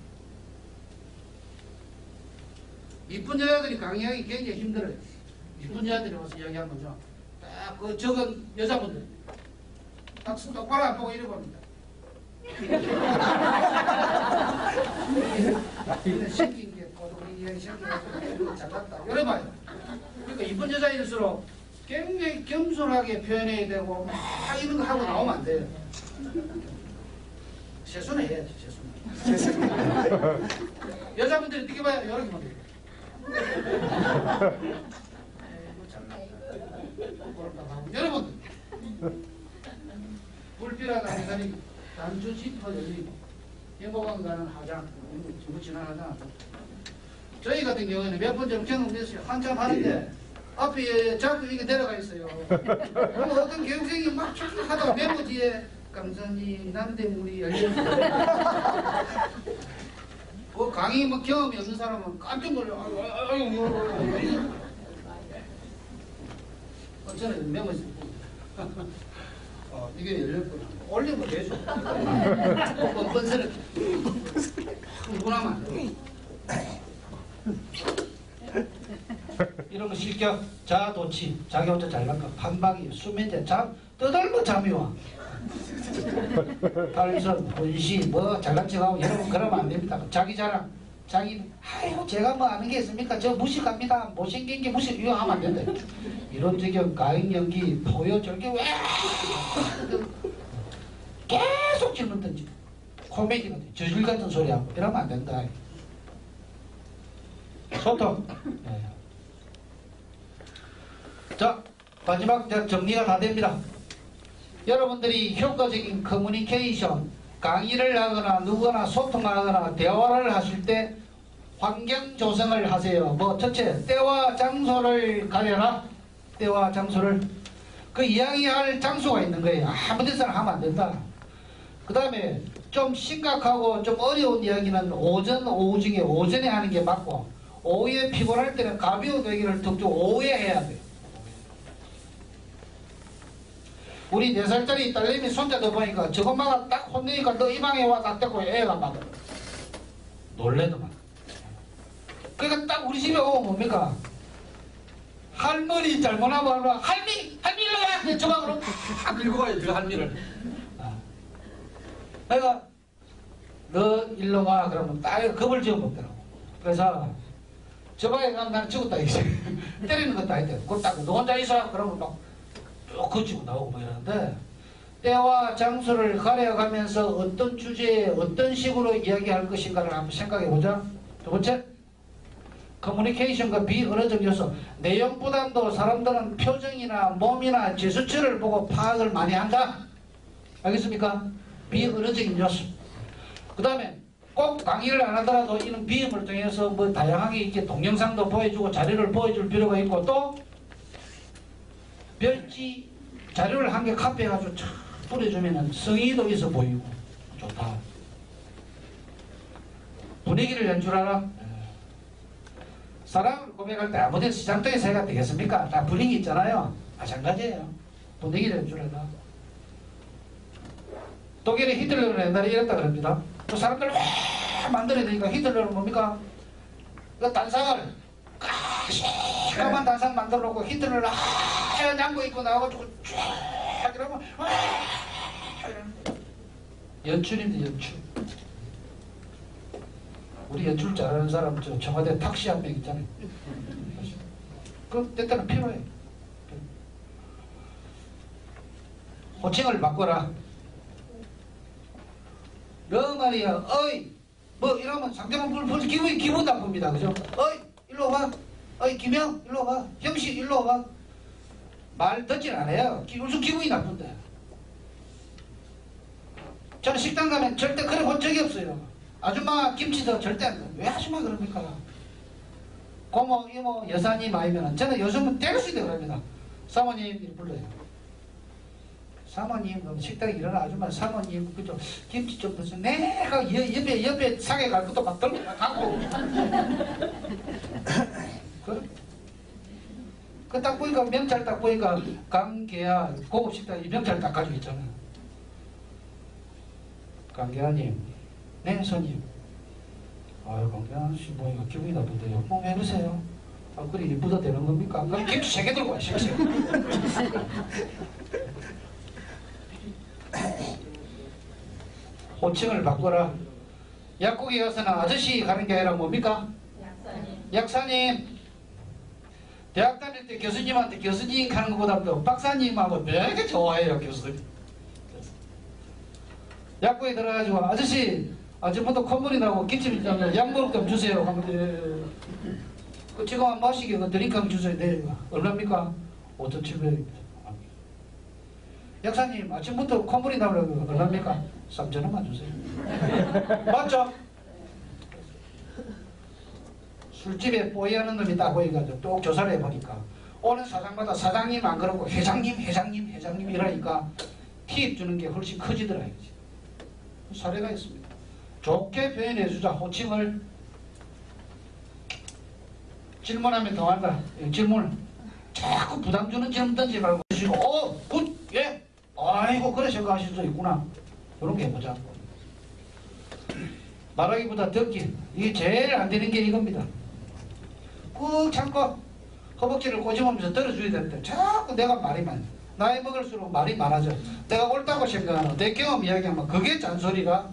이쁜 여자들이 강의하기 굉장히 힘들어요. 이쁜 여자들이 와서 이야기하는 거죠. 딱 그 적은 여자분들 딱 똑바로 안 보고 이래 봅니다. 생긴 게 우리 이야기 생긴 잘났다. 이래 봐요. 그러니까 이쁜 여자일수록 굉장히 겸손하게 표현해야 되고 막 이런 거 하고 나오면 안 돼요. 세수는 해야지. 세수는. 여자분들이 어떻게 봐요? 이렇게 봐요. 여러분 불필요한 대단히 단추 지퍼 열리고 행복한 가는 화장 전부 지난 화장. 저희 같은 경우에는 몇 번 좀 경험됐어요. 한참 하는데 앞에 자꾸 이게 내려가 있어요. 그럼 어떤 교육생이 막 쭉 하다가 메모 뒤에 강사님 남대문이 열렸어요. 그 강의 뭐 경험이 없는 사람은 깜짝 놀라. 아유. 저는 메모 이게 열렸구나. 올리면 되죠. 뻔뻔스럽게. 흥분하면 안 돼. 이런 거 실격, 자도치, 자기 혼자 잘난 거, 판박이, 수면제, 떠들면 잠이 와. 탈선, 분시, 뭐 잘난 척하고 여러분 그러면 안 됩니다. 자기 자랑, 자기 아이고 제가 뭐 아는 게 있습니까? 저 무식합니다. 못생긴 게 무식, 이거 하면 안 된다. 이런 적용, 가행 연기, 포효, 절개, 왜 계속 질문 던지. 코미디 같은, 저질 같은 소리 하고 이러면 안 된다. 소통. 네. 자, 마지막 정리가 다 됩니다. 여러분들이 효과적인 커뮤니케이션, 강의를 하거나 누구나 소통하거나 대화를 하실 때 환경 조성을 하세요. 뭐 첫째, 때와 장소를 가려라. 때와 장소를. 그 이야기할 장소가 있는 거예요. 아무 데서나 하면 안 된다. 그 다음에 좀 심각하고 좀 어려운 이야기는 오전, 오후 중에 오전에 하는 게 맞고, 오후에 피곤할 때는 가벼운 얘기를 특히 오후에 해야 돼요. 우리 4살짜리 딸내미 손자도 보니까 저것만 딱 혼내니까 너 이 방에 와 딱 대고 애가 막 놀래더만. 그러니까 딱 우리 집에 오면 뭡니까? 할머니 잘못하면 할미 일로 와! 저 방으로 팍 밀고 가요. 저 할미를. 그러니까 너 일로 와 그러면 딱 겁을 지어 먹더라고. 그래서 저 방에 가면 나는 죽었다 이제 때리는 것도 아닌데 그걸 딱 너 혼자 있어? 그러면 막 쭉 거치고 나오고 뭐 이러는데, 때와 장소를 가려가면서 어떤 주제에 어떤 식으로 이야기할 것인가를 한번 생각해보자. 두 번째, 커뮤니케이션과 비언어적 요소. 내용보다도 사람들은 표정이나 몸이나 제스처를 보고 파악을 많이 한다. 알겠습니까? 비언어적인 요소. 그 다음에 꼭 강의를 안 하더라도 이런 비음을 통해서 뭐 다양하게 이렇게 동영상도 보여주고 자료를 보여줄 필요가 있고, 또 별지 자료를 한 개 카피해가지고 쫙 뿌려주면은 성의도 있어 보이고 좋다. 분위기를 연출하라. 사랑을 고백할 때 아무데나 시장통에서 해가 되겠습니까? 다 분위기 있잖아요. 마찬가지예요. 분위기를 연출하라. 독일의 히틀러는 옛날에 이랬다 그럽니다. 또 사람들 막 만들어야 되니까 히틀러는 뭡니까? 그 단상을 까만 단상 만들어 놓고 히틀러를 하얀 양복 입고 나와가지고 쫙 이러면 연출입니다. 연출. 우리 연출 잘하는 사람 저 청와대 탁시 한 명 있잖아요. 그 때때는 필요해. 호칭을 바꿔라. 너 말이야, 어이, 뭐 이러면 상대방 벌써 기분 나쁩니다. 그죠? 어이, 일로 와. 어이, 김영, 일로 와. 형씨, 일로 와. 말 듣질 않아요. 무슨 기분이 나쁜데. 저는 식당 가면 절대 그래 본 적이 없어요. 아줌마 김치도 절대 안 돼. 왜 아줌마 그럽니까? 고모, 이모, 여사님 아니면 저는 요즘은 때릴 수 있다고 합니다. 사모님 이렇게 불러요. 사모님, 그럼 식당에 일어나 아줌마 사모님 그죠? 김치 좀 드세요. 내가 옆에 상에 갈 것도 막 들고 갖고. 그 딱 보니까 명찰 딱 보니까 강계야 고급 식당 이 명찰 딱 가지고 있잖아요. 강계야님, 네 손님. 아유 강계야 씨 보니까 기분이 나쁜데요. 뭐 왜 그러세요? 아 그래 이쁘다 되는 겁니까? 그럼 김치 3개 들고 와십시오. 호칭을 바꿔라. 약국에 가서는 아저씨 가는 게 아니라 뭡니까? 약사님. 대학 다닐 때 교수님한테 교수님 가는 것보다도 박사님하고 되게 좋아해요. 교수들이. 약국에 들어가지고 아저씨 아침부터 콧물이 나고 기침이 나면 약물 좀 주세요. 하면 그 지금 한 마시게 그 드링크 주세요. 네. 얼마입니까? 5,700원입니다. 약사님 아침부터 콧물이 나오려고 얼마입니까? 3,000원만 주세요. 맞죠? 술집에 뽀이하는 놈이 딱 보이가지고 또 조사를 해보니까 오는 사장마다 사장님 안 그러고 회장님 이러니까 팁 주는 게 훨씬 커지더라 이거지. 사례가 있습니다. 좋게 표현해주자. 호칭을 질문하면 더 한다. 질문을 자꾸 부담 주는 질문 던지지 말고 굿, 예, 아이고 그래 생각하실 수 있구나. 이런 게 해보자. 말하기보다 듣기. 이게 제일 안 되는 게 이겁니다. 꾹 참고 허벅지를 꼬집으면서 들어줘야 되는데 자꾸 내가 말이 많아. 나이 먹을수록 말이 많아져. 내가 옳다고 생각하는 내 경험 이야기하면 그게 잔소리가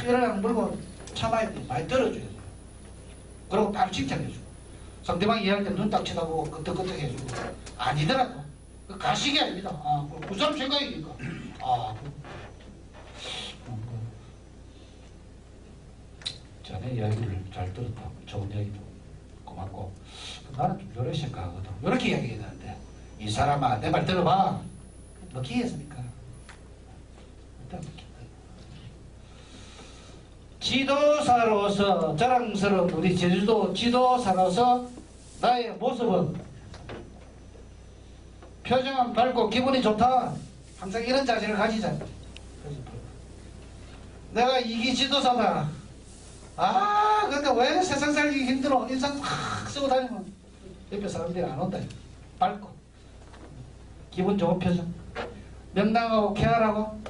이러면 물고 참아야 돼. 많이 들어줘야 돼. 그리고 바로 칭찬해주고 상대방 이야기할 때 눈 딱 쳐다보고 끄떡끄떡 해주고 아니더라고. 그 가식이 아닙니다. 아, 그 사람 생각이니까. 아, 자네 이야기를 잘 들었다. 좋은 이야기도 고맙고 나는 좀 요렇게 생각하거든. 요렇게 이야기해야 되는데 이 사람아 내 말 들어봐. 먹히겠습니까? 일단 먹힌다. 지도사로서 자랑스러운 우리 제주도 지도사로서 나의 모습은 표정은 밝고 기분이 좋다. 항상 이런 자세를 가지자. 내가 이기 지도사다. 아 근데 왜 세상 살기 힘들어. 인상 팍 쓰고 다니면 옆에 사람들이 안 온다. 밝고 기분 좋은 표정. 명랑하고 쾌활하고.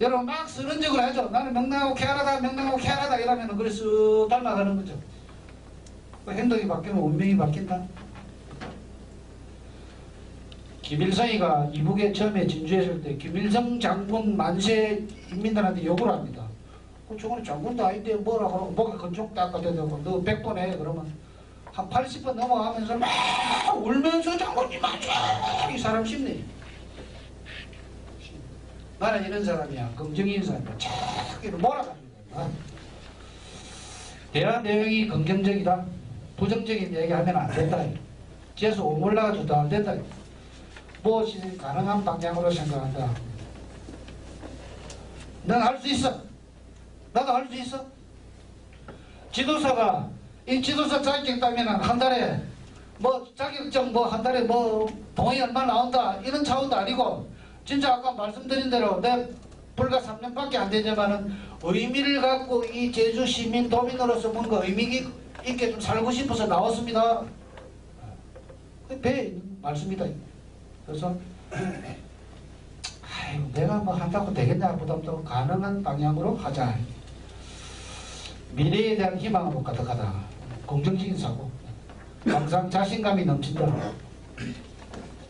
여러분 막 쓰는 적을 하죠. 나는 명랑하고 쾌활하다 이러면 그래 쓱 닮아가는 거죠. 그 행동이 바뀌면 운명이 바뀐다. 김일성이가 이북에 처음에 진주했을 때 김일성 장군 만세 인민들한테 욕을 합니다. 저거는 장군도 아닌데 뭐라 그러고 목에 건총 딱 갖다 대고 너 100번 해 그러면 한 80번 넘어가면서 막 울면서 장군님 맞아 이 사람 쉽네. 나는 이런 사람이야. 긍정인 사람이야. 자꾸 몰아갑니다. 대화 내용이 긍정적이다. 부정적인 얘기하면 안 된다. 재수 오물나가지도 안 된다. 무엇이 가능한 방향으로 생각한다. 넌 할 수 있어. 나도 할 수 있어. 지도사가 이 지도사 자격증 따면 한 달에 뭐 자격증 뭐 한 달에 뭐 돈이 얼마 나온다 이런 차원도 아니고 진짜 아까 말씀드린 대로 내 불과 3년밖에 안 되지만은 의미를 갖고 이 제주 시민 도민으로서 뭔가 의미 있게 좀 살고 싶어서 나왔습니다. 배에 있는 말씀이다. 그래서 아이고 내가 뭐 한다고 되겠냐 보다도 가능한 방향으로 하자. 미래에 대한 희망으로 가득하다. 긍정적인 사고. 항상 자신감이 넘친다.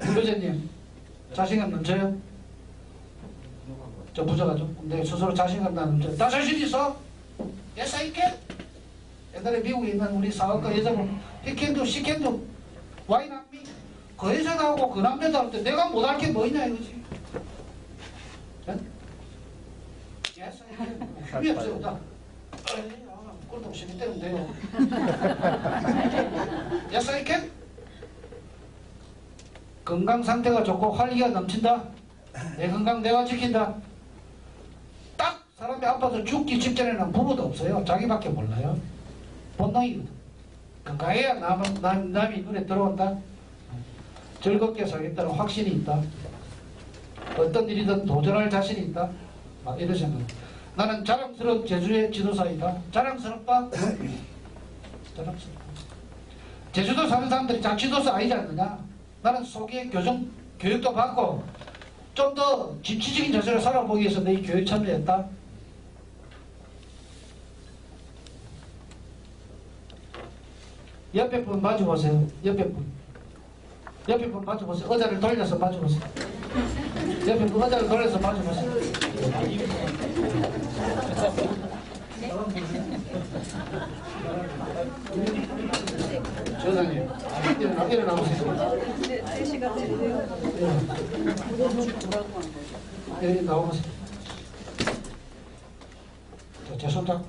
부교재님 자신감 넘쳐요? 저 부자가 좀 근데 스스로 자신감 넘쳐. 나 자신 있어? Yes I can. 옛날에 미국에 있는 우리 사업가 여자분 He can do, she can do. Why not me? 그 여자도 하고 그 남자도 할 때 내가 못할 게 뭐 있냐 이거지. Yes I can. 힘이 없어요. 나 꼴도 없이 때면 돼요. Yes I can. 건강 상태가 좋고 활기가 넘친다. 내 건강 내가 지킨다. 딱 사람이 아파서 죽기 직전에는 부부도 없어요. 자기밖에 몰라요. 본능이거든. 건강해야 남이 눈에 들어온다. 즐겁게 살겠다는 확신이 있다. 어떤 일이든 도전할 자신이 있다. 막 이런 생각. 나는 자랑스러운 제주의 지도사이다. 자랑스럽다? 자랑스럽다. 제주도 사는 사람들이 다 지도사 아니지 않느냐? 나는 소기의 교육도 받고 좀 더 진취적인 자세로 살아보기 위해서 내 교육 참여했다. 옆에 분 마주보세요. 옆에 분. 옆에 분 마주보세요. 의자를 돌려서 마주보세요. 옆에 분 의자를 돌려서 마주보세요. 조사님 일어나보세요. 나오보세요. 제 손 잡고.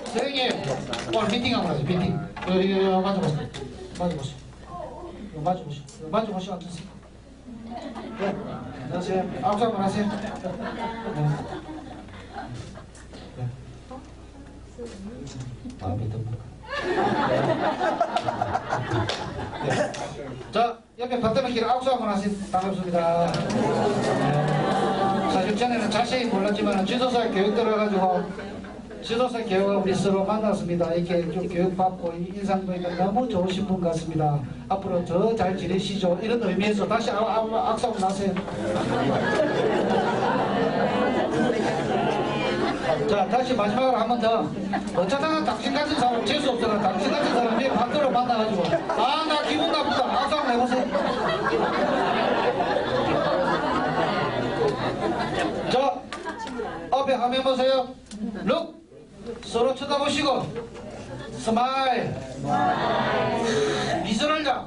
선생님 오늘 미팅 한번 하세요. 미팅. 이거 마주보세요. 마주보세요. 이거 마주보세요. 이거 마주보시고 앉으세요. 네. 안녕하세요. 악수 한번 하세요. 네. 네. 마음에 듭니까? 네. 자, 옆에 박대명길 악수 한번 하세요. 반갑습니다. 네. 사실 전에는 자세히 몰랐지만 지도사 교육 들어가지고 지도사 교육을 우리 서로 만났습니다. 이렇게 좀 교육받고 인상도 있고 너무 좋으신 분 같습니다. 앞으로 더 잘 지내시죠. 이런 의미에서 다시 악수 한번 하세요. 자, 다시 마지막으로 한 번 더. 어쩌다가 당신 같은 사람 재수 없잖아. 당신 같은 사람이 반대로 만나가지고 아, 나 기분 나쁘다. 악수 한번 해보세요. 자, 앞에 화면 보세요. 룩. 서로 쳐다보시고 스마일. 미소를 자.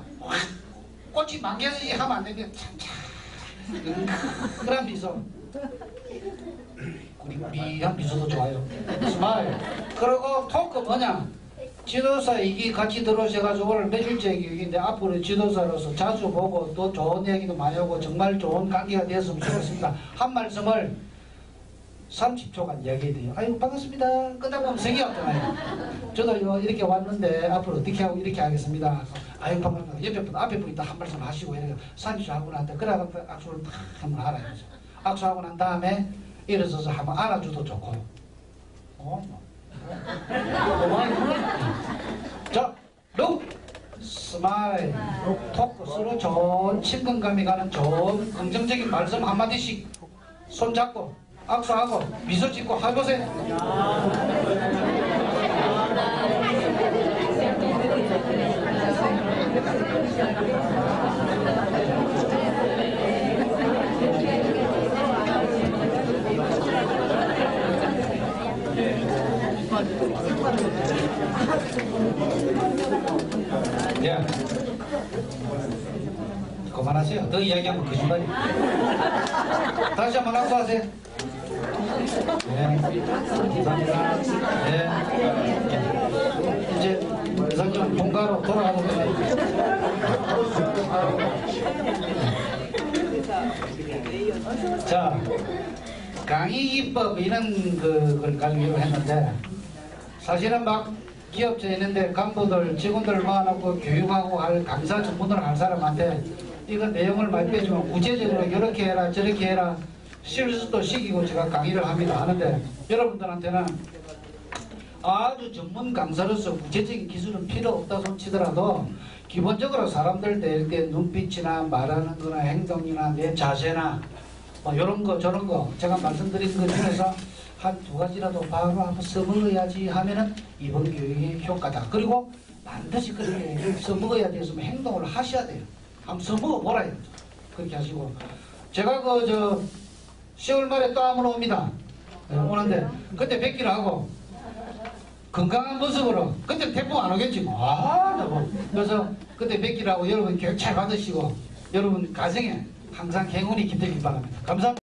꽃이 만개지 하면 안 되게 참참 그런 미소. 구리구리한 미소도 좋아요. 스마일. 그리고 토크 뭐냐? 지도사 얘기 같이 들어오셔가지고 오늘 며칠째 얘기인데 앞으로 지도사로서 자주 보고 또 좋은 얘기도 많이 하고 정말 좋은 관계가 되었으면 좋겠습니다. 한 말씀을 30초간 이야기해야 돼요. 아유 반갑습니다. 끝나보면 성의 없잖아요. 저도 이렇게 왔는데 앞으로 어떻게 하고 이렇게 하겠습니다. 아유 반갑습니다. 옆에 분 앞에 분 있다 한 말씀 하시고 이렇게 30초 하고 난다. 그래가 악수를 딱 한번 알아요. 악수하고 난 다음에 일어서서 한번 안아줘도 좋고. 자, 룩 스마일. 토크 서로 좋은 친근감이 가는 좋은 긍정적인 말씀 한마디씩 손잡고 악수하고 미소 짓고 해보세요. 야, 그만하세요. 더 이야기하면 거짓말이에요. 다시 한번 악수하세요. 네, 감사합니다. 네, 이제 이사님 본가로 돌아가는 거예요. 자, 강의 입법 이런 걸 가지고 했는데 사실은 막 기업체에 있는데 간부들, 직원들 모아놓고 교육하고 할 강사 전문을 할 사람한테 이거 내용을 많이 빼주면 구체적으로 이렇게 해라 저렇게 해라 실수도 시키고 제가 강의를 합니다. 하는데 여러분들한테는 아주 전문 강사로서 구체적인 기술은 필요 없다 손치더라도 기본적으로 사람들 대할 때 눈빛이나 말하는 거나 행동이나 내 자세나 뭐 이런 거 저런 거 제가 말씀드린 것 중에서 한 두 가지라도 바로 한번 써먹어야지 하면은 이번 교육의 효과다. 그리고 반드시 그렇게 써먹어야 돼서 행동을 하셔야 돼요. 한번 써먹어 보라요. 그렇게 하시고 제가 10월 말에 또 한번 옵니다. 오는데 그때 뵙기로 하고 건강한 모습으로 그때 태풍 안 오겠지 뭐. 그래서 그때 뵙기로 하고 여러분 교육 잘 받으시고 여러분 가정에 항상 행운이 깃들길 바랍니다. 감사합니다.